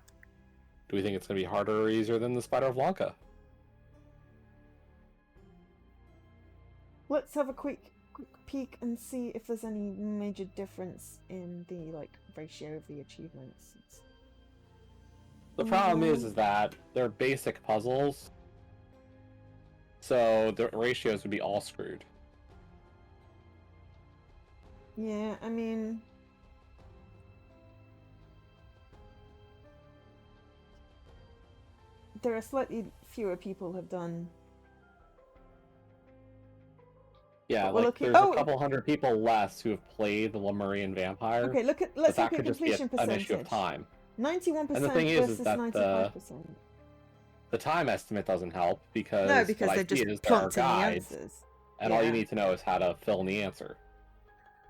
Do we think it's going to be harder or easier than the Spider of Blanca? Let's have a quick peek and see if there's any major difference in the ratio of the achievements. The problem is that they're basic puzzles, so the ratios would be all screwed. Yeah, I mean... There are slightly fewer people have done... Yeah, there's a couple hundred people less who have played the Lemurian Vampire. Okay, let's look at completion percentage. An issue of time. 91% and the thing is versus that 95%. The time estimate doesn't help because they've just plunked in the answers. And all you need to know is how to fill in the answer.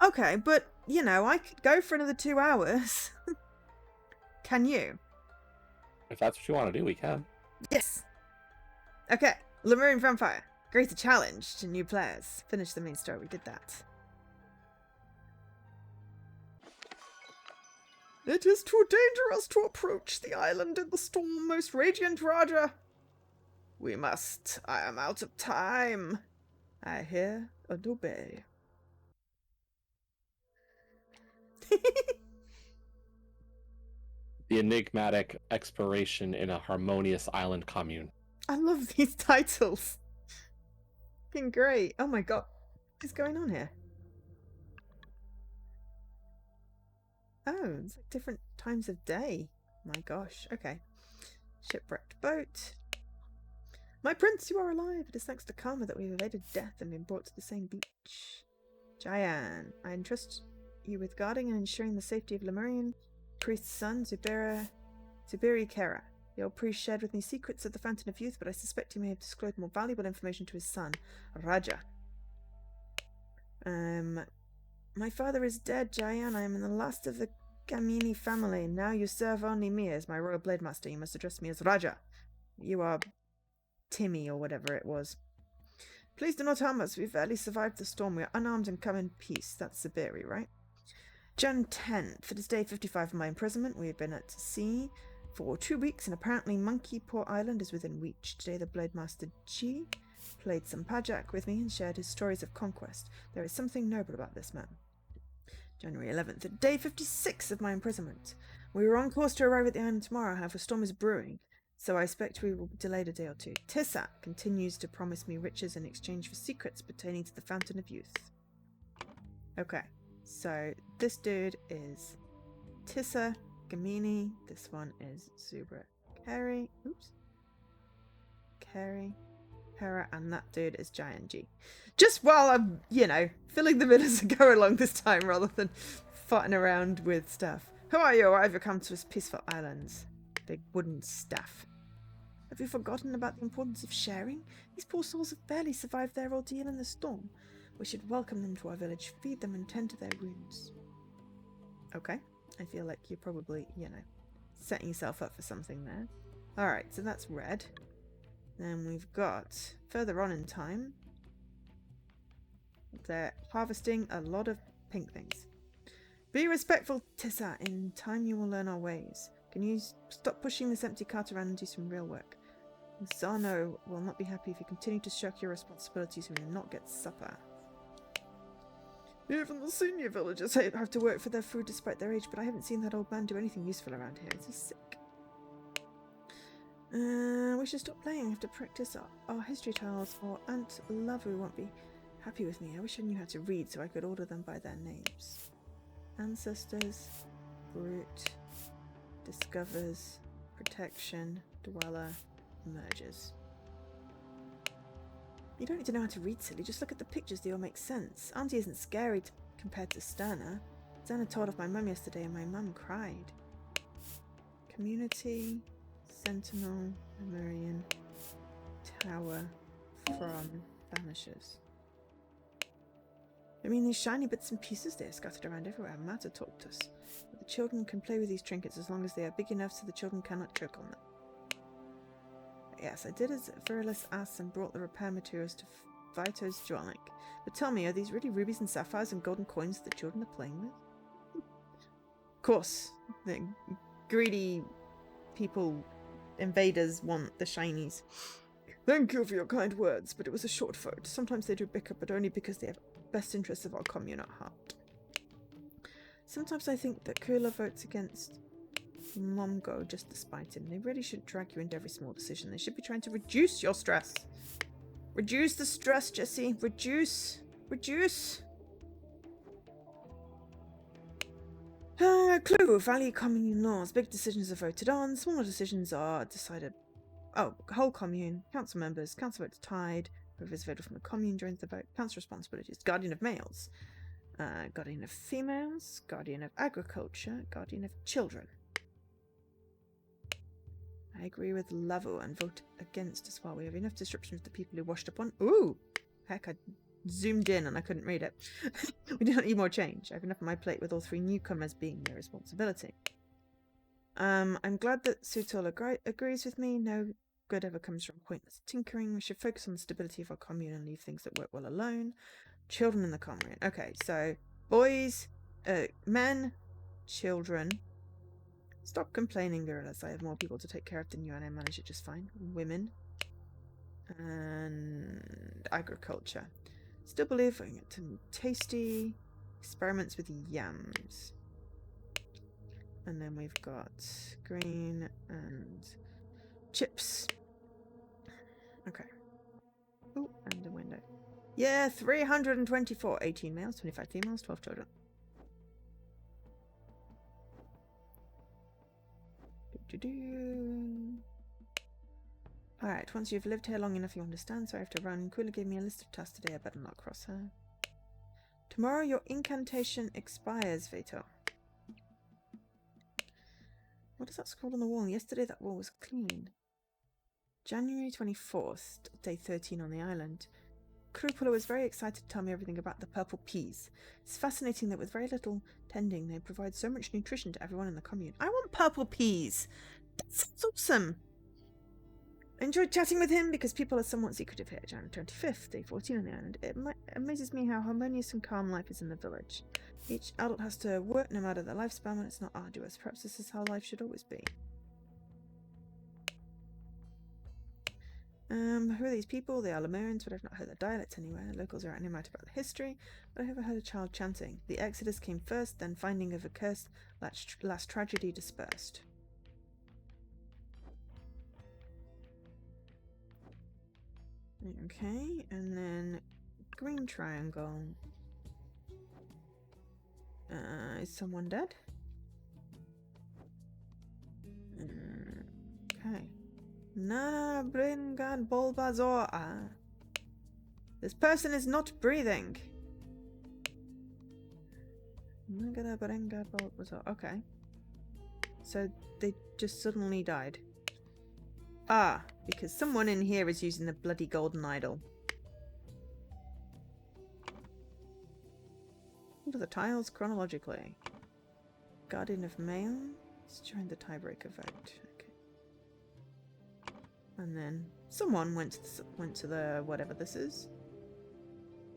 Okay, but, I could go for another 2 hours. Can you? If that's what you want to do, we can. Yes! Okay, Lemurian Vampire. Greater challenge to new players. Finish the main story, we did that. It is too dangerous to approach the island in the storm, most radiant Raja. We must. I am out of time. I hear and obey. The enigmatic exploration in a harmonious island commune. I love these titles. Fucking great. Oh my god. What is going on here? Oh, it's like different times of day. My gosh. Okay. Shipwrecked boat. My prince, you are alive. It is thanks to karma that we have evaded death and been brought to the same beach. Jayan, I entrust you with guarding and ensuring the safety of Lemurian priest's son, Zubiri Kera. The old priest shared with me secrets of the Fountain of Youth, but I suspect he may have disclosed more valuable information to his son, Raja. My father is dead, Jayan. I am the last of the Gamini family. Now you serve only me as my royal blade master. You must address me as Raja. You are Timmy or whatever it was. Please do not harm us. We've barely survived the storm. We are unarmed and come in peace. That's Zubiri, right? Jan 10th. It is day 55 of my imprisonment. We have been at sea for 2 weeks, and apparently Monkey Paw Island is within reach. Today the Blade Master G played some pajak with me and shared his stories of conquest. There is something noble about this man. January 11th. Day 56 of my imprisonment. We were on course to arrive at the island tomorrow, however, a storm is brewing, so I expect we will be delayed a day or two. Tissa continues to promise me riches in exchange for secrets pertaining to the Fountain of Youth. Okay, so this dude is Tissa Gamini. This one is Zubra Carey. Oops. Carey. Hera, and that dude is Giant G. Just while I'm, filling them in as I go along this time rather than farting around with stuff. Who are you? Why have you come to this peaceful islands? Big wooden staff. Have you forgotten about the importance of sharing? These poor souls have barely survived their ordeal in the storm. We should welcome them to our village, feed them and tend to their wounds. Okay. I feel like you're probably, setting yourself up for something there. Alright, so that's red. Then we've got, further on in time, they're harvesting a lot of pink things. Be respectful, Tissa. In time you will learn our ways. Can you stop pushing this empty cart around and do some real work? Zano will not be happy if you continue to shirk your responsibilities and will not get supper. Even the senior villagers have to work for their food despite their age, but I haven't seen that old man do anything useful around here. Is he sick? We should stop playing. I have to practice our history tiles, or Aunt Lavu won't be happy with me. I wish I knew how to read so I could order them by their names. Ancestors, Brute, Discovers, Protection, Dweller, Merges. You don't need to know how to read, silly. Just look at the pictures, they all make sense. Auntie isn't scary compared to Sterna. Sterna told of my mum yesterday and my mum cried. Community, Sentinel, Lemurian, Tower, from Banishers. I mean, these shiny bits and pieces they are scattered around everywhere. Mata taught us. But the children can play with these trinkets as long as they are big enough so the children cannot choke on them. Yes, I did as Virilis asked and brought the repair materials to Vito's Jolnik. But tell me, are these really rubies and sapphires and golden coins that the children are playing with? Of course, the greedy people, invaders, want the shinies. Thank you for your kind words, but it was a short vote. Sometimes they do bicker, but only because they have best interests of our commune at heart. Sometimes I think that Kula votes against Momgo just to spite him. They really shouldn't drag you into every small decision. They should be trying to reduce your stress. Reduce the stress, Jesse. Reduce. Clue. Value commune laws. Big decisions are voted on. Smaller decisions are decided. Oh, whole commune. Council members. Council votes tied. Whoever's voted from the commune joins the vote. Council responsibilities. Guardian of males. Guardian of females. Guardian of agriculture. Guardian of children. I agree with Lavo and vote against as well. We have enough disruption of the people who washed up on. Ooh! Heck, I zoomed in and I couldn't read it. We do not need more change. I have enough on my plate with all three newcomers being their responsibility. I'm glad that Sutul agrees with me. No good ever comes from pointless tinkering. We should focus on the stability of our commune and leave things that work well alone. Children in the commune. Okay, so boys, men, children. Stop complaining, gorillas. I have more people to take care of than you, and I manage it just fine. Women. And agriculture. Still believe I can get some tasty experiments with yams. And then we've got green and chips. Okay. Oh, and a window. Yeah, 324. 18 males, 25 females, 12 children. Alright, once you've lived here long enough, you understand, so I have to run. Kula gave me a list of tasks today. I better not cross her. Tomorrow your incantation expires, Veto. What does that scroll on the wall? Yesterday that wall was clean. January 24th, day 13 on the island. Krupula was very excited to tell me everything about the purple peas. It's fascinating that with very little tending, they provide so much nutrition to everyone in the commune. I want purple peas! That sounds awesome! I enjoyed chatting with him because people are somewhat secretive here. January 25th, day 14 on the island. It amazes me how harmonious and calm life is in the village. Each adult has to work no matter their lifespan, and it's not arduous. Perhaps this is how life should always be. Who are these people? They are Lemurians, but I've not heard their dialects anywhere. Locals are animated about the history, but I never heard a child chanting. The Exodus came first, then finding of a curse, last tragedy dispersed. Okay, and then green triangle. Is someone dead? Okay. Nana Bringad Bulbazoa. This person is not breathing. Nagada Bringad Bulbazoa. Okay. So they just suddenly died. Ah, because someone in here is using the bloody golden idol. What are the tiles chronologically? Guardian of Male. Let's join the tiebreaker vote. Okay. And then someone went to the whatever this is.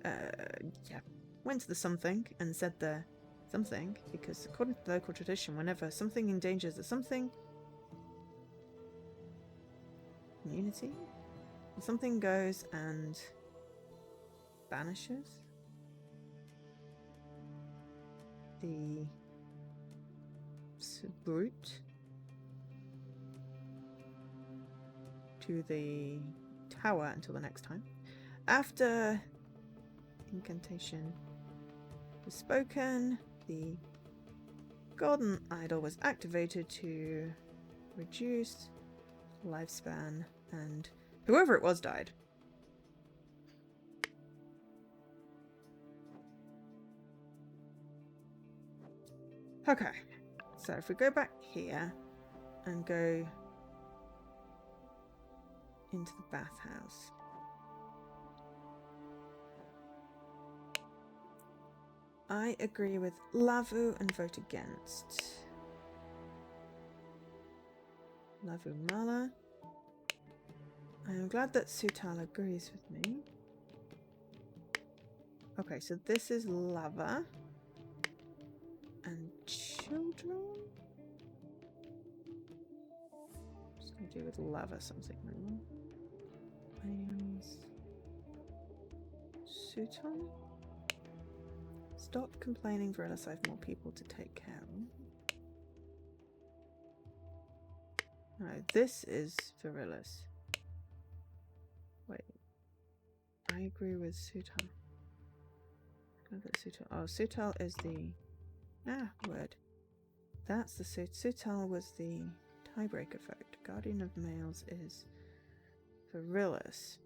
Yeah, went to the something and said the something because according to local tradition, whenever something endangers the something, immunity, something goes and banishes the brute to the tower until the next time. After incantation was spoken, the golden idol was activated to reduce lifespan, and whoever it was died. Okay, so if we go back here and go into the bathhouse. I agree with Lavu and vote against. Lavu Mala. I am glad that Sutal agrees with me. Okay, so this is lava. And children? I'm just going to do with lava something. Items. Sutal? Stop complaining, Verillis. I have more people to take care of. No, this is Verillis. Wait. I agree with Sutal. Oh, Sutal is the... word. That's the Sutal was the tiebreaker vote. Guardian of Males is Verillis.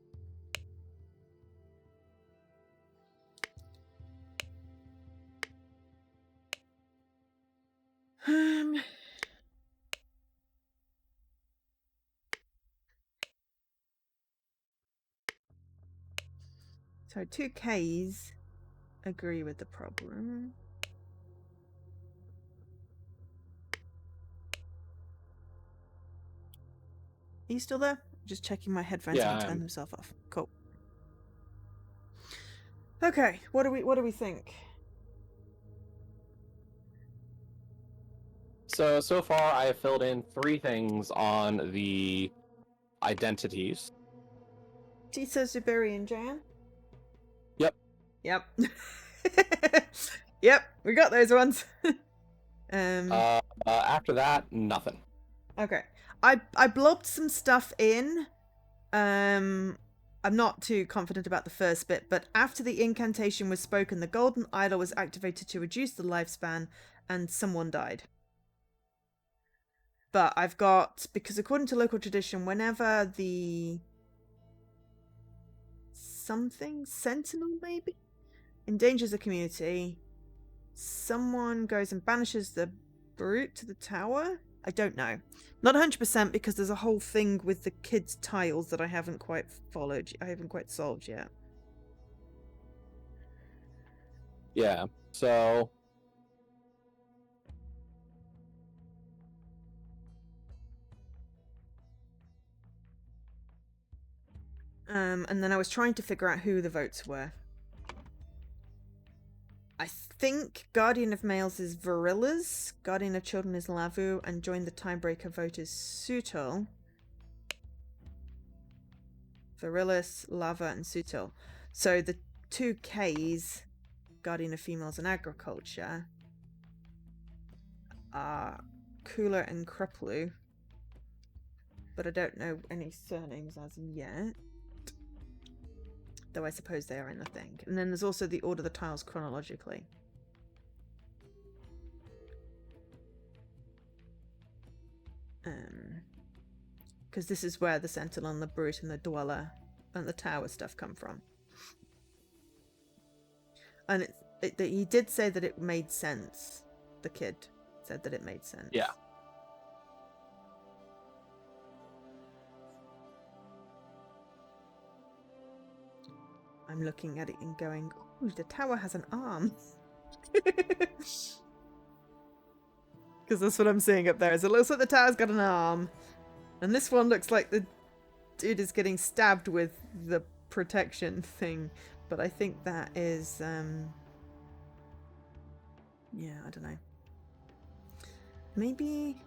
So 2 Ks agree with the problem. Are you still there? Just checking my headphones haven't turned themselves off. Cool. Okay, what do we think? So far I have filled in 3 things on the identities. Tito Zuberi and Jan? Yep. Yep. Yep, we got those ones. After that, nothing. Okay. I blobbed some stuff in. I'm not too confident about the first bit, but after the incantation was spoken, the golden idol was activated to reduce the lifespan, and someone died. But I've got, because according to local tradition, whenever the something sentinel maybe endangers the community, someone goes and banishes the brute to the tower. I don't know. Not 100% because there's a whole thing with the kids' tiles that I haven't quite followed. I haven't quite solved yet. Yeah. So And then I was trying to figure out who the votes were. I think Guardian of Males is Varilla's, Guardian of Children is Lavu, and join the tiebreaker vote is Sutil. Varillas, Lava, and Sutil. So the 2 Ks, Guardian of Females and Agriculture, are Kula and Kruplu. But I don't know any surnames as yet. Though I suppose they are in the thing. And then there's also the order of the tiles chronologically. Because this is where the Sentinel and the Brute and the Dweller and the Tower stuff come from. And he did say that it made sense. The kid said that it made sense. yeah. I'm looking at it and going, ooh, the tower has an arm. Because that's what I'm seeing up there. Is it looks like the tower's got an arm. And this one looks like the dude is getting stabbed with the protection thing. But I think that is, yeah, I don't know. Maybe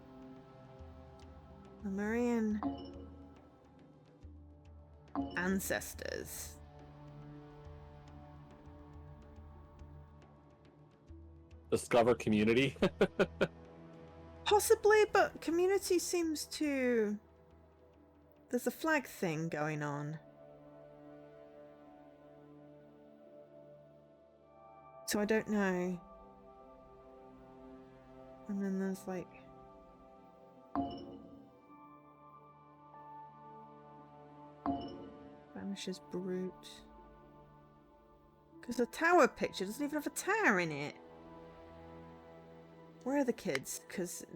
Lemurian ancestors. Discover community. Possibly, but community seems to... There's a flag thing going on. So I don't know. And then there's like... Vanishes Brute. Because the tower picture doesn't even have a tower in it. Where are the kids? Because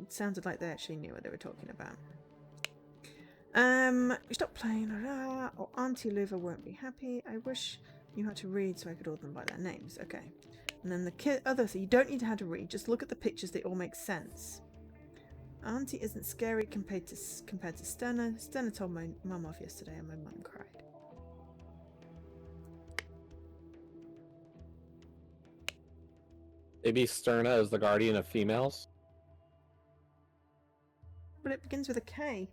it sounded like they actually knew what they were talking about. Stop playing. Or Auntie Luva won't be happy. I wish you had to read so I could order them by their names. Okay. And then the other thing, you don't need to have to read. Just look at the pictures. They all make sense. Auntie isn't scary compared to Sterna. Sterna told my mum off yesterday and my mum cried. Maybe Sterna is the guardian of females. But it begins with a K.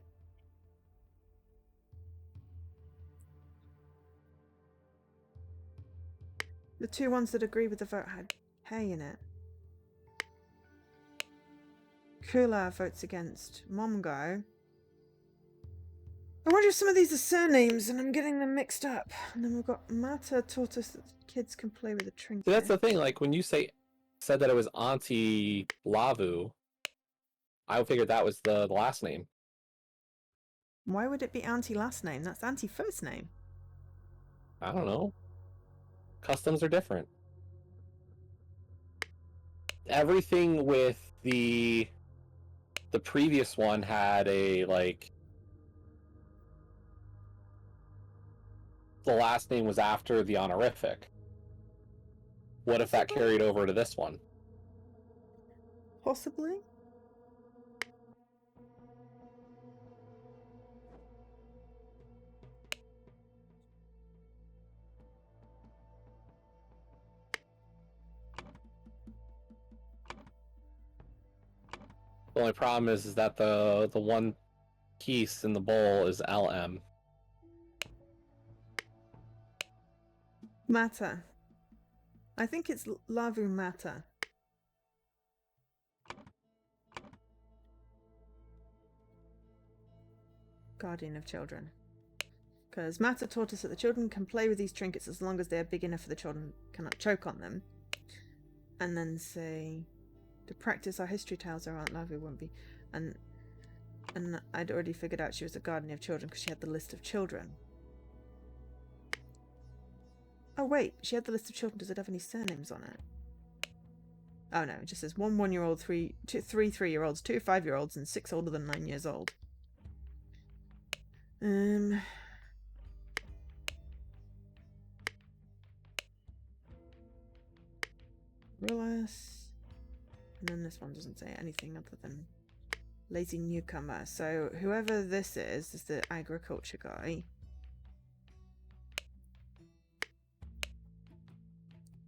The 2 ones that agree with the vote had K in it. Kula votes against Momgo. I wonder if some of these are surnames and I'm getting them mixed up. And then we've got Mata taught us that kids can play with a trinket. So that's the thing, like when you said that it was Auntie Lavu, I figured that was the last name. Why would it be Auntie last name? That's Auntie first name. I don't know. Customs are different. Everything with the previous one had a, like, the last name was after the honorific. What if that carried over to this one? Possibly. The only problem is that the one piece in the bowl is LM. Mata. I think it's Lavu Mata. Guardian of children. Because Mata taught us that the children can play with these trinkets as long as they are big enough for the children cannot choke on them. And then say, to practice our history tales, our Aunt Lavu won't be. And I'd already figured out she was a guardian of children because she had the list of children. Oh wait, she had the list of children. Does it have any surnames on it? Oh no, it just says 1 1-year-old, 3 3-year-olds, 2 5-year-olds, and 6 older than 9 years old. Realize. And then this one doesn't say anything other than lazy newcomer. So whoever this is the agriculture guy.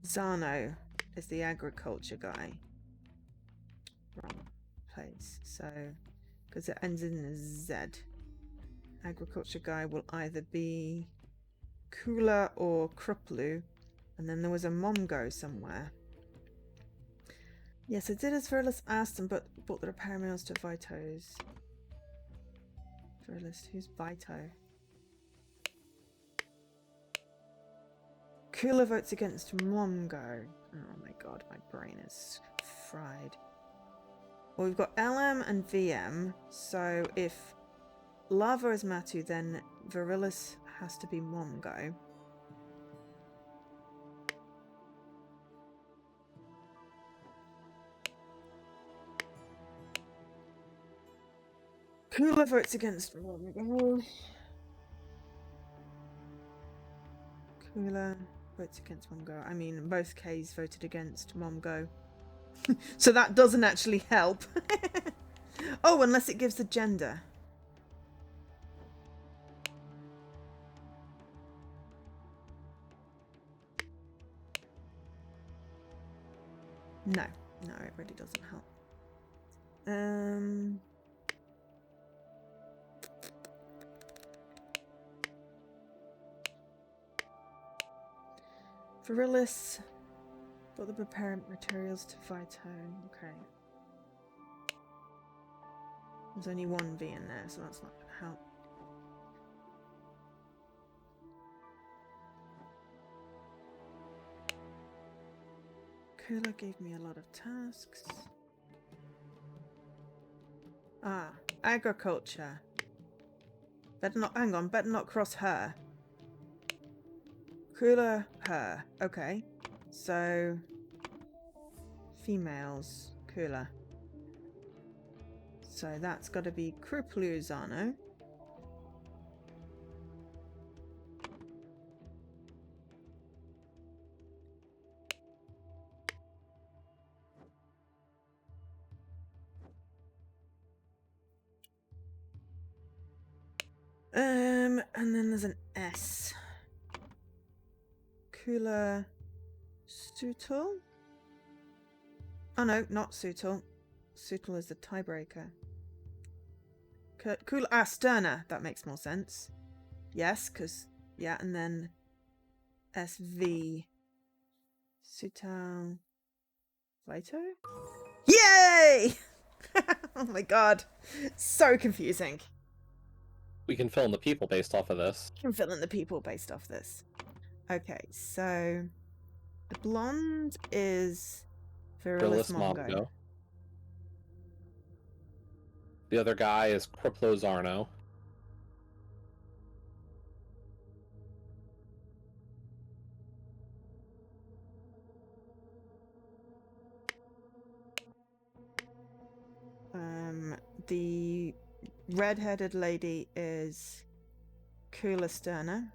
Zano is the agriculture guy. Wrong place. So, because it ends in a Z. Agriculture guy will either be Kula or Kruplu. And then there was a Mongo somewhere. Yes, I did as Verilis asked them, but bought the repair mails to Vito's. Verilis, who's Vito? Kula votes against Mongo. Oh my god, my brain is fried. Well, we've got LM and VM, so if Lava is Matu, then Verilis has to be Mongo. Kula votes against Mongo. Kula votes against Mongo. I mean, both Ks voted against Mongo. So that doesn't actually help. Oh, unless it gives a gender. No, it really doesn't help. Verilis, got the prepare materials to Vito. Okay. There's only one V in there, so that's not going to help. Kula gave me a lot of tasks. Agriculture. Better not cross her. Kula, her. Okay. So, females, Kula. So that's got to be Kruplu-Zano. And then there's an S. Kula Sutul? Oh no, not Sutul. Sutul is the tiebreaker. Kula Sterna. That makes more sense. Yes, because yeah, and then SV. Sutal Vito? Yay! Oh my god. So confusing. We can fill in the people based off of this. Can fill in the people based off this. Okay, so the blonde is Virilis Mongo. The other guy is Kruplo Zarno. The red-headed lady is Kula Sterna.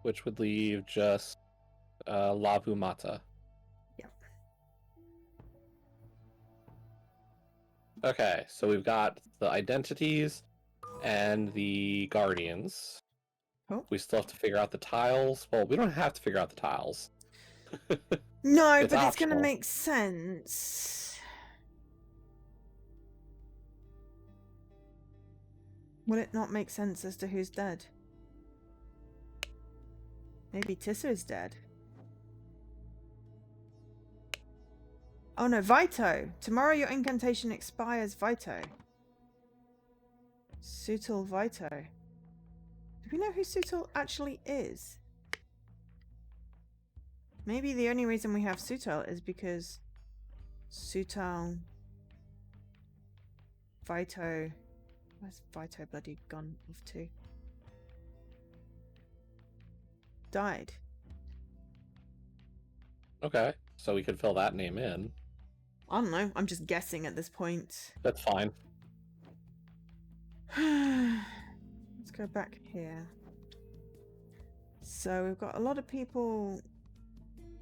Which would leave just Lavu Mata. Yep. Okay, so we've got the identities and the guardians. Oh. We still have to figure out the tiles. Well, we don't have to figure out the tiles. No, It's but it's going to optional. make sense. Will it not make sense as to who's dead? Maybe Tissa is dead. Oh no, Vito! Tomorrow your incantation expires, Vito. Sutil Vito. Do we know who Sutil actually is? Maybe the only reason we have Sutil is because Sutil... Vito... Where's Vito bloody gone off to? Died. Okay, so we could fill that name in. I don't know, I'm just guessing at this point. That's fine. Let's go back here. So we've got a lot of people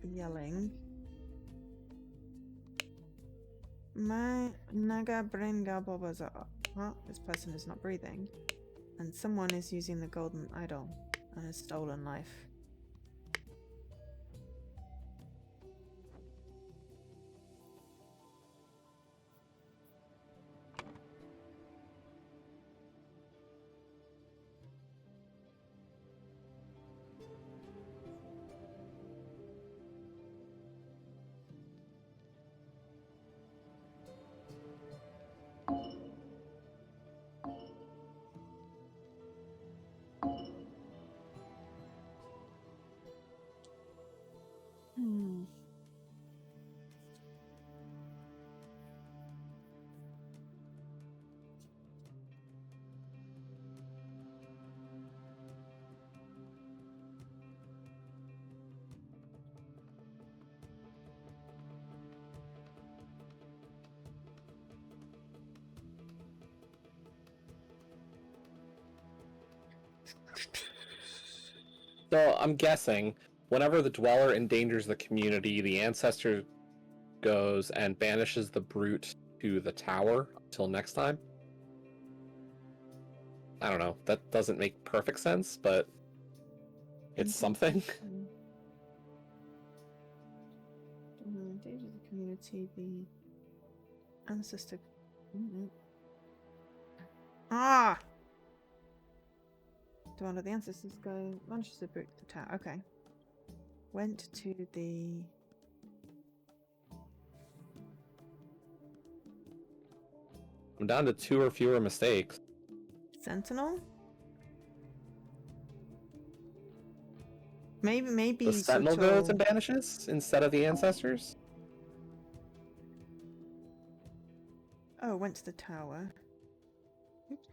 yelling. My Naga Bringa Bobaza. Well, this person is not breathing. And someone is using the golden idol and has stolen life. So I'm guessing whenever the dweller endangers the community, the ancestor goes and banishes the brute to the tower until next time. I don't know. That doesn't make perfect sense, but it's something. Endanger the community, the ancestor. Ah! Do one of the ancestors go? Launches the brute to the tower. Okay. Went to the. I'm down to 2 or fewer mistakes. Sentinel? Maybe The Sentinel Sutil... goes and banishes instead of the ancestors? Oh, went to the tower. Oops.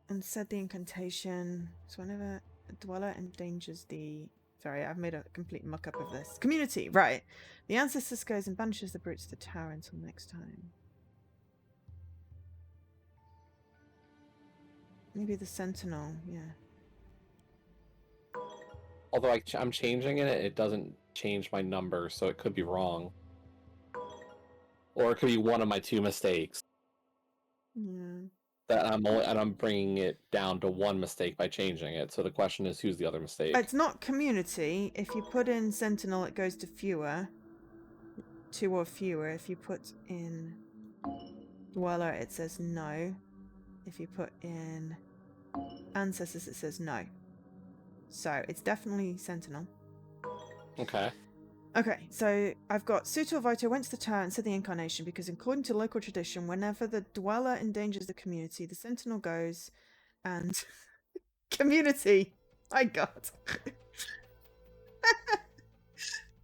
And said the incantation. So whenever a dweller endangers the... Sorry, I've made a complete muck-up of this. Community, right. The ancestors goes and banishes the brutes to the tower until next time. Maybe the Sentinel, yeah. Although I'm changing it, it doesn't change my number, so it could be wrong. Or it could be one of my 2 mistakes. Yeah. That I'm bringing it down to 1 mistake by changing it. So the question is, who's the other mistake? It's not community. If you put in Sentinel, it goes to fewer. 2 or fewer. If you put in Dweller, it says no. If you put in Ancestors, it says no. So it's definitely Sentinel. Okay. Okay, so I've got Sutil Vito went to the tower and said the incarnation because according to local tradition, whenever the dweller endangers the community, the Sentinel goes and... community! My god.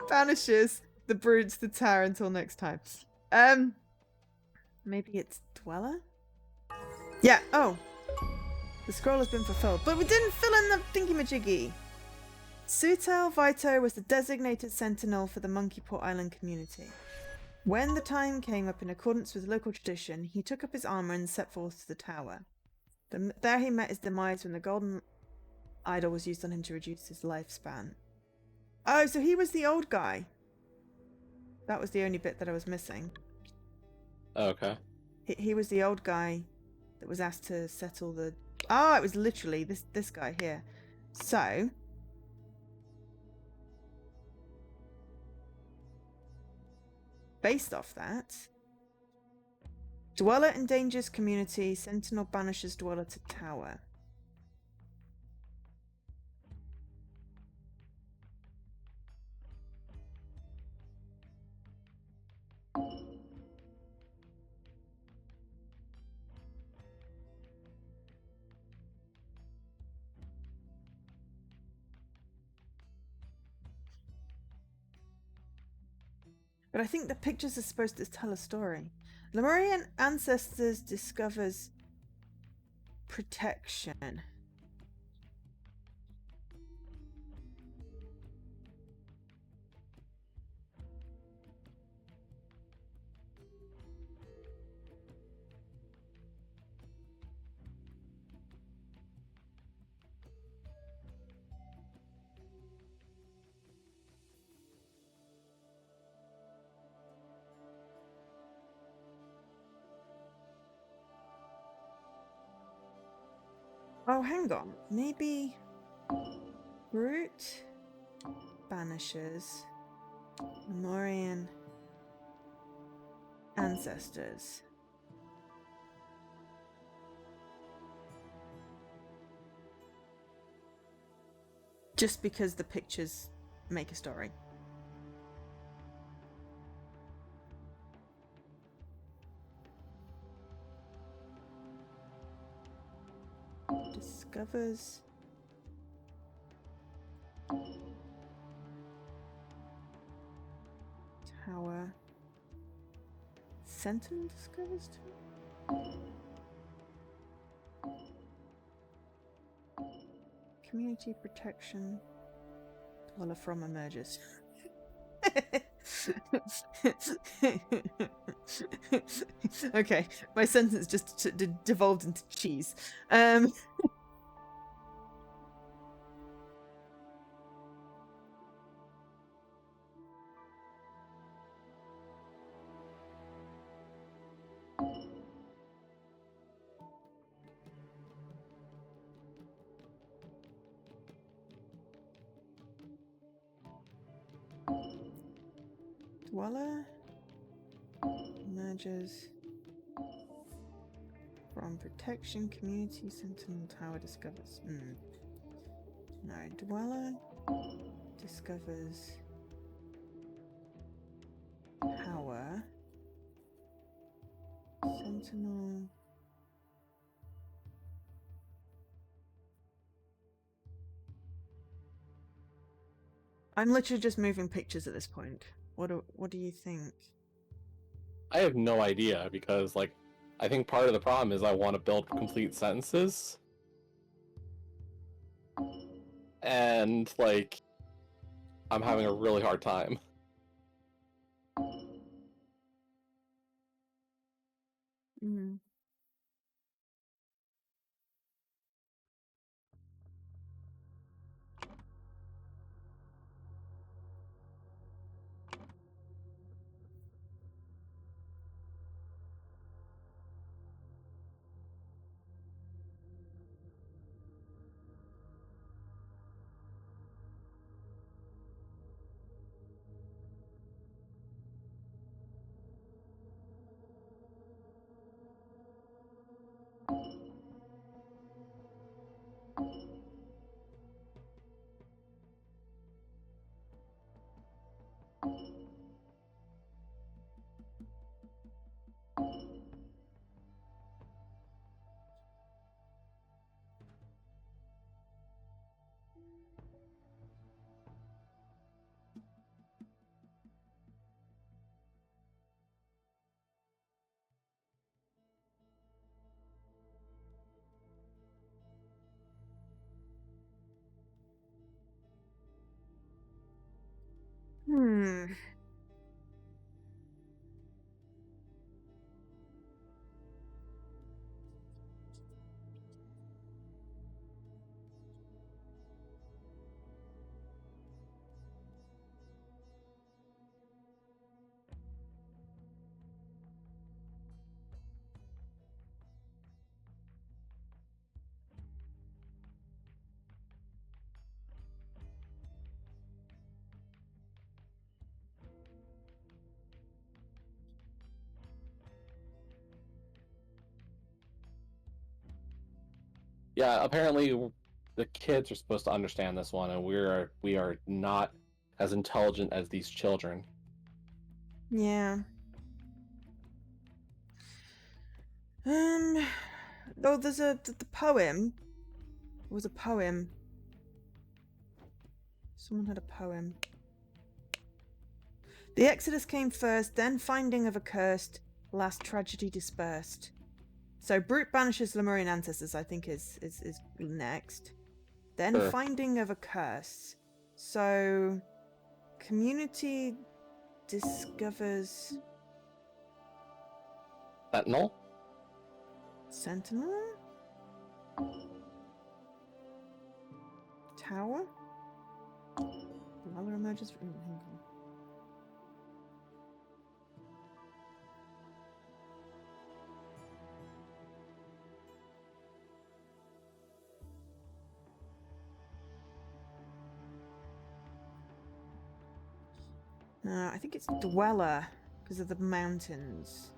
Banishes the brutes to the tower until next time. Maybe it's Dweller? Yeah, oh. The scroll has been fulfilled, but we didn't fill in the thingy-majiggy. Sutil Vito was the designated sentinel for the Monkeyport Island community. When the time came up in accordance with local tradition, he took up his armor and set forth to the tower. There he met his demise when the golden idol was used on him to reduce his lifespan. Oh, so he was the old guy. That was the only bit that I was missing. Okay. He was the old guy that was asked to settle the... Oh, it was literally this guy here. So... based off that, dweller endangers community, sentinel banishes dweller to tower. But I think the pictures are supposed to tell a story. Lemurian ancestors discovers protection. Oh, hang on. Maybe Brute banishes Lemurian ancestors. Just because the pictures make a story. Discovers tower. Sentinel discovers tower. Community protection. Dweller from emerges. Okay, my sentence just devolved into cheese. Dweller emerges from protection. Community sentinel tower discovers. No, dweller discovers tower. Sentinel. I'm literally just moving pictures at this point. What do you think? I have no idea because, like, I think part of the problem is I want to build complete sentences. And, like, I'm having a really hard time. Mm. Hmm. Yeah, apparently the kids are supposed to understand this one, and we are not as intelligent as these children. Yeah. Though there's the poem. There was a poem. Someone had a poem. The Exodus came first, then finding of accursed, last tragedy dispersed. So Brute banishes Lemurian ancestors, I think is next. Then Sure. finding of a curse. So community discovers Sentinel? Sentinel? Tower? Dweller emerges from... I think it's Dweller because of the mountains.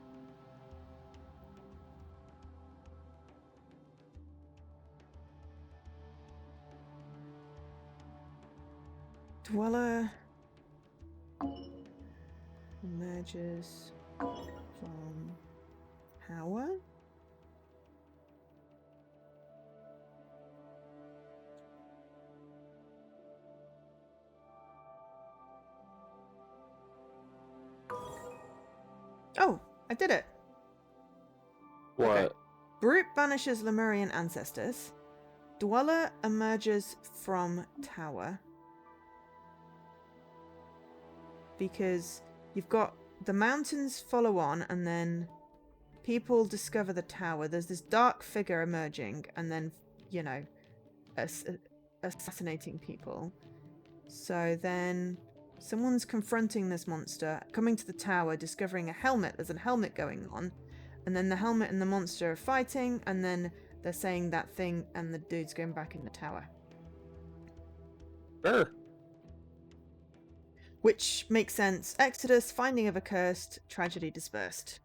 Dweller emerges from Tower. Oh, I did it. What? Okay. Brute banishes Lemurian ancestors. Dweller emerges from Tower. Because you've got the mountains follow on, and then people discover the tower. There's this dark figure emerging, and then, you know, assassinating people. So then someone's confronting this monster, coming to the tower, discovering a helmet. There's a helmet going on. And then the helmet and the monster are fighting, and then they're saying that thing, and the dude's going back in the tower. Sure. Which makes sense. Exodus, finding of accursed, tragedy dispersed.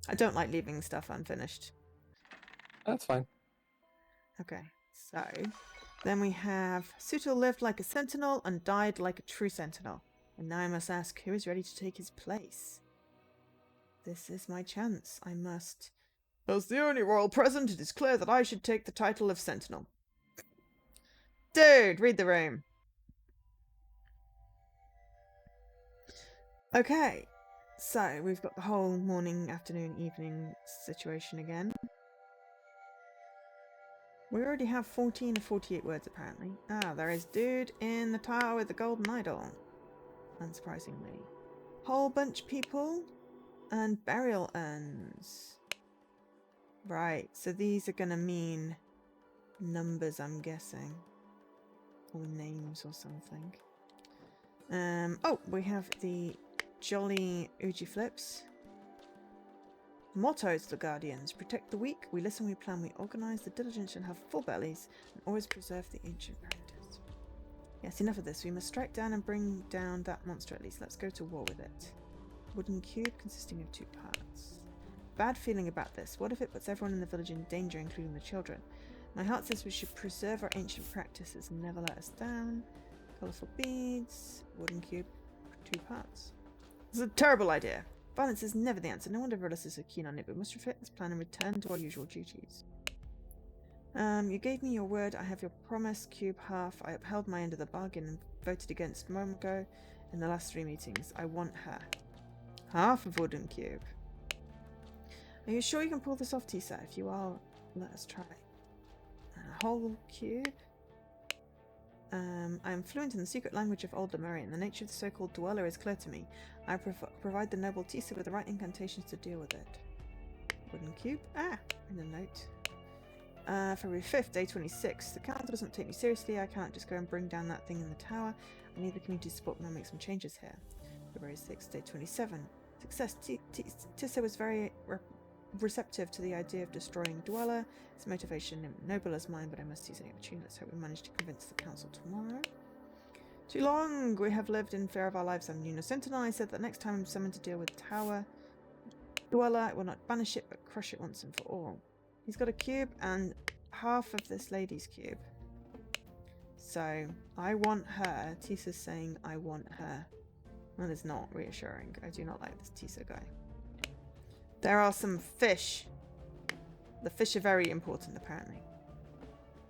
I don't like leaving stuff unfinished. That's fine. Okay, so then we have Sutil lived like a sentinel and died like a true sentinel. And now I must ask, who is ready to take his place? This is my chance. I must, as the only royal present, it is clear that I should take the title of sentinel. Dude, read the room. Okay, so we've got the whole morning, afternoon, evening situation again. We already have 14 of 48 words, apparently. Ah, there is dude in the tower with the golden idol. Unsurprisingly. Whole bunch people and burial urns. Right, so these are gonna mean numbers, I'm guessing. Or names or something. Oh, we have the jolly Uji flips. Mottos to the Guardians. Protect the weak, we listen, we plan, we organise, the diligent shall have full bellies, and always preserve the ancient practice. Yes, enough of this. We must strike down and bring down that monster at least. Let's go to war with it. Wooden cube consisting of 2 parts. Bad feeling about this. What if it puts everyone in the village in danger, including the children? My heart says we should preserve our ancient practices and never let us down. Colourful beads. Wooden cube. 2 parts. This is a terrible idea. Violence is never the answer. No wonder Verus is so keen on it, but we must reflect this plan and return to our usual duties. You gave me your word. I have your promise. Cube half. I upheld my end of the bargain and voted against Momoko in the last 3 meetings. I want her. Half of wooden cube. Are you sure you can pull this off, Tisa? If you are, let us try. A whole cube. I am fluent in the secret language of Old Lemurian. The nature of the so-called dweller is clear to me. I provide the noble Tisa with the right incantations to deal with it. Wooden cube. Ah, in a note. February 5th, day 26. The council doesn't take me seriously. I can't just go and bring down that thing in the tower. I need the community support and I'll make some changes here. February 6th, day 27. Success. Tissa was very receptive to the idea of destroying Dweller. His motivation noble as mine, but I must use any opportunity. Let's hope we manage to convince the council tomorrow. Too long! We have lived in fear of our lives. I'm Nuno Sentinel. I said that next time I'm summoned to deal with Tower, dweller. Will not banish it, but crush it once and for all. He's got a cube and half of this lady's cube. So, I want her. Tisa's saying I want her. That is not reassuring. I do not like this Tisa guy. There are some fish. The fish are very important, apparently.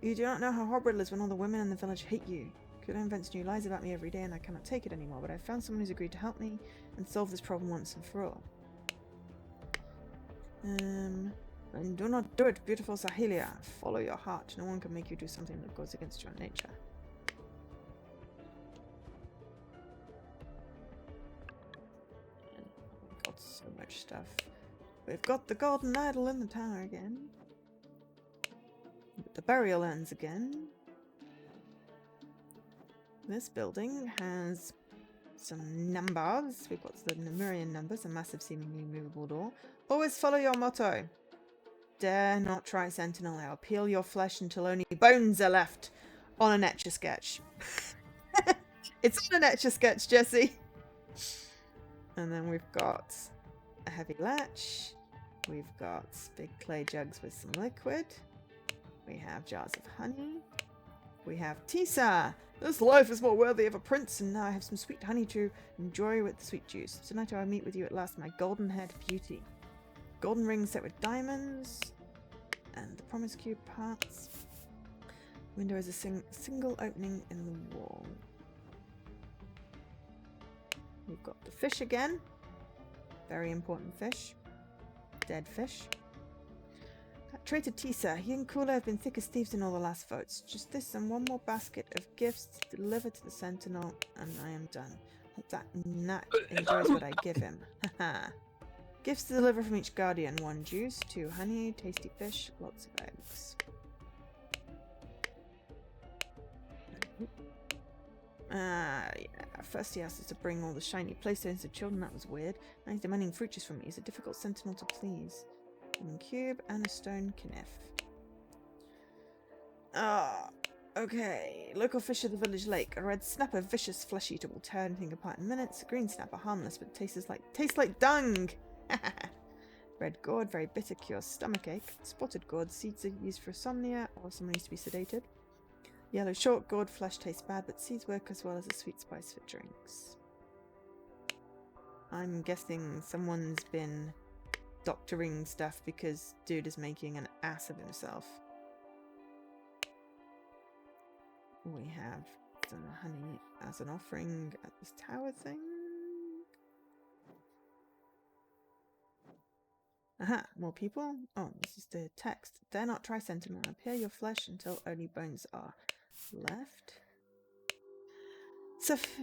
You do not know how horrible it is when all the women in the village hate you. Kudo invents new lies about me every day and I cannot take it anymore, but I found someone who's agreed to help me and solve this problem once and for all. And do not do it, beautiful Sahelia. Follow your heart. No one can make you do something that goes against your nature. We've got so much stuff. We've got the golden idol in the tower again. The burial ends again. This building has some numbers. We've got the Lemurian numbers, a massive seemingly movable door. Always follow your motto. Dare not try Sentinel. I'll peel your flesh until only bones are left. On an Etch-a-Sketch. It's on an Etch-a-Sketch, Jesse. And then we've got a heavy latch. We've got big clay jugs with some liquid. We have jars of honey. We have Tisa. This life is more worthy of a prince, and now I have some sweet honey to enjoy with the sweet juice. Tonight I meet with you at last, my golden-haired beauty. Golden ring set with diamonds. And the promise cube parts. Window is a single opening in the wall. We've got the fish again. Very important fish. Dead fish. Traitor Tisa, he and Kula have been thick as thieves in all the last votes. Just this and one more basket of gifts to deliver to the Sentinel, and I am done. Hope that Nat enjoys what I give him. Haha. Gifts to deliver from each guardian. 1 juice, 2 honey, tasty fish, lots of eggs. Yeah. First he asked us to bring all the shiny playstones to children. That was weird. Now he's demanding fruit juice from me. He's a difficult Sentinel to please. One cube and a stone kniff. Okay. Local fish of the village lake. A red snapper, vicious flesh eater, will tear anything apart in minutes. A green snapper, harmless, but tastes like dung. Red gourd, very bitter, cures stomachache. Spotted gourd, seeds are used for insomnia or someone needs to be sedated. Yellow short gourd, flesh tastes bad, but seeds work as well as a sweet spice for drinks. I'm guessing someone's been doctoring stuff because dude is making an ass of himself. We have some honey as an offering at this tower thing. Aha, more people. Oh, this is the text. Dare not try Sentinel. Appear your flesh until only bones are left.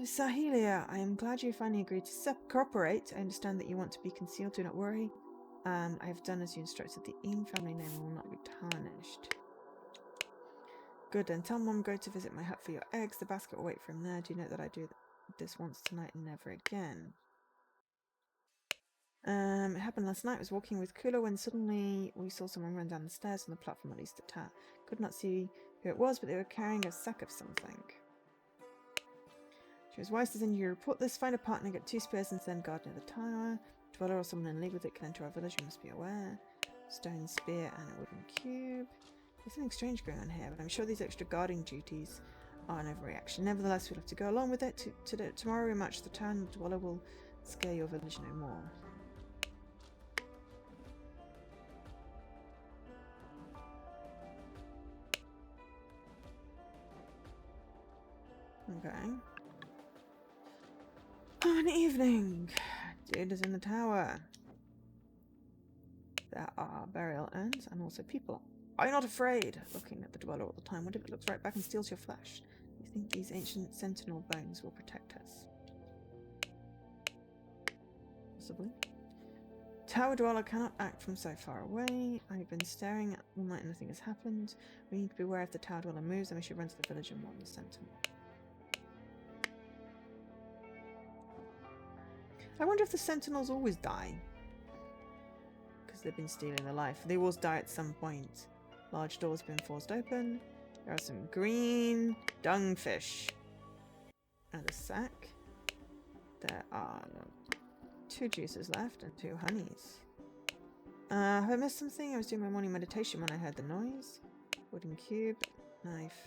Sahelia, I am glad you finally agreed to cooperate. I understand that you want to be concealed. Do not worry. I have done as you instructed. The Ean family name will not be tarnished. Good, then tell Mom go to visit my hut for your eggs. The basket will wait for him there. Do you know that I do this once tonight and never again? It happened last night. I was walking with Kula when suddenly we saw someone run down the stairs on the platform at least the tower. Could not see who it was, but they were carrying a sack of something. She was wise to send you a report this. Find a partner, get 2 spears and send guard near the tower. Dweller or someone in league with it can enter our village, you must be aware. Stone spear and a wooden cube. There's something strange going on here, but I'm sure these extra guarding duties are an overreaction. Nevertheless, we'll have to go along with it. Tomorrow we march to the town, and the Dweller will scare your village no more. Okay. An evening. Dude is in the tower. There are burial urns and also people. Are you not afraid? Looking at the Dweller all the time. What if it looks right back and steals your flesh? You think these ancient sentinel bones will protect us? Possibly. Tower Dweller cannot act from so far away. I've been staring at all night and nothing has happened. We need to be aware if the Tower Dweller moves, then we should run to the village and warn the sentinel. I wonder if the sentinels always die. Because they've been stealing their life. They always die at some point. Large doors been forced open. There are some green dungfish. And a sack. There are 2 juices left and 2 honeys. Have I missed something? I was doing my morning meditation when I heard the noise. Wooden cube, knife.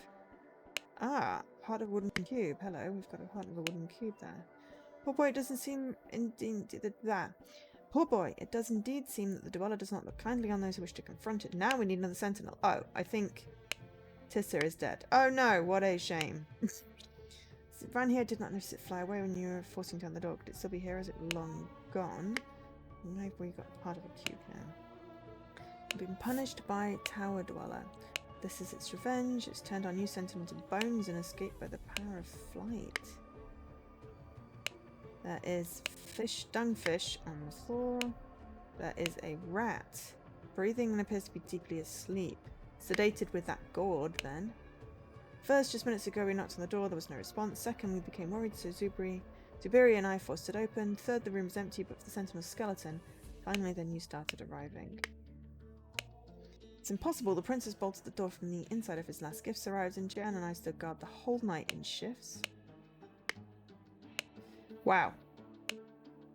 Ah, part of a wooden cube. Hello, we've got a part of a wooden cube there. Poor boy, it doesn't seem that. Poor boy, it does indeed seem that the dweller does not look kindly on those who wish to confront it. Now we need another sentinel. Oh, I think Tissa is dead. Oh no, what a shame. Ran here, did not notice it fly away when you were forcing down the door. Could it still be here? Is it long gone? Maybe we got part of a cube now. Been punished by Tower Dweller. This is its revenge. It's turned our new sentinel to bones and escaped by the power of flight. There is dungfish on the floor. There is a rat. Breathing and appears to be deeply asleep. Sedated with that gourd, then. First, just minutes ago we knocked on the door, there was no response. Second, we became worried, so Zubiri and I forced it open. Third, the room was empty but for the sentinel's skeleton. Finally, then you started arriving. It's impossible. The prince has bolted the door from the inside if his last gifts arrived, and Jan and I stood guard the whole night in shifts. Wow.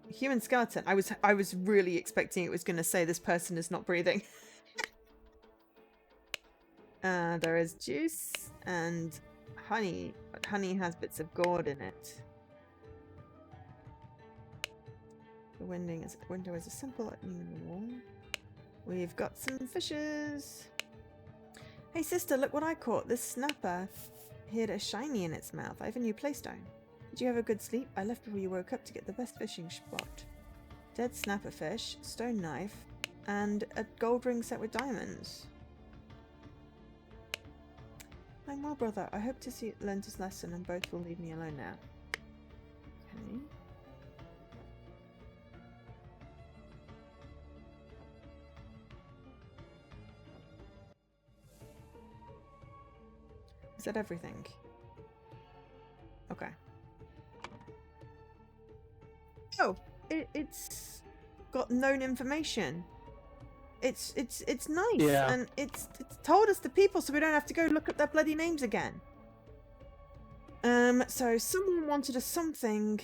A human skeleton. I was really expecting it was going to say this person is not breathing. There is juice and honey, but honey has bits of gourd in it. The window is a simple opening in the wall. We've got some fishes. Hey sister, look what I caught. This snapper hid a shiny in its mouth. I have a new playstone. Did you have a good sleep? I left before you woke up to get the best fishing spot. Dead snapper fish, stone knife, and a gold ring set with diamonds. I'm well, brother. I hope to see it learned his lesson and both will leave me alone now. Okay. Is that everything? Okay. Oh, it's got known information. It's nice, Yeah. and it's told us the people, so we don't have to go look up their bloody names again. So someone wanted us something.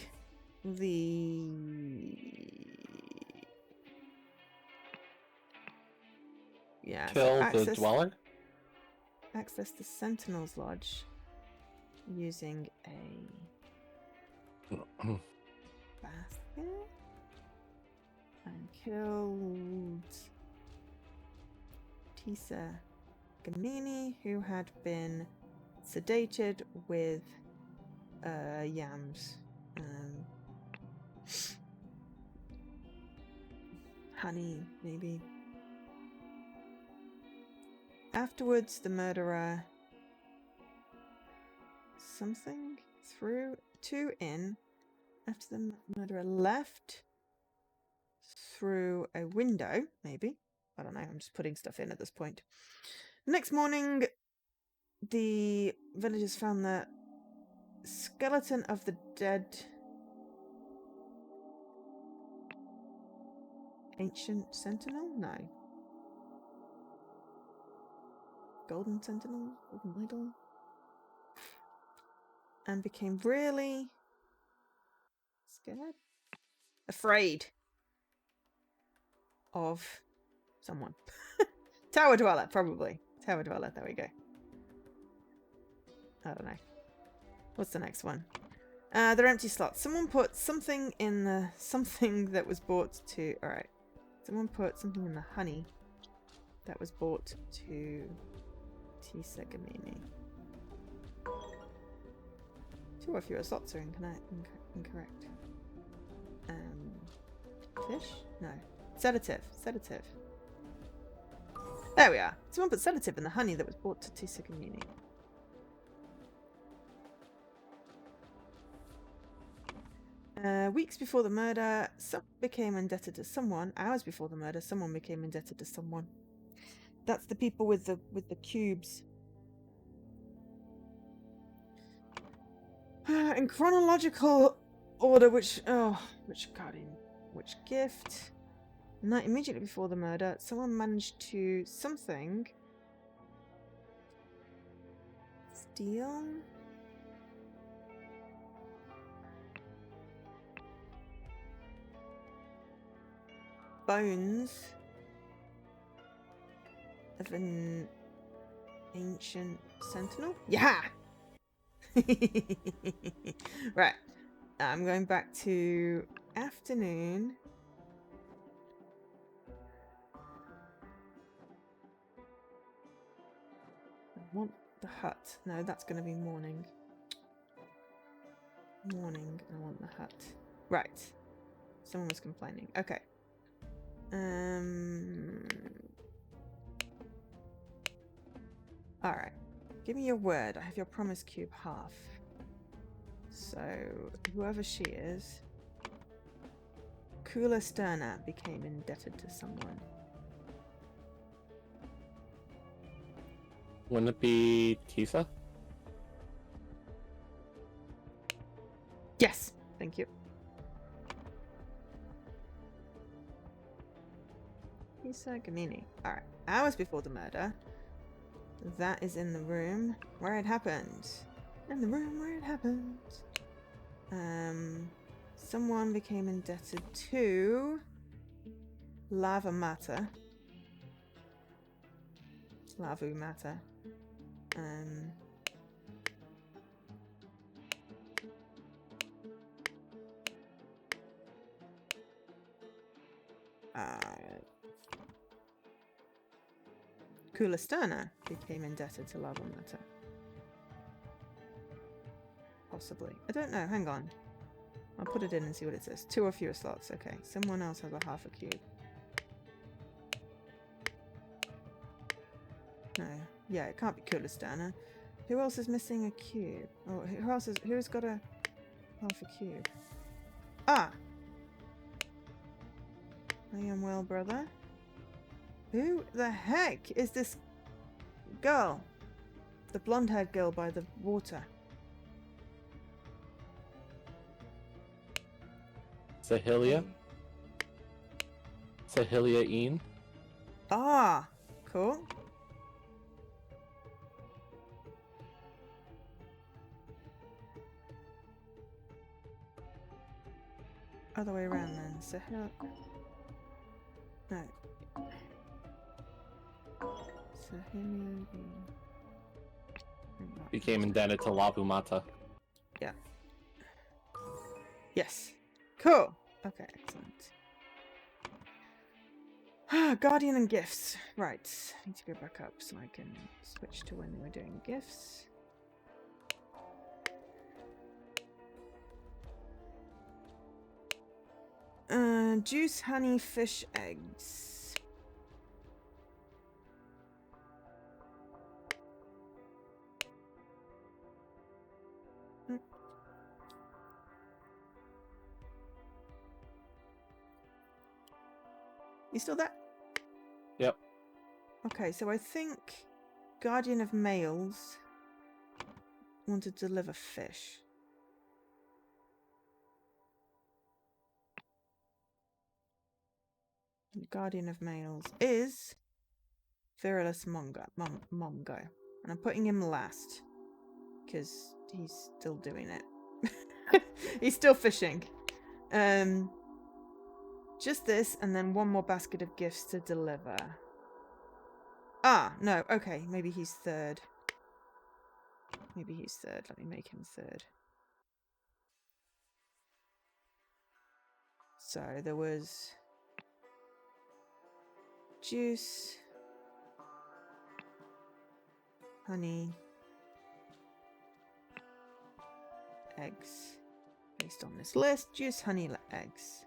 Yeah. Kill so the dweller? Access the Sentinel's Lodge using a basket and killed Tisa Gamini, who had been sedated with yams, honey, maybe. Afterwards, the murderer threw two in. After the murderer left through a window, maybe. I don't know, I'm just putting stuff in at this point. The next morning, the villagers found the skeleton of the dead ancient sentinel? No. Golden sentinel? Golden idol? And became really scared? Afraid of someone. Tower Dweller, probably. Tower Dweller, there we go. I don't know. What's the next one? They're empty slots. Someone put something in the... Something that was bought to... Alright. Someone put something in the honey that was bought to Tisa Gamini. Two or fewer slots are incorrect. Fish? No. Sedative. Sedative. There we are. Someone put sedative in the honey that was bought to Tisa Gamini. Weeks before the murder, someone became indebted to someone. Hours before the murder, someone became indebted to someone. That's the people with the cubes. In chronological order, which gift? Night immediately before the murder, someone managed to steal. Bones of an ancient sentinel? Yeah! Right. I'm going back to afternoon. I want the hut. No, that's going to be morning. Morning. I want the hut. Right. Someone was complaining. Okay. Alright. Give me your word. I have your promise cube half. So, whoever she is... Kula Sterna became indebted to someone. Wouldn't it be Tisa? Yes! Thank you. Tisa Gamini. Alright. Hours before the murder. That is in the room where it happened. In the room where it happened. Someone became indebted to Lava Matter. Lavu Matter. Kulasterna became indebted to Lava Matter. Possibly. I don't know. Hang on. I'll put it in and see what it says. 2 or fewer slots. Okay. Someone else has a half a cube. No. Yeah, it can't be Kulasterna. Who else is missing a cube? Oh, who's got a half a cube? Ah! I am well, brother. Who the heck is this girl? The blonde-haired girl by the water. Sahilia? Sahilia Een? Ah! Cool. Other way around then. Sahil... No. Sahilia Een. Became indebted to Labu Mata. Yeah. Yes. Cool. Okay, excellent. Guardian and gifts. Right. Need to go back up so I can switch to when we're doing gifts. Juice, honey, fish, eggs. You still there? Yep. Okay, so I think Guardian of Males wanted to deliver fish. The Guardian of Males is Virulus Mongo. And I'm putting him last because he's still doing it. He's still fishing. Just this, and then one more basket of gifts to deliver. Ah, no, okay, maybe he's third. Maybe he's third. Let me make him third. So there was juice, honey, eggs. Based on this list, juice, honey, eggs.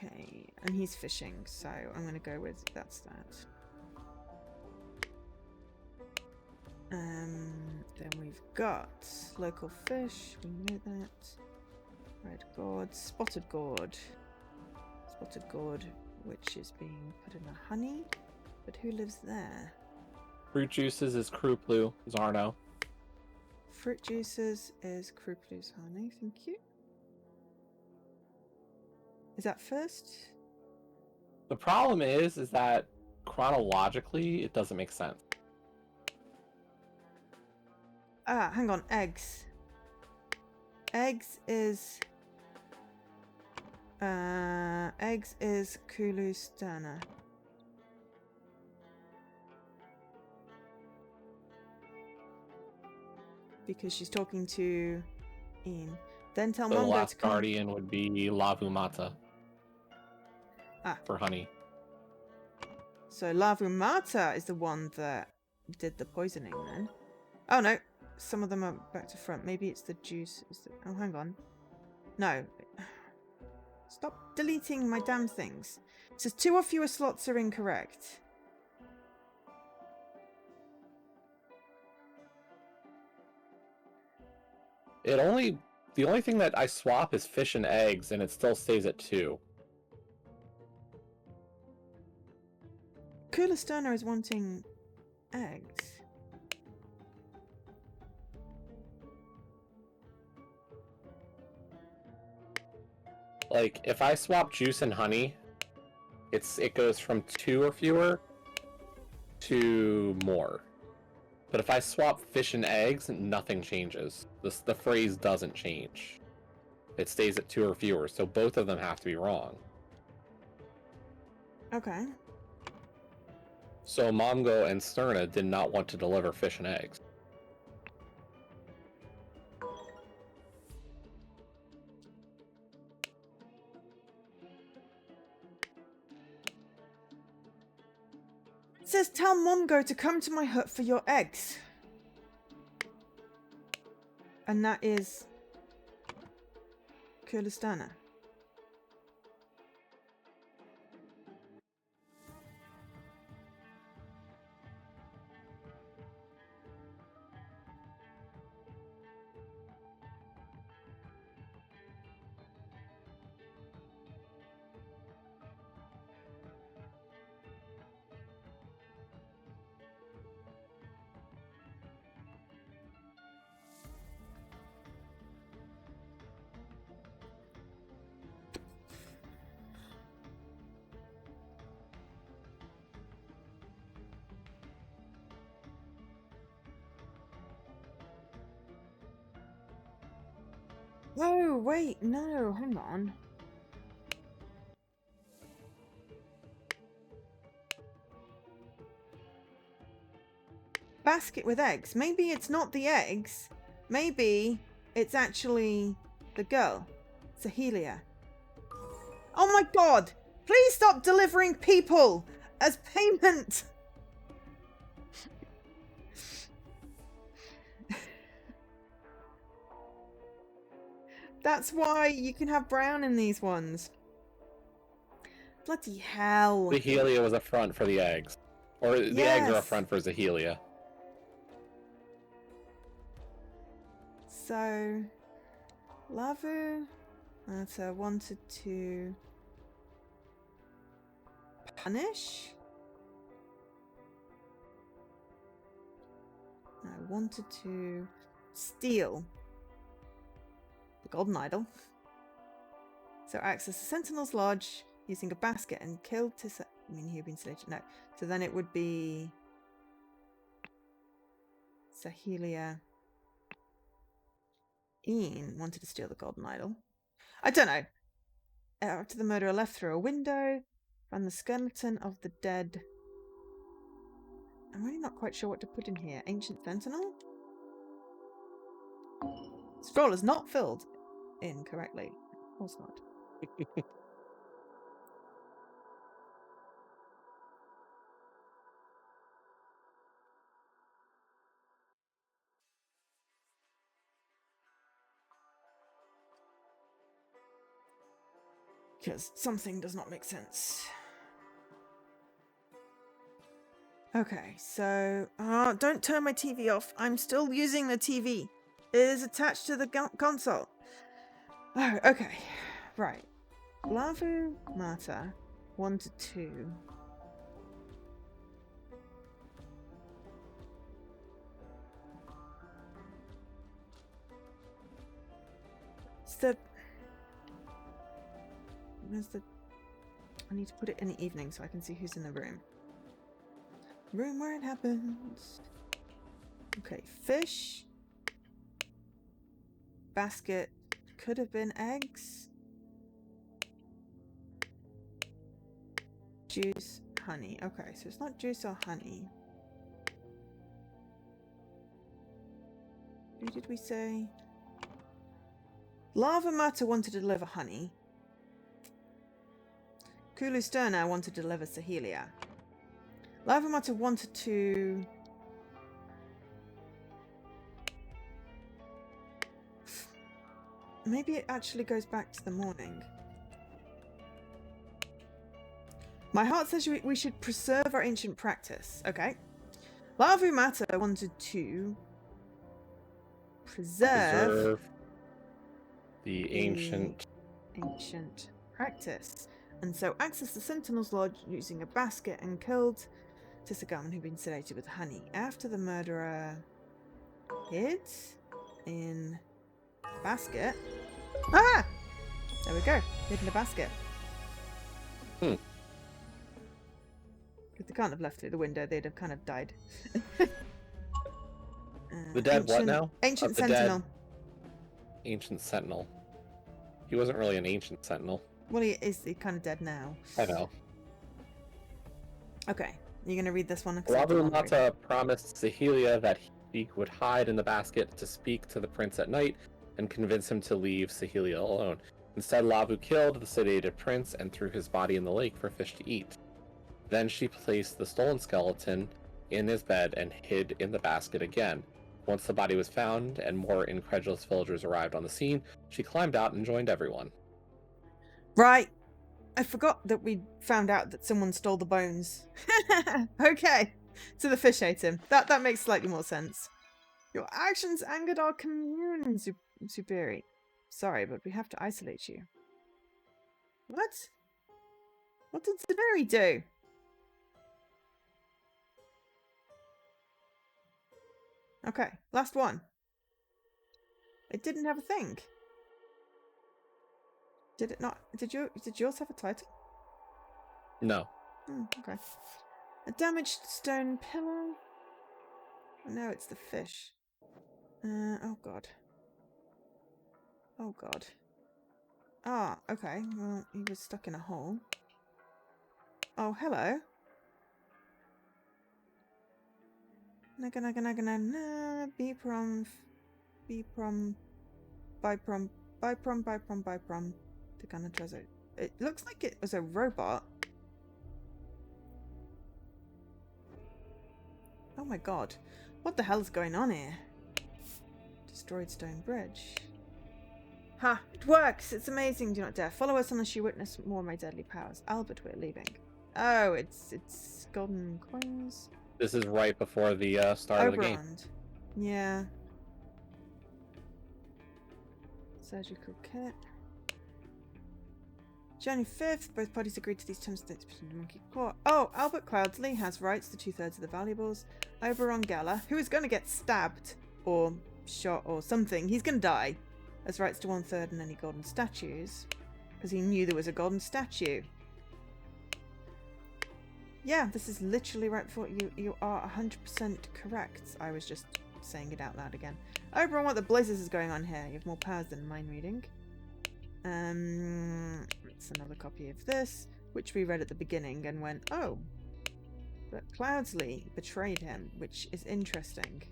Okay, and he's fishing, so I'm going to go with that's that. Then we've got local fish, we know that. Red gourd, spotted gourd. Spotted gourd, which is being put in the honey. But who lives there? Fruit juices is Kruplu, Zarno. Fruit juices is Kruplu's honey, thank you. Is that first? The problem is that chronologically it doesn't make sense. Ah, hang on, eggs. Eggs is Kulu Sterna. because she's talking to Ian. Then tell So the Mongo last to come. guardian would be Lavumata. For honey. So Lavumata is the one that did the poisoning then. Oh no, some of them are back to front. Maybe it's the juice. Oh, hang on. No. Stop deleting my damn things. It says 2 or fewer slots are incorrect. The only thing that I swap is fish and eggs, and it still stays at 2. Coolisterna is wanting eggs. Like, if I swap juice and honey, it goes from 2 or fewer to more. But if I swap fish and eggs, nothing changes. The phrase doesn't change. It stays at 2 or fewer, so both of them have to be wrong. Okay. So Mongo and Sterna did not want to deliver fish and eggs. It says tell Mongo to come to my hut for your eggs. And that is Coolisterna. Oh, wait, no, hang on. Basket with eggs. Maybe it's not the eggs. Maybe it's actually the girl, Sahelia. Oh my god! Please stop delivering people as payment! That's why you can have brown in these ones. Bloody hell. Zahelia was a front for the eggs. Or the eggs are a front for Zahelia. So, Lavu, wanted to punish? No, wanted to steal the golden idol. So access the Sentinel's Lodge using a basket and killed he'd been slated. No. So then it would be Sahelia. Ian wanted to steal the golden idol. I don't know. After the murderer left through a window, found the skeleton of the dead. I'm really not quite sure what to put in here. Ancient Sentinel? Scroll is not filled in correctly. Of course not. Because something does not make sense. Okay, so... don't turn my TV off. I'm still using the TV. It is attached to the console. Oh, okay. Right. Lavu Mata 1 to 2. It's the... Where's the... I need to put it in the evening so I can see who's in the room. Room where it happens. Okay, fish. Basket. Could have been eggs. Juice, honey. Okay, so it's not juice or honey. Who did we say? Lava Matter wanted to deliver honey. Kulu Sterna wanted to deliver Sahelia. Lava Matter wanted to... Maybe it actually goes back to the morning. My heart says we should preserve our ancient practice. Okay. Lava Matter wanted to preserve the ancient practice. And so accessed the Sentinel's Lodge using a basket and killed Tisagaman, who'd been sedated with honey. After the murderer hid in the basket. Ah! There we go. Hid in the basket. Hmm. They can't have left through the window. They'd have kind of died. The dead what now? Ancient the Sentinel. Dead ancient Sentinel. He wasn't really an ancient Sentinel. Well, he's kind of dead now. I know. Okay. You're going to read this one? Lava Mata promised Sahelia that he would hide in the basket to speak to the prince at night and convince him to leave Sahelia alone. Instead, Lavu killed the sedated prince and threw his body in the lake for fish to eat. Then she placed the stolen skeleton in his bed and hid in the basket again. Once the body was found and more incredulous villagers arrived on the scene, she climbed out and joined everyone. Right. I forgot that we found out that someone stole the bones. Okay. So the fish ate him. That makes slightly more sense. Your actions angered our commune, Superi. Sorry, but we have to isolate you. What? What did Superi do? Okay, last one. It didn't have a thing. Did it not? Did yours have a title? No. Okay. A damaged stone pillar. Oh, no, it's the fish. Oh god. Oh god. Ah, okay. Well, he was stuck in a hole. Oh, hello. Naga Biprom Biprom to kind of treasure. It looks like it was a robot. Oh my god. What the hell is going on here? Destroyed stone bridge. Ha! It works! It's amazing. Do not dare. Follow us unless you witness more of my deadly powers. Albert, we're leaving. Oh, it's golden coins. This is right before the start of the game. Yeah. Surgical kit. January 5th, both parties agreed to these terms between the monkey court. Oh, Albert Cloudsley has rights to 2/3 of the valuables. Oberon Geller, who is going to get stabbed or shot or something, he's going to die, has rights to 1/3 and any golden statues, because he knew there was a golden statue. Yeah, this is literally right before you are 100% correct. I was just saying it out loud again. Oberon, what the blazes is going on here? You have more powers than mind reading. It's another copy of this, which we read at the beginning and went, oh, but Cloudsley betrayed him, which is interesting.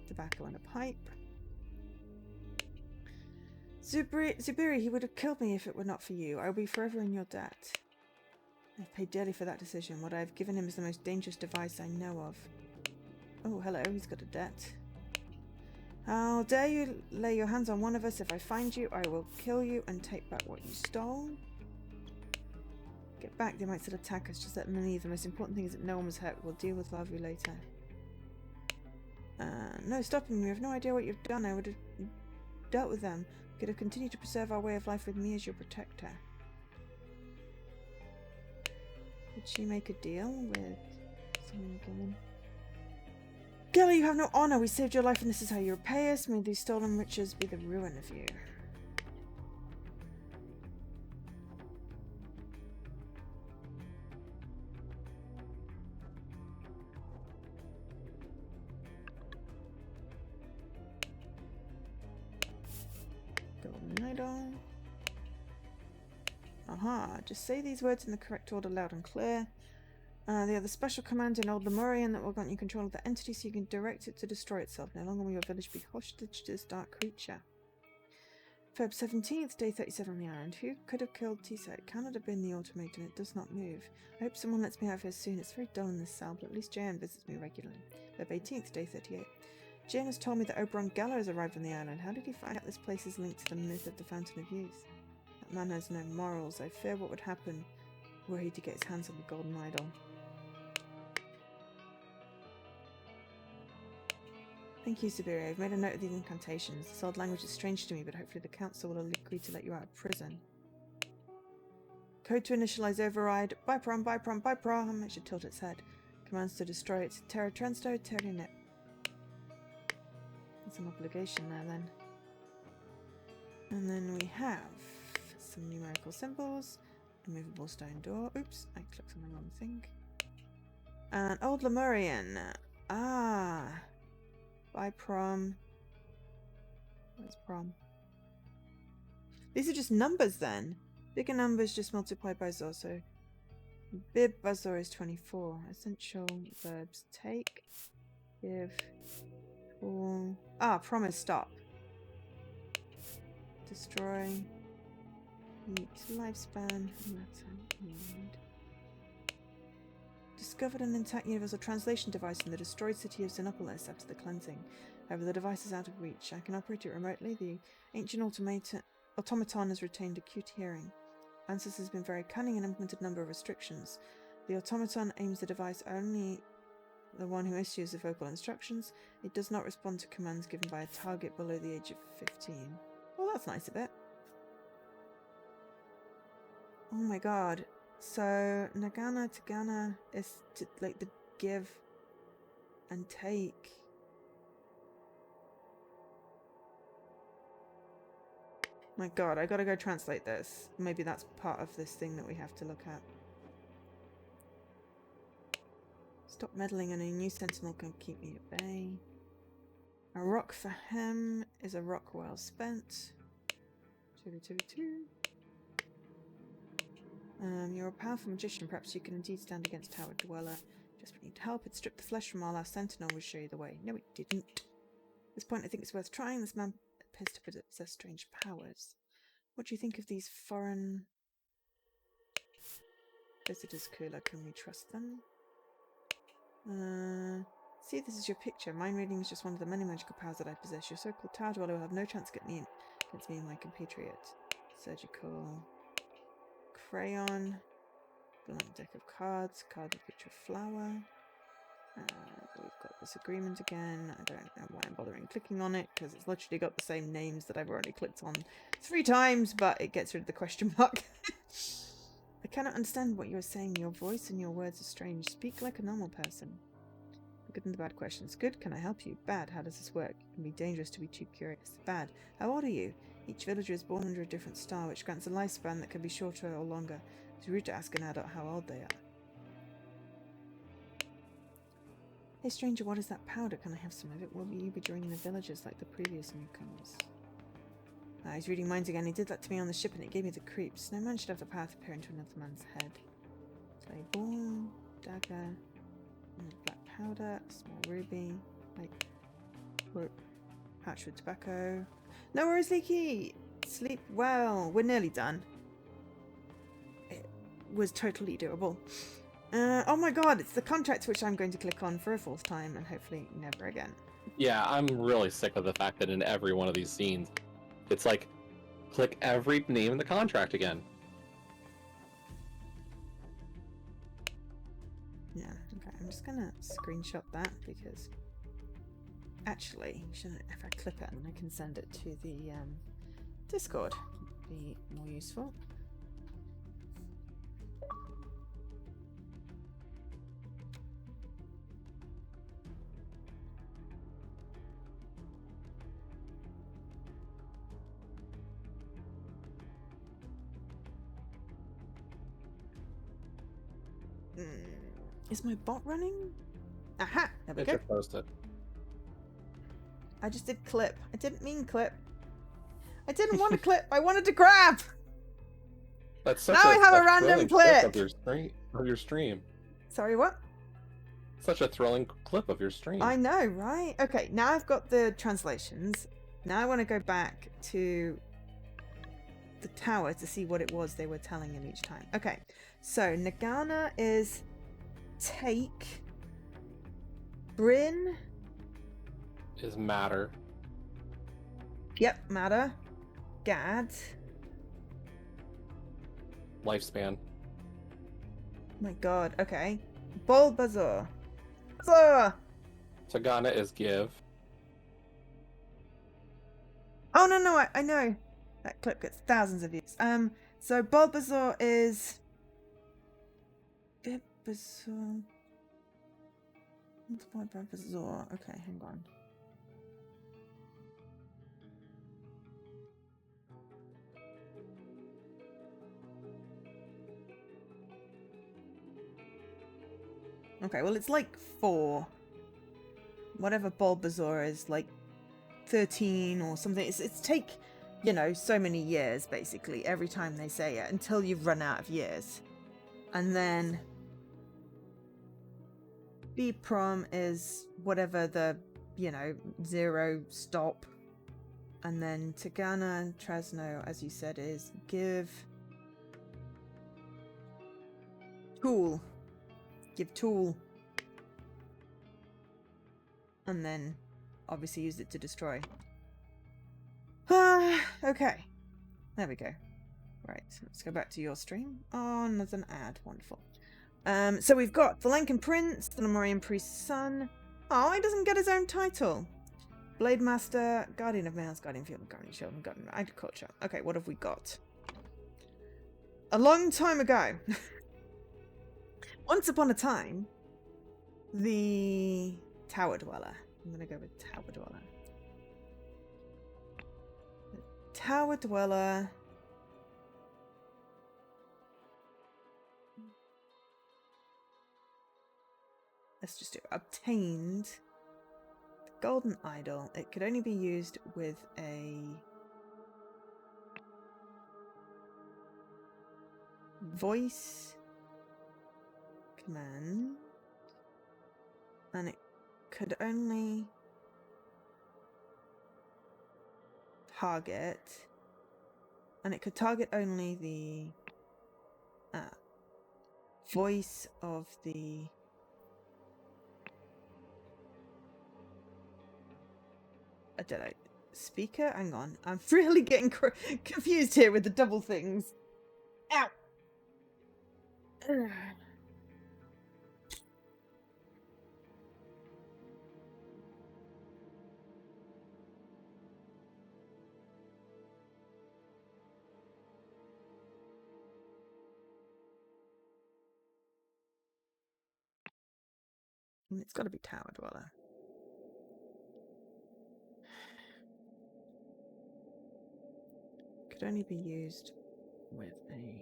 Tobacco and a pipe. Zubiri, he would have killed me if it were not for you. I will be forever in your debt. I've paid dearly for that decision. What I have given him is the most dangerous device I know of. Oh, hello, he's got a debt. How dare you lay your hands on one of us? If I find you, I will kill you and take back what you stole. Get back, they might still attack us. Just let them leave. The most important thing is that no one was hurt. We'll deal with Lavu later. No, stop him. You have no idea what you've done. I would have dealt with them. We could have continued to preserve our way of life with me as your protector. Did she make a deal with someone coming? Geller, you have no honor. We saved your life and this is how you repay us. May these stolen riches be the ruin of you. Golden idol. Aha, just say these words in the correct order loud and clear. They are the special command in Old Lemurian that will grant you control of the entity so you can direct it to destroy itself. No longer will your village be hostage to this dark creature. Feb 17th, day 37 on the island. Who could have killed Tisa? It cannot have been the automaton. It does not move. I hope someone lets me out of here soon. It's very dull in this cell, but at least Jan visits me regularly. Feb 18th, day 38. Jan has told me that Oberon Geller has arrived on the island. How did he find out this place is linked to the myth of the Fountain of Youth? That man has no morals. I fear what would happen were he to get his hands on the golden idol. Thank you, Siberia. I've made a note of these incantations. This old language is strange to me, but hopefully the council will agree to let you out of prison. Code to initialize override. Bye prom, bye prom, bye prom. It should tilt its head. Commands to destroy it. Terra Transto, Terra Net. There's an obligation there then. And then we have some numerical symbols. A movable stone door. Oops, I clicked on the wrong thing. And Old Lemurian. Ah. Bye prom. Where's prom? These are just numbers then. Bigger numbers just multiplied by Zor. So Bib by Zor is 24. Essential verbs: take, give, pull. Ah, promise, stop. Destroy. Eat, lifespan. Discovered an intact universal translation device in the destroyed city of Xenopolis after the cleansing. However, the device is out of reach. I can operate it remotely. The ancient automaton has retained acute hearing. Ansys has been very cunning and implemented a number of restrictions. The automaton aims the device only the one who issues the vocal instructions. It does not respond to commands given by a target below the age of 15. Well, that's nice of it. Oh my god. So, Nagana Tagana is like the give and take. My god, I gotta go translate this. Maybe that's part of this thing that we have to look at. Stop meddling and a new sentinel can keep me at bay. A rock for him is a rock well spent. 2. You're a powerful magician. Perhaps you can indeed stand against Tower Dweller. Just when you need help, it stripped the flesh from our last sentinel would show you the way. No, it didn't. At this point, I think it's worth trying. This man appears to possess strange powers. What do you think of these foreign visitors, Kula? Can we trust them? See, this is your picture. Mind reading is just one of the many magical powers that I possess. Your so-called Tower Dweller will have no chance against me and my compatriot. Surgical crayon, blank deck of cards, card with picture of flower. We've got this agreement again. I don't know why I'm bothering clicking on it, because it's literally got the same names that I've already clicked on 3 times, but it gets rid of the question mark. I cannot understand what you are saying. Your voice and your words are strange. Speak like a normal person. The good and the bad questions. Good, can I help you? Bad, how does this work? It can be dangerous to be too curious. Bad, how old are you? Each villager is born under a different star, which grants a lifespan that can be shorter or longer. It's rude to ask an adult how old they are. Hey stranger, what is that powder? Can I have some of it? Will you be joining the villagers like the previous newcomers? He's reading minds again. He did that to me on the ship and it gave me the creeps. No man should have the power to peer into another man's head. Clay ball, dagger, black powder, small ruby, like patch with tobacco. No worries, Leaky! Sleep well. We're nearly done. It was totally doable. Oh my god, it's the contract which I'm going to click on for a 4th time and hopefully never again. Yeah, I'm really sick of the fact that in every one of these scenes, it's like, click every name in the contract again. Yeah, okay, I'm just gonna screenshot that because actually, if I clip it and I can send it to the Discord, it'd be more useful. Is my bot running? Aha! There we go. Post it. I just did clip. I didn't mean clip. I didn't want to clip. I wanted to grab. That's now I have a random clip of your stream. Sorry, what? Such a thrilling clip of your stream. I know, right? Okay, now I've got the translations. Now I want to go back to the tower to see what it was they were telling him each time. Okay, so Nagana is take. Bryn. Is matter. Yep, matter. Gad. Lifespan. My god, okay. Bulbasaur. Bulbasaur! Sagana is give. Oh, no, I know. That clip gets thousands of views. So Bulbasaur is... Bulbasaur... Multiplied by Bulbasaur. Okay, hang on. Okay, well, it's like 4. Whatever Bulbasaur is, like 13 or something. It's take, you know, so many years, basically, every time they say it, until you've run out of years. And then B-Prom is whatever the, you know, 0 stop. And then Tagana and Trasno, as you said, is give tool. Give tool. And then obviously use it to destroy. Okay. There we go. Right, let's go back to your stream. Oh, and there's an ad. Wonderful. So we've got the Lankan Prince, the Lemurian Priest's son. Oh, he doesn't get his own title. Blade Master, Guardian of Males, Guardian of Field, Guardian of Children, Guardian of Agriculture. Okay, what have we got? A long time ago. Once upon a time, the Tower Dweller. I'm going to go with Tower Dweller. The Tower Dweller. Let's just do it. Obtained the Golden Idol. It could only be used with a voice command. And it could only target, and it could target only the voice of the I don't know, speaker? Hang on, I'm really getting confused here with the double things. Ow! Ugh. It's got to be Tower Dweller. Could only be used with a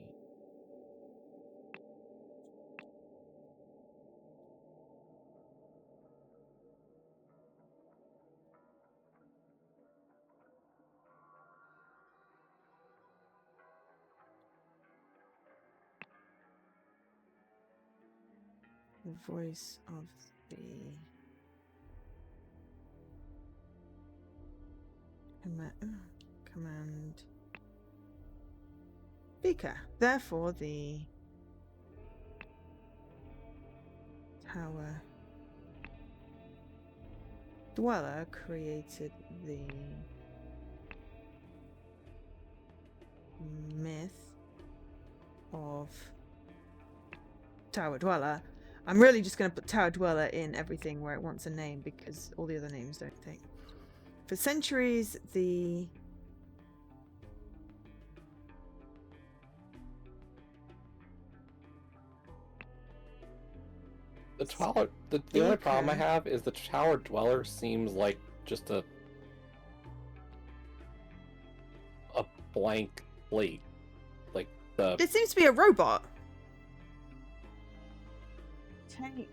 the voice of the command speaker. Therefore, the Tower Dweller created the myth of Tower Dweller. I'm really just going to put Tower Dweller in everything where it wants a name because all the other names don't take. For centuries, the tower. The only problem I have is the Tower Dweller seems like just a blank slate. Like the. It seems to be a robot. Take.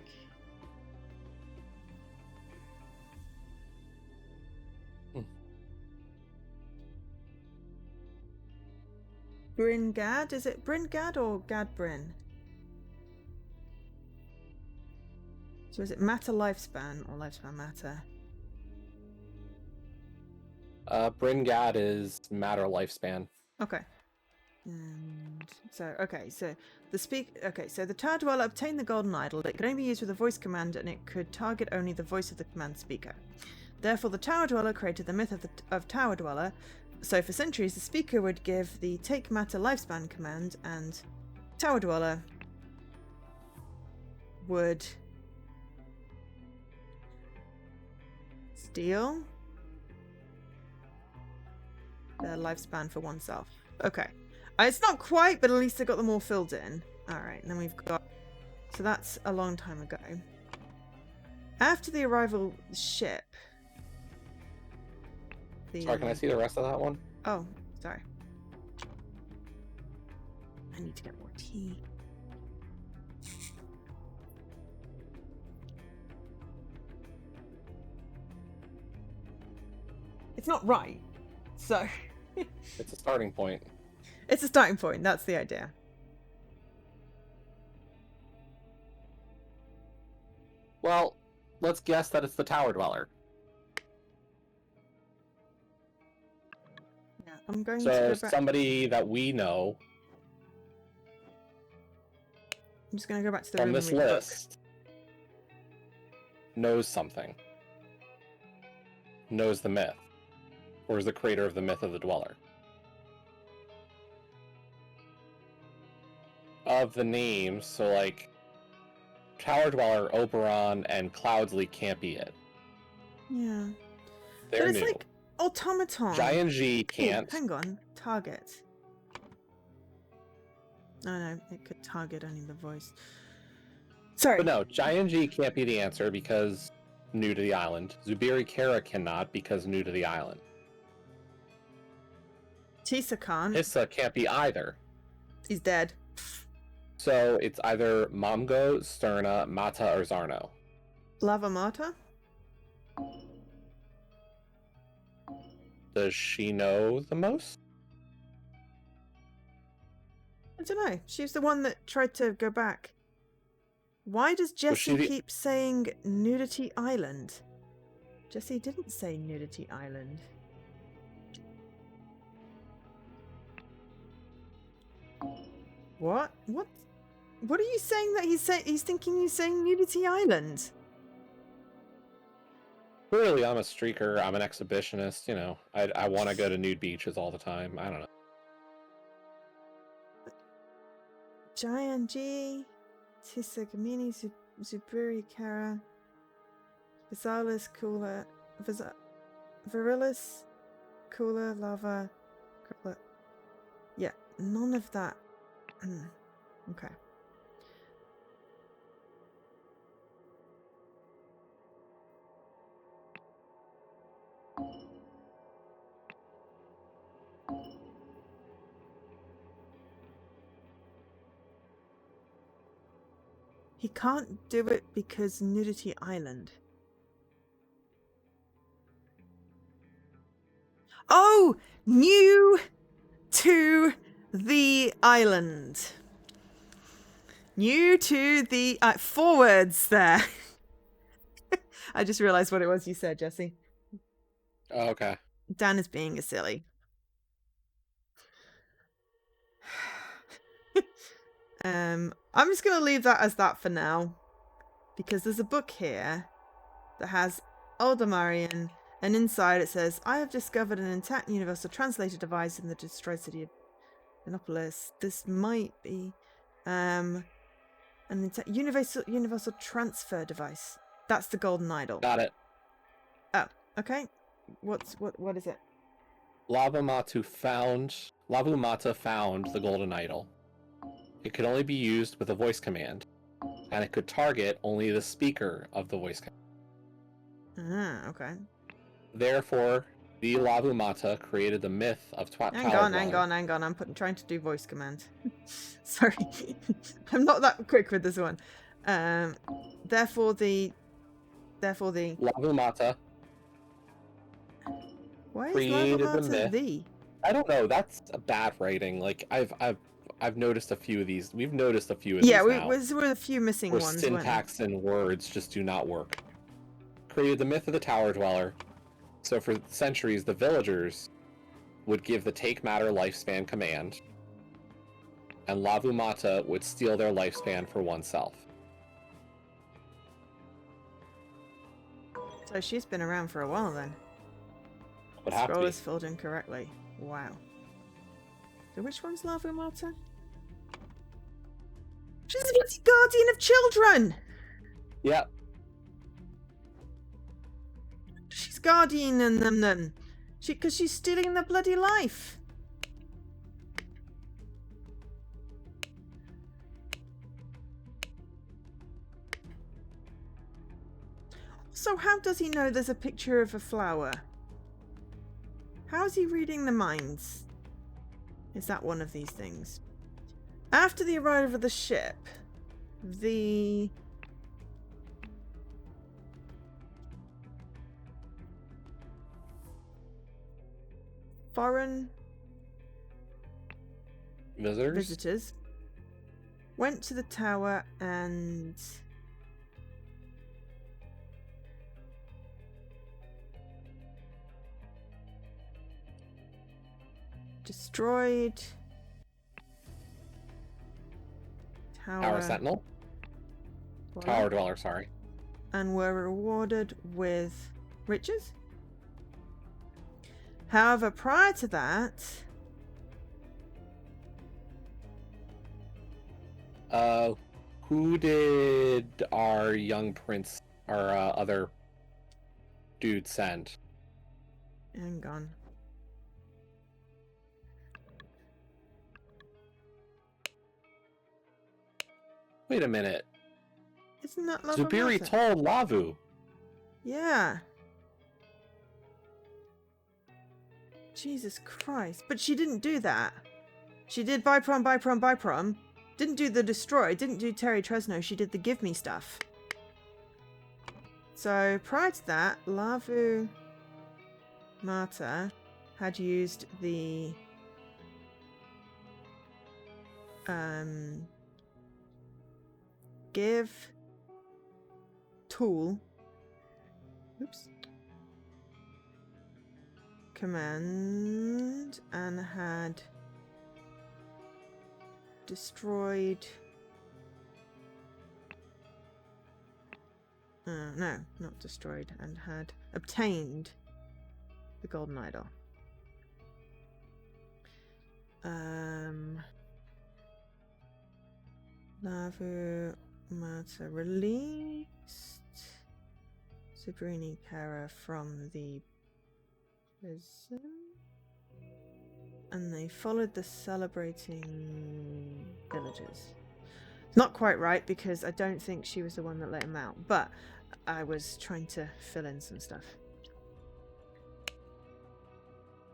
Bryn Gad? Is it Bryn Gad or Gad Bryn? So is it matter lifespan or lifespan matter? Bringad is matter lifespan. Okay. And so the Tower Dweller obtained the Golden Idol. It could only be used with a voice command, and it could target only the voice of the command speaker. Therefore, the Tower Dweller created the myth of Tower Dweller. So for centuries, the speaker would give the Take Matter Lifespan command, and Tower Dweller would steal their lifespan for oneself. Okay. It's not quite, but at least I got them all filled in. Alright, and then we've got... So that's a long time ago. After the arrival of the ship... Sorry, can I see the rest of that one? Oh, sorry. I need to get more tea. It's not right, so... It's a starting point. It's a starting point, that's the idea. Well, let's guess that it's the Tower Dweller. Yeah, I'm going to So go back... somebody that we know I'm just going to go back to the from room this and read the book. list knows something. Knows the myth. Or is the creator of the myth of the Dweller. Of the names, so like Tower Dweller, Oberon, and Cloudsley can't be it. Yeah. They're But it's new. like automaton. Giant G can't. Oh, hang on. Target. Oh no, it could target only the voice. Sorry. But no, Giant G can't be the answer because new to the island. Zubiri Kara cannot because new to the island. Tisa can't. Hissa can't be either. He's dead. So it's either Momgo, Sterna, Mata, or Zarno. Lava Mata? Does she know the most? I don't know. She's the one that tried to go back. Why does Jessie keep saying Nudity Island? Jessie didn't say Nudity Island. What? What are you saying that he's thinking he's saying Nudity Island? Clearly, I'm a streaker. I'm an exhibitionist. You know, I want to go to nude beaches all the time. I don't know. Giant G, Tisagamini, Zubiri Kara, Visalis Cooler, Virilis Cooler, Lava, Crippler. Yeah, none of that. Okay. He can't do it because Nudity Island. Oh! New to the island. New to the... forwards there. I just realised what it was you said, Jesse. Oh, okay. Dan is being a silly. I'm just going to leave that as that for now. Because there's a book here that has Aldemarion, and inside it says, I have discovered an intact universal translator device in the destroyed city of Innopolis. This might be an intact universal transfer device. That's the golden idol. Got it. Oh, okay. What is it? Lavumata found the golden idol. It could only be used with a voice command, and it could target only the speaker of the voice command. Okay. Therefore, the Lavumata created the myth of Tower Dweller. Hang on. I'm trying to do voice command. Sorry. I'm not that quick with this one. Therefore the Lavumata. Why is created the Lavumata myth. the? I don't know. That's a bad writing. Like I've I've noticed a few of these. We've noticed a few of Yeah, these now. there were a few missing Where ones, weren't there? syntax and words just do not work. Created the myth of the Tower Dweller. So for centuries, the villagers would give the take matter lifespan command, and Lavu Mata would steal their lifespan for oneself. So she's been around for a while then. Would have to Scroll be. is filled incorrectly. Wow. So which one's Lavu Mata? She's the bloody guardian of children! Yeah. She's guardianing them then. Because she's stealing their bloody life. So how does he know there's a picture of a flower? How is he reading the minds? Is that one of these things? After the arrival of the ship, the foreign visitors went to the tower and destroyed Tower Sentinel? Dweller, Tower Dweller, sorry. and were rewarded with riches. However, prior to that, who did our young prince, our other dude, send? hang on. Wait a minute. Isn't that Lavu Zubiri Mata? told Lavu. Yeah. Jesus Christ. But she didn't do that. She did Biprom. Didn't do the destroy. Didn't do Terry Tresno. She did the give me stuff. So prior to that, Lavu Mata had used the give tool command and had destroyed no, not destroyed, and had obtained the golden idol. Lavu Mata released Sabrini Kara from the prison, and they followed the celebrating villagers. Not quite right, because I don't think she was the one that let him out, but I was trying to fill in some stuff.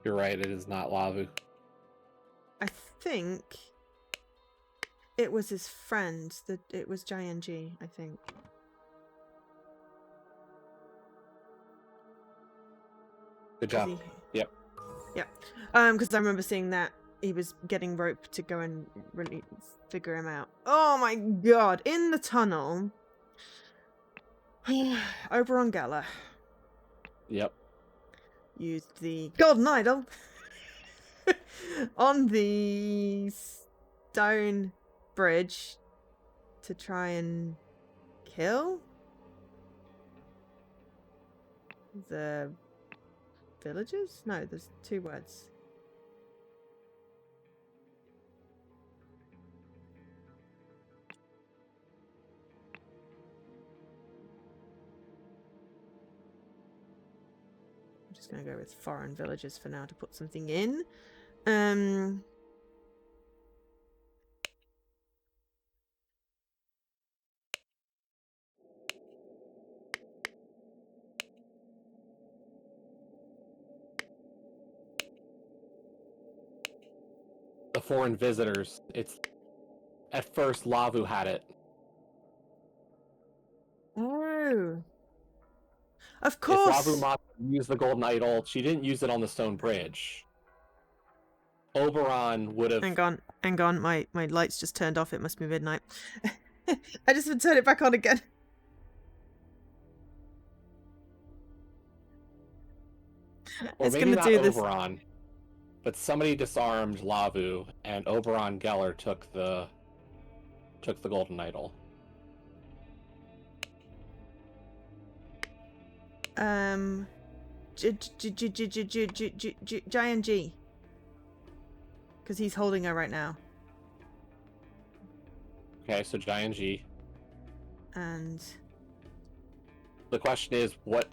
You're right, it is not Lavu. I think it was his friend. It was JNG, I think. Good job. Yep. Yep. Because I remember seeing that he was getting rope to go and really figure him out. Oh my god! In the tunnel, Oberon Geller. Yep. Used the golden idol on the stone bridge to try and kill the villagers? No, there's two words. I'm just going to go with foreign villagers for now to put something in. The foreign visitors. It's at first Lavu had it. Oh. Of If course. Lavu Mata used the golden idol, she didn't use it on the stone bridge. Oberon would have. Hang on. My lights just turned off. It must be midnight. I just would turn it back on again. Or It's maybe gonna not do this. Oberon, but somebody disarmed Lavu, and Oberon Geller took the golden idol. Giant G. Because he's holding her right now. Okay, so Giant G. And The question is, what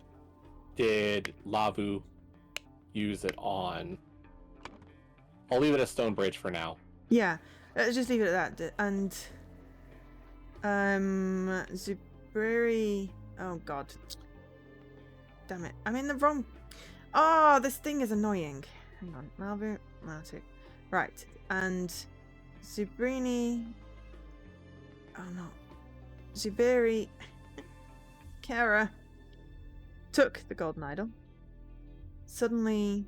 did Lavu use it on? I'll leave it as Stone Bridge for now. yeah, just leave it at that. And Zuberi. Oh god, damn it! I'm in the wrong. Oh, this thing is annoying. Hang on, Malvu, Matu. Right, and Zubrini. Oh no, Zuberi. Kara took the golden idol. Suddenly.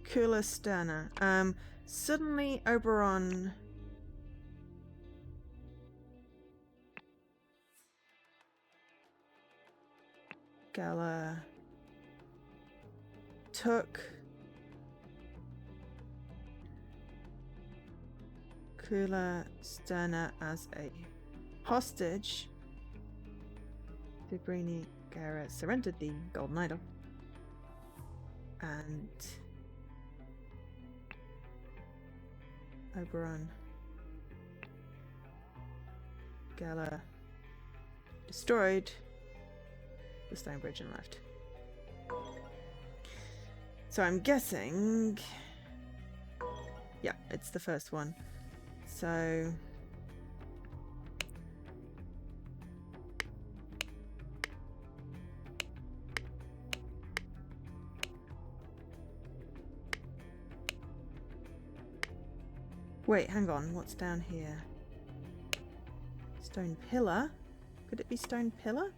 Kula Sterna. Suddenly Oberon Gala took Kula Sterna as a hostage. Debrini Gara surrendered the golden idol. And Oberon Gala destroyed the stone bridge and left. So I'm guessing, yeah, it's the first one. So wait, hang on, what's down here? Stone pillar? Could it be stone pillar?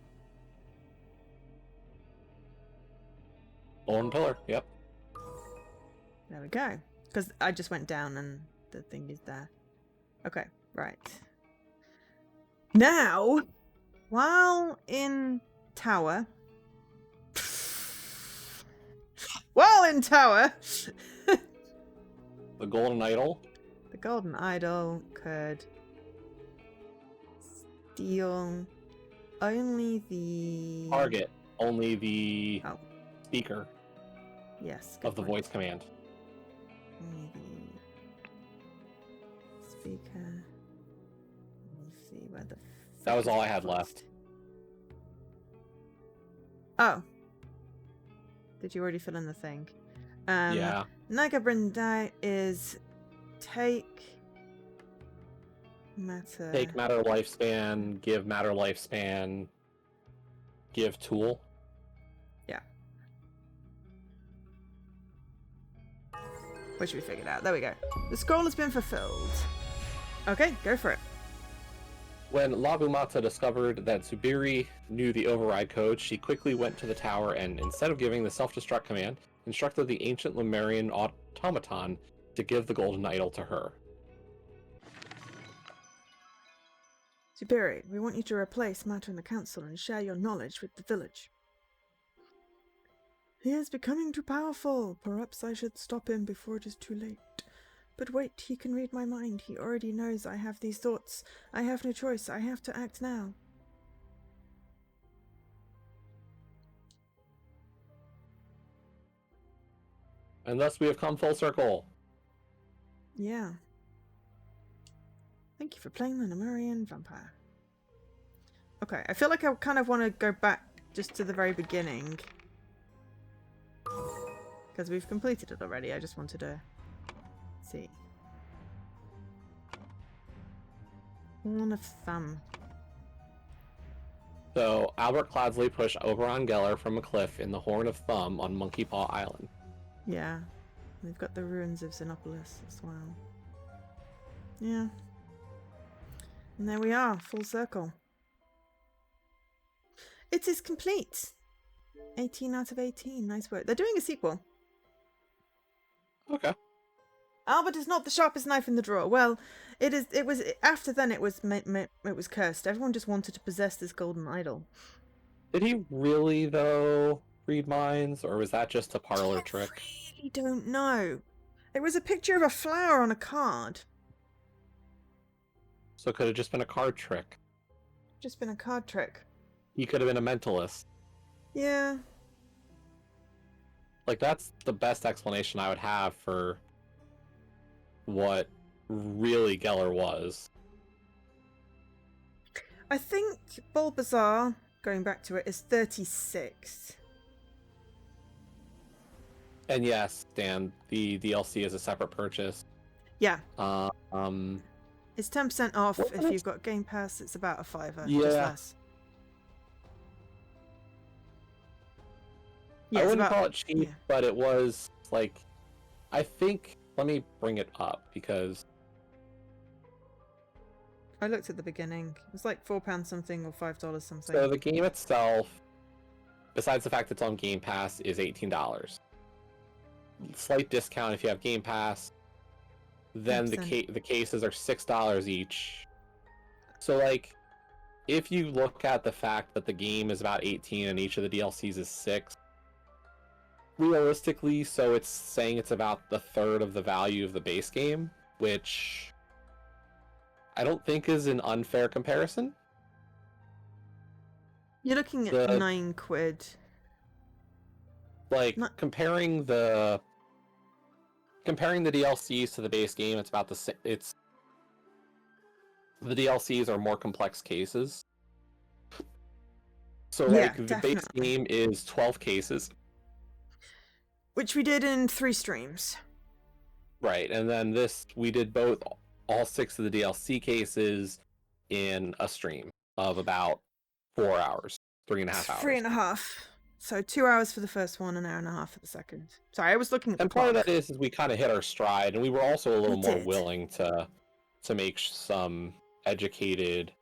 Golden Pillar, yep. There we go. Because I just went down and the thing is there. Okay, right. Now, while in tower... The golden idol. The golden idol could steal only the... Target only the speaker Yes. of the point. voice command. Only the speaker. Let's see where the... That was all I had left. Oh. Did you already fill in the thing? Yeah. Naga Brindai is take matter. Take matter lifespan, give matter lifespan, give tool. Yeah. Which we figured out. There we go. The scroll has been fulfilled. Okay, go for it. When Labumata discovered that Zubiri knew the override code, she quickly went to the tower and, instead of giving the self-destruct command, instructed the ancient Lemurian automaton to give the golden idol to her. Zubiri, we want you to replace Matter in the council and share your knowledge with the village. He is becoming too powerful. Perhaps I should stop him before it is too late. But wait, he can read my mind. He already knows I have these thoughts. I have no choice. I have to act now. And thus we have come full circle. Yeah. Thank you for playing the Lemurian vampire. Okay, I feel like I kind of want to go back just to the very beginning. Because we've completed it already. I just wanted to see. Horn of Thumb. So, Albert Cladsley pushed Oberon Geller from a cliff in the Horn of Thumb on Monkey Paw Island. Yeah. We've got the ruins of Xenopolis as well. Yeah. And there we are, full circle. It is complete. 18 out of 18. Nice work. They're doing a sequel. Okay. Albert is not the sharpest knife in the drawer. Well, it is. It was after then. It was cursed. Everyone just wanted to possess this golden idol. Did he really though read minds, or was that just a parlor trick? I really don't know. It was a picture of a flower on a card. So it could have just been a card trick. Just been a card trick. He could have been a mentalist. Yeah. Like, that's the best explanation I would have for what really Geller was. I think Bulbasaur, going back to it, is 36. And yes, Dan, the DLC is a separate purchase. Yeah. It's 10% off if you've got Game Pass. It's about a $5, yeah. just less. Yeah, I wouldn't call it cheap, but it was like, I think. Let me bring it up because I looked at the beginning. It was like £4 something or $5 something. So the game itself, besides the fact it's on Game Pass, is $18. Slight discount if you have Game Pass. Then the cases are $6 each. So like, if you look at the fact that the game is about 18 and each of the DLCs is 6, realistically, so it's saying it's about the third of the value of the base game, which I don't think is an unfair comparison. You're looking at £9. Like, comparing the DLCs to the base game, it's about the same. The DLCs are more complex cases. So like, the base game is 12 cases. Which we did in 3 streams. Right, and then we did all 6 of the DLC cases in a stream of about 4 hours, 3.5 hours. 3.5. So 2 hours for the first one, an hour and a half for the second. Sorry, I was looking at the clock. And part of that is we kind of hit our stride, and we were also a little more willing to make some educated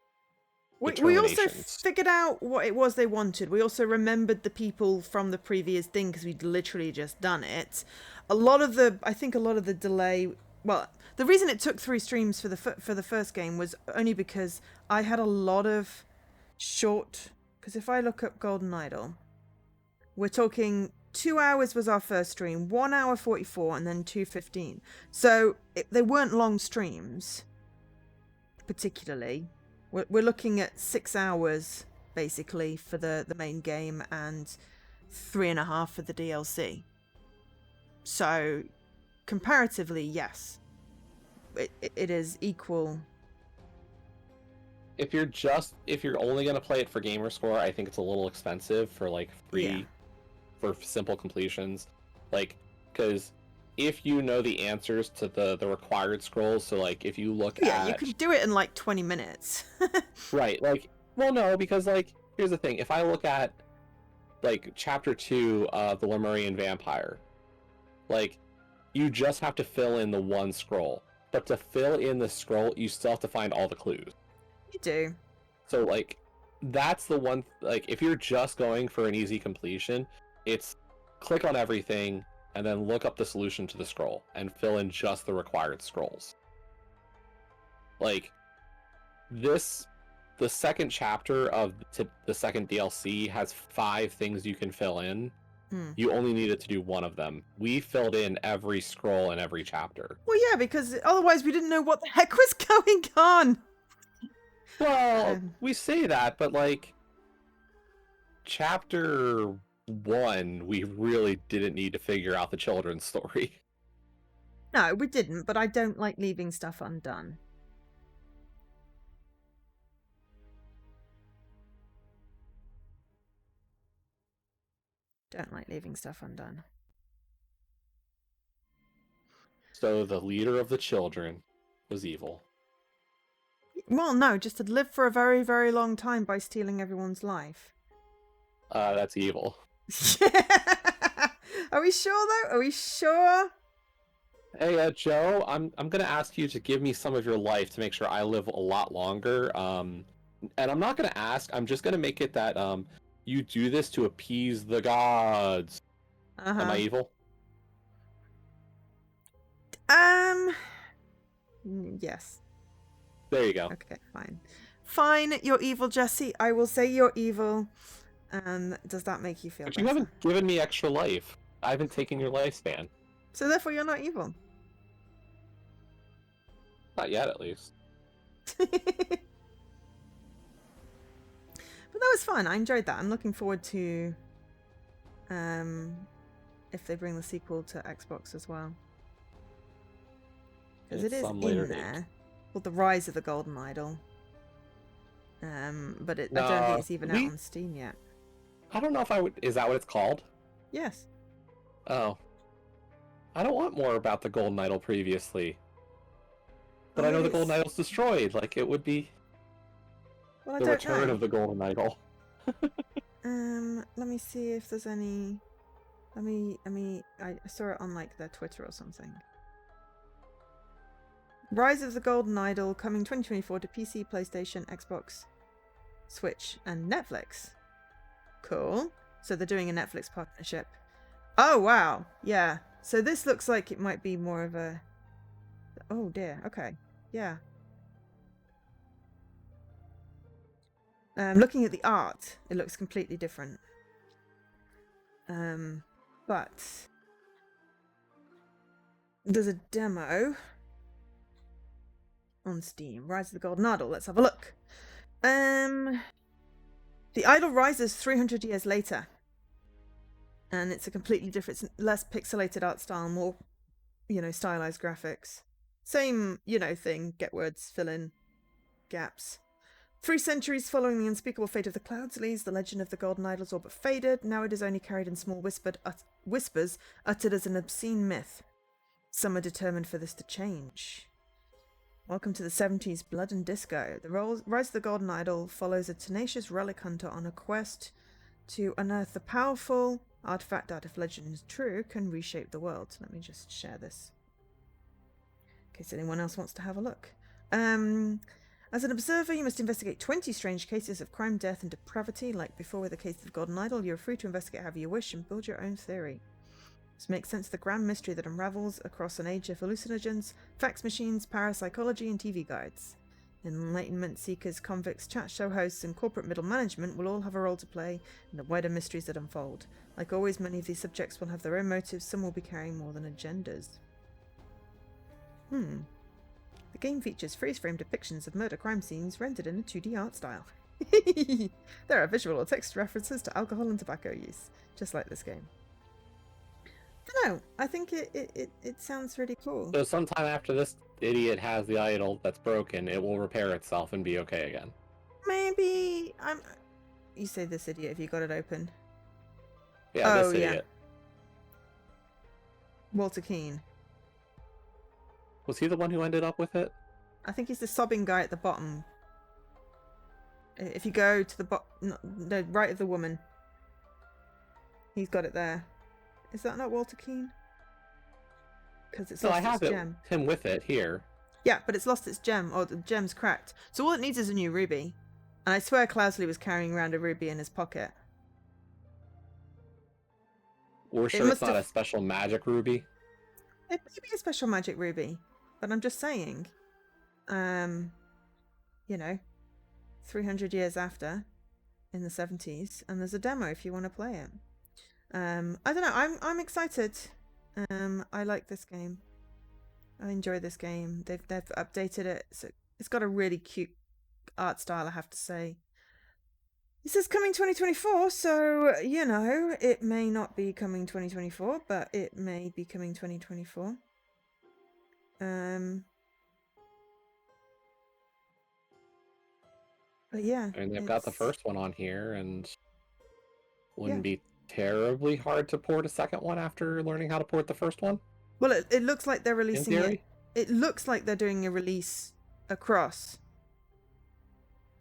we also figured out what it was they wanted. We also remembered the people from the previous thing because we'd literally just done it. I think a lot of the delay. Well, the reason it took 3 streams for the first game was only because I had a lot of short. Because if I look up Golden Idol, we're talking 2 hours was our first stream, 1 hour 44, and then 2:15. So they weren't long streams, particularly. We're looking at 6 hours basically for the main game and 3.5 for the DLC. So comparatively, yes, it is equal. If you're only gonna play it for gamer score, I think it's a little expensive for like free for simple completions, like, because if you know the answers to the required scrolls, so like if you look at... you could do it in like 20 minutes. Right, like, well, no, because like, here's the thing, if I look at like chapter 2 of the Lemurian Vampire, like, you just have to fill in the one scroll, but to fill in the scroll you still have to find all the clues. You do. So like, that's the one, like, if you're just going for an easy completion, it's click on everything and then look up the solution to the scroll and fill in just the required scrolls. Like, the second chapter of the second DLC has 5 things you can fill in. You only needed to do 1 of them. We filled in every scroll in every chapter. Well, yeah, because otherwise we didn't know what the heck was going on. Well, we say that, but like, chapter 1, we really didn't need to figure out the children's story. No, we didn't, but I don't like leaving stuff undone. Don't like leaving stuff undone. So the leader of the children was evil. Well, no, just had lived for a very, very long time by stealing everyone's life. That's evil. Are we sure, though? Are we sure? Hey, Joe, I'm gonna ask you to give me some of your life to make sure I live a lot longer. And I'm not gonna ask. I'm just gonna make it that You do this to appease the gods. Am I evil? Yes. There you go. Okay, fine. Fine, you're evil, Jesse. I will say you're evil. Does that make you feel But better? you haven't given me extra life. I haven't taken your lifespan. So therefore you're not evil. Not yet, at least. But that was fun. I enjoyed that. I'm looking forward to if they bring the sequel to Xbox as well. Because it is in there. Well, The Rise of the Golden Idol. But I don't think it's even out on Steam yet. I don't know if I would... Is that what it's called? Yes. Oh. I don't want more about the Golden Idol previously. But I know the Golden Idol's destroyed. Like, it would be the return of the Golden Idol. Let me see if there's any... I saw it on, like, their Twitter or something. Rise of the Golden Idol, coming 2024 to PC, PlayStation, Xbox, Switch, and Netflix. Cool. So they're doing a Netflix partnership. Oh, wow. Yeah. So this looks like it might be more of a... Oh, dear. Okay. Yeah. Looking at the art, it looks completely different. But there's a demo on Steam. Rise of the Golden Idol. Let's have a look. The idol rises 300 years later. And it's a completely different, less pixelated art style, more, stylized graphics. Same, thing. Get words, fill in gaps. 3 centuries following the unspeakable fate of the Clouds leaves the legend of the Golden Idol's all but faded. Now it is only carried in small whispers uttered as an obscene myth. Some are determined for this to change. Welcome to the 70s Blood and Disco. The Rise of the Golden Idol follows a tenacious relic hunter on a quest to unearth the powerful artifact that, if legend is true, can reshape the world. Let me just share this in case anyone else wants to have a look. As an observer, you must investigate 20 strange cases of crime, death, and depravity. Like before with the case of the Golden Idol, you are free to investigate however you wish and build your own theory. This makes sense of the grand mystery that unravels across an age of hallucinogens, fax machines, parapsychology, and TV guides. Enlightenment seekers, convicts, chat show hosts, and corporate middle management will all have a role to play in the wider mysteries that unfold. Like always, many of these subjects will have their own motives, some will be carrying more than agendas. The game features freeze-frame depictions of murder crime scenes rendered in a 2D art style. There are visual or text references to alcohol and tobacco use, just like this game. I don't know, I think it sounds really cool. So sometime after this idiot has the idol that's broken, it will repair itself and be okay again. Maybe you say this idiot if you got it open. Yeah, this idiot. Walter Keane. Was he the one who ended up with it? I think he's the sobbing guy at the bottom. If you go to the the right of the woman, he's got it there. Is that not Walter Keane? Because it's lost its gem. Him with it here. Yeah, but it's lost its gem, or the gem's cracked. So all it needs is a new ruby. And I swear Clousley was carrying around a ruby in his pocket. We're sure it's not a special magic ruby? It may be a special magic ruby. But I'm just saying, 300 years after, in the 70s, and there's a demo if you want to play it. I don't know, I'm excited. I like this game. I enjoy this game. They've updated it, so it's got a really cute art style, I have to say. This is coming 2024, so, it may not be coming 2024, but it may be coming 2024. But yeah. And they've got the first one on here, and wouldn't be terribly hard to port a second one after learning how to port the first one. Well, it looks like they're releasing it. It looks like they're doing a release across.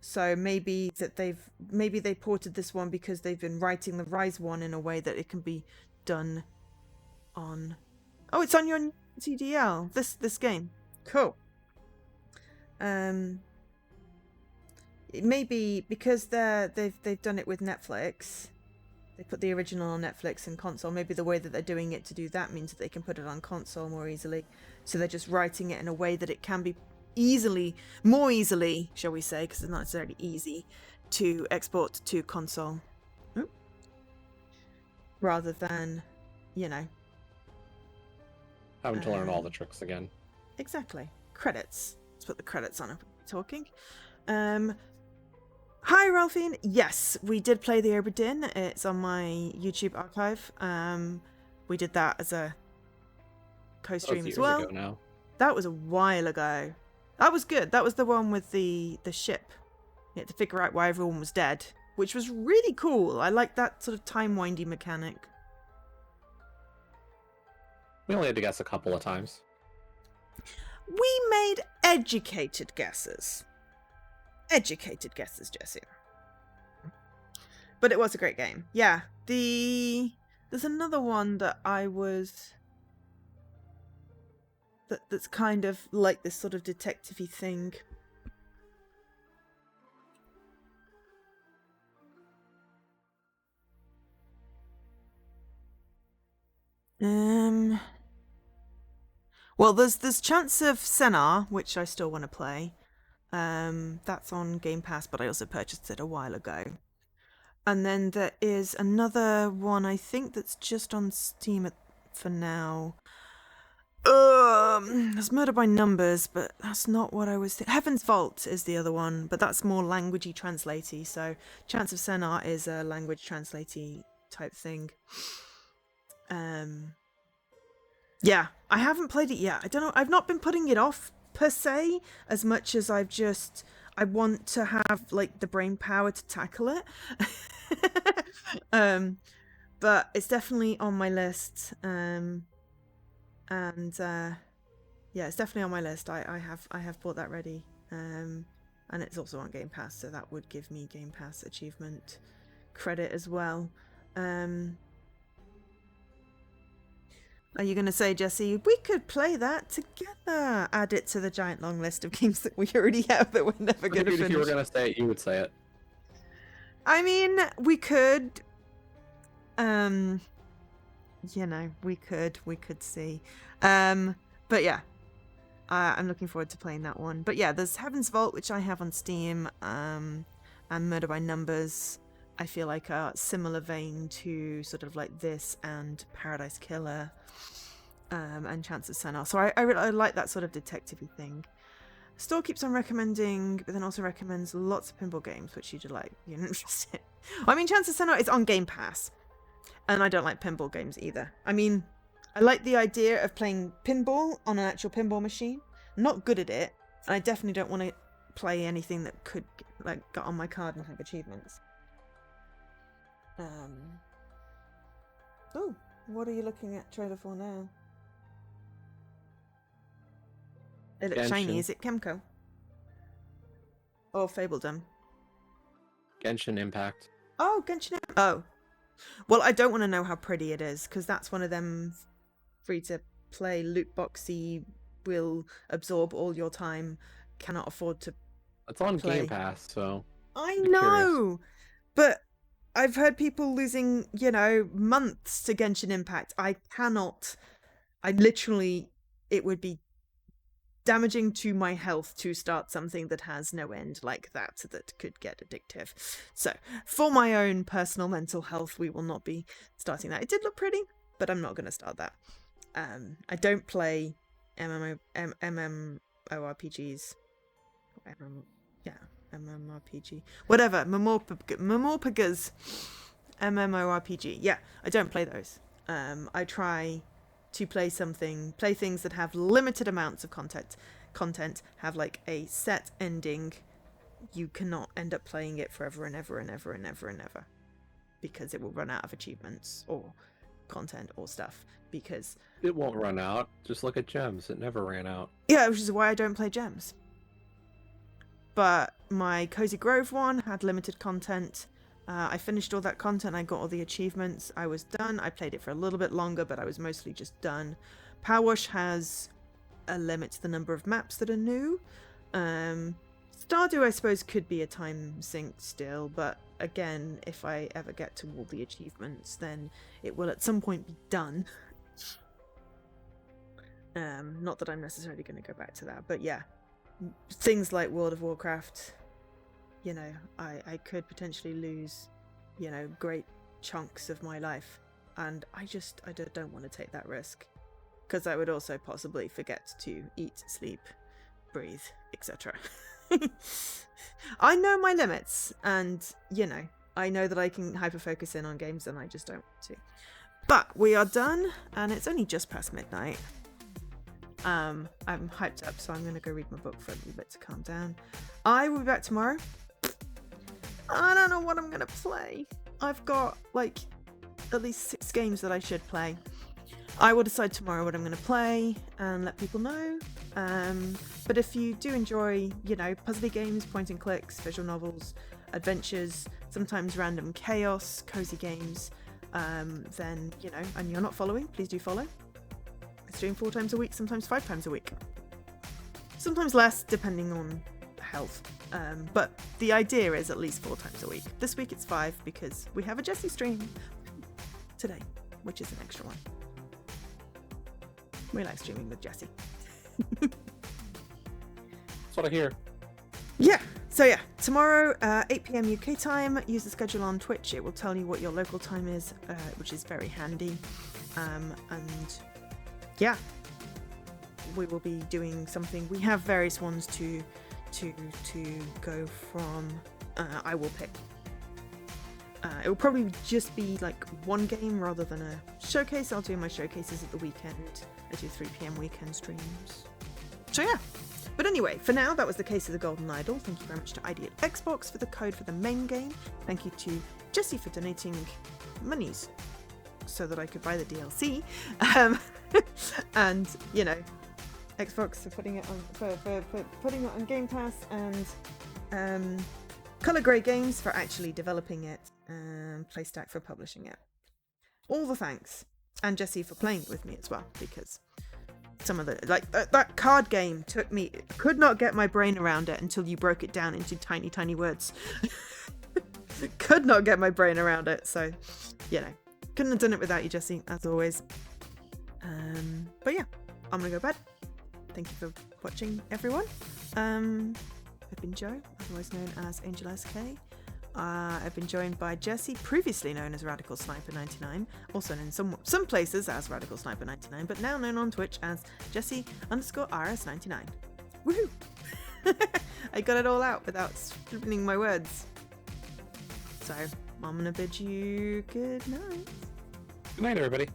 So maybe they ported this one because they've been writing the Rise one in a way that it can be done on. Oh, it's on your TDL. This game. Cool. It may be because they've done it with Netflix. They put the original on Netflix and console. Maybe the way that they're doing it to do that means that they can put it on console more easily. So they're just writing it in a way that it can be more easily, shall we say, because it's not necessarily easy, to export to console. Rather than, having to learn all the tricks again. Exactly. Credits. Let's put the credits on if we're talking. Hi, Ralphine. Yes, we did play the Obra Dinn. It's on my YouTube archive. We did that as a co-stream as well. Ago now. That was a while ago. That was good. That was the one with the ship. You had to figure out why everyone was dead, which was really cool. I like that sort of time-windy mechanic. We only had to guess a couple of times. We made educated guesses. Educated guesses, Jesse. But it was a great game. Yeah. There's another one that that's kind of like this sort of detective-y thing. Well, there's Chance of Sennar, which I still want to play. That's on Game Pass, but I also purchased it a while ago. And then there is another one, I think, that's just on Steam for now. There's Murder by Numbers, but that's not what I was thinking. Heaven's Vault is the other one, but that's more languagey translatey. So Chance of Sennar is a language translatey type thing. Yeah, I haven't played it yet. I don't know. I've not been putting it off per se as much as I want to have like the brain power to tackle it. But it's definitely on my list. Yeah, it's definitely on my list. I have bought that ready. And it's also on Game Pass, so that would give me Game Pass achievement credit as well. Are you going to say, Jesse, we could play that together? Add it to the giant long list of games that we already have that we're never going to finish. If you were going to say it, you would say it. I mean, we could. We could see. But yeah, I'm looking forward to playing that one. But yeah, there's Heaven's Vault, which I have on Steam, and Murder by Numbers. I feel like are similar vein to sort of like this and Paradise Killer, and Chance of Sennar. So I really like that sort of detective-y thing. Store keeps on recommending, but then also recommends lots of pinball games, which you're interested in. I mean, Chance of Sennar is on Game Pass, and I don't like pinball games either. I mean, I like the idea of playing pinball on an actual pinball machine. I'm not good at it, and I definitely don't want to play anything that could like get on my card and have achievements. Oh, what are you looking at trailer for now? It looks shiny. Is it Kemco? Or Fabledom? Genshin Impact. Oh, Genshin Impact. Oh. Well, I don't want to know how pretty it is, because that's one of them free-to-play loot boxy, will absorb all your time, cannot afford to It's on Game Pass, so... I know! But I've heard people losing, months to Genshin Impact. I literally, it would be damaging to my health to start something that has no end like that could get addictive. So, for my own personal mental health, we will not be starting that. It did look pretty, but I'm not going to start that. I don't play MMORPGs. MMORPG. Whatever. Mamorpagas. MMORPG. Yeah, I don't play those. I try to play things that have limited amounts of content, have like a set ending. You cannot end up playing it forever and ever and ever and ever and ever, because it will run out of achievements or content or stuff, because it won't run out. Just look at Gems. It never ran out. Yeah, which is why I don't play Gems. But my Cozy Grove one had limited content. I finished all that content. I got all the achievements. I was done. I played it for a little bit longer, but I was mostly just done. Power Wash has a limit to the number of maps that are new. Stardew, I suppose, could be a time sink still, but again, if I ever get to all the achievements, then it will at some point be done. Not that I'm necessarily going to go back to that, but yeah, things like World of Warcraft, you know, I could potentially lose, you know, great chunks of my life, and I don't want to take that risk, because I would also possibly forget to eat, sleep, breathe, etc. I know my limits, and you know, I know that I can hyper-focus in on games, and I just don't want to. But we are done, and it's only just past midnight. I'm hyped up, so I'm going to go read my book for a little bit to calm down. I will be back tomorrow. I don't know what I'm going to play. I've got, like, at least 6 games that I should play. I will decide tomorrow what I'm going to play and let people know. But if you do enjoy, you know, puzzly games, point and clicks, visual novels, adventures, sometimes random chaos, cozy games, then, you know, and you're not following, please do follow. I stream 4 times a week, sometimes 5 times a week. Sometimes less, depending on health. But the idea is at least 4 times a week. This week it's 5 because we have a Jessie stream today, which is an extra one. We like streaming with Jessie. That's what I hear. Yeah. So yeah, tomorrow, 8 p.m. UK time. Use the schedule on Twitch. It will tell you what your local time is, which is very handy. And yeah, we will be doing something. We have various ones to go from. I will pick. It will probably just be like one game rather than a showcase. I'll do my showcases at the weekend. I do 3 p.m. weekend streams. So yeah. But anyway, for now, that was the case of the Golden Idol. Thank you very much to ID at Xbox for the code for the main game. Thank you to Jessie for donating monies so that I could buy the DLC. And, you know, Xbox for putting it on for putting it on Game Pass, and Color Grey Games for actually developing it, and PlayStack for publishing it. All the thanks. And Jessie for playing it with me as well, because some of the, like, that card game could not get my brain around it until you broke it down into tiny words. Could not get my brain around it, so, you know, couldn't have done it without you, Jessie, as always. But yeah, I'm gonna go to bed. Thank you for watching, everyone. I've been Jo, otherwise known as Angel SK. I've been joined by Jessie, previously known as Radical Sniper 99, also known in some places as Radical Sniper 99, but now known on Twitch as Jessie_RS99. Woohoo! I got it all out without scribbling my words. So, I'm gonna bid you good night. Good night, everybody.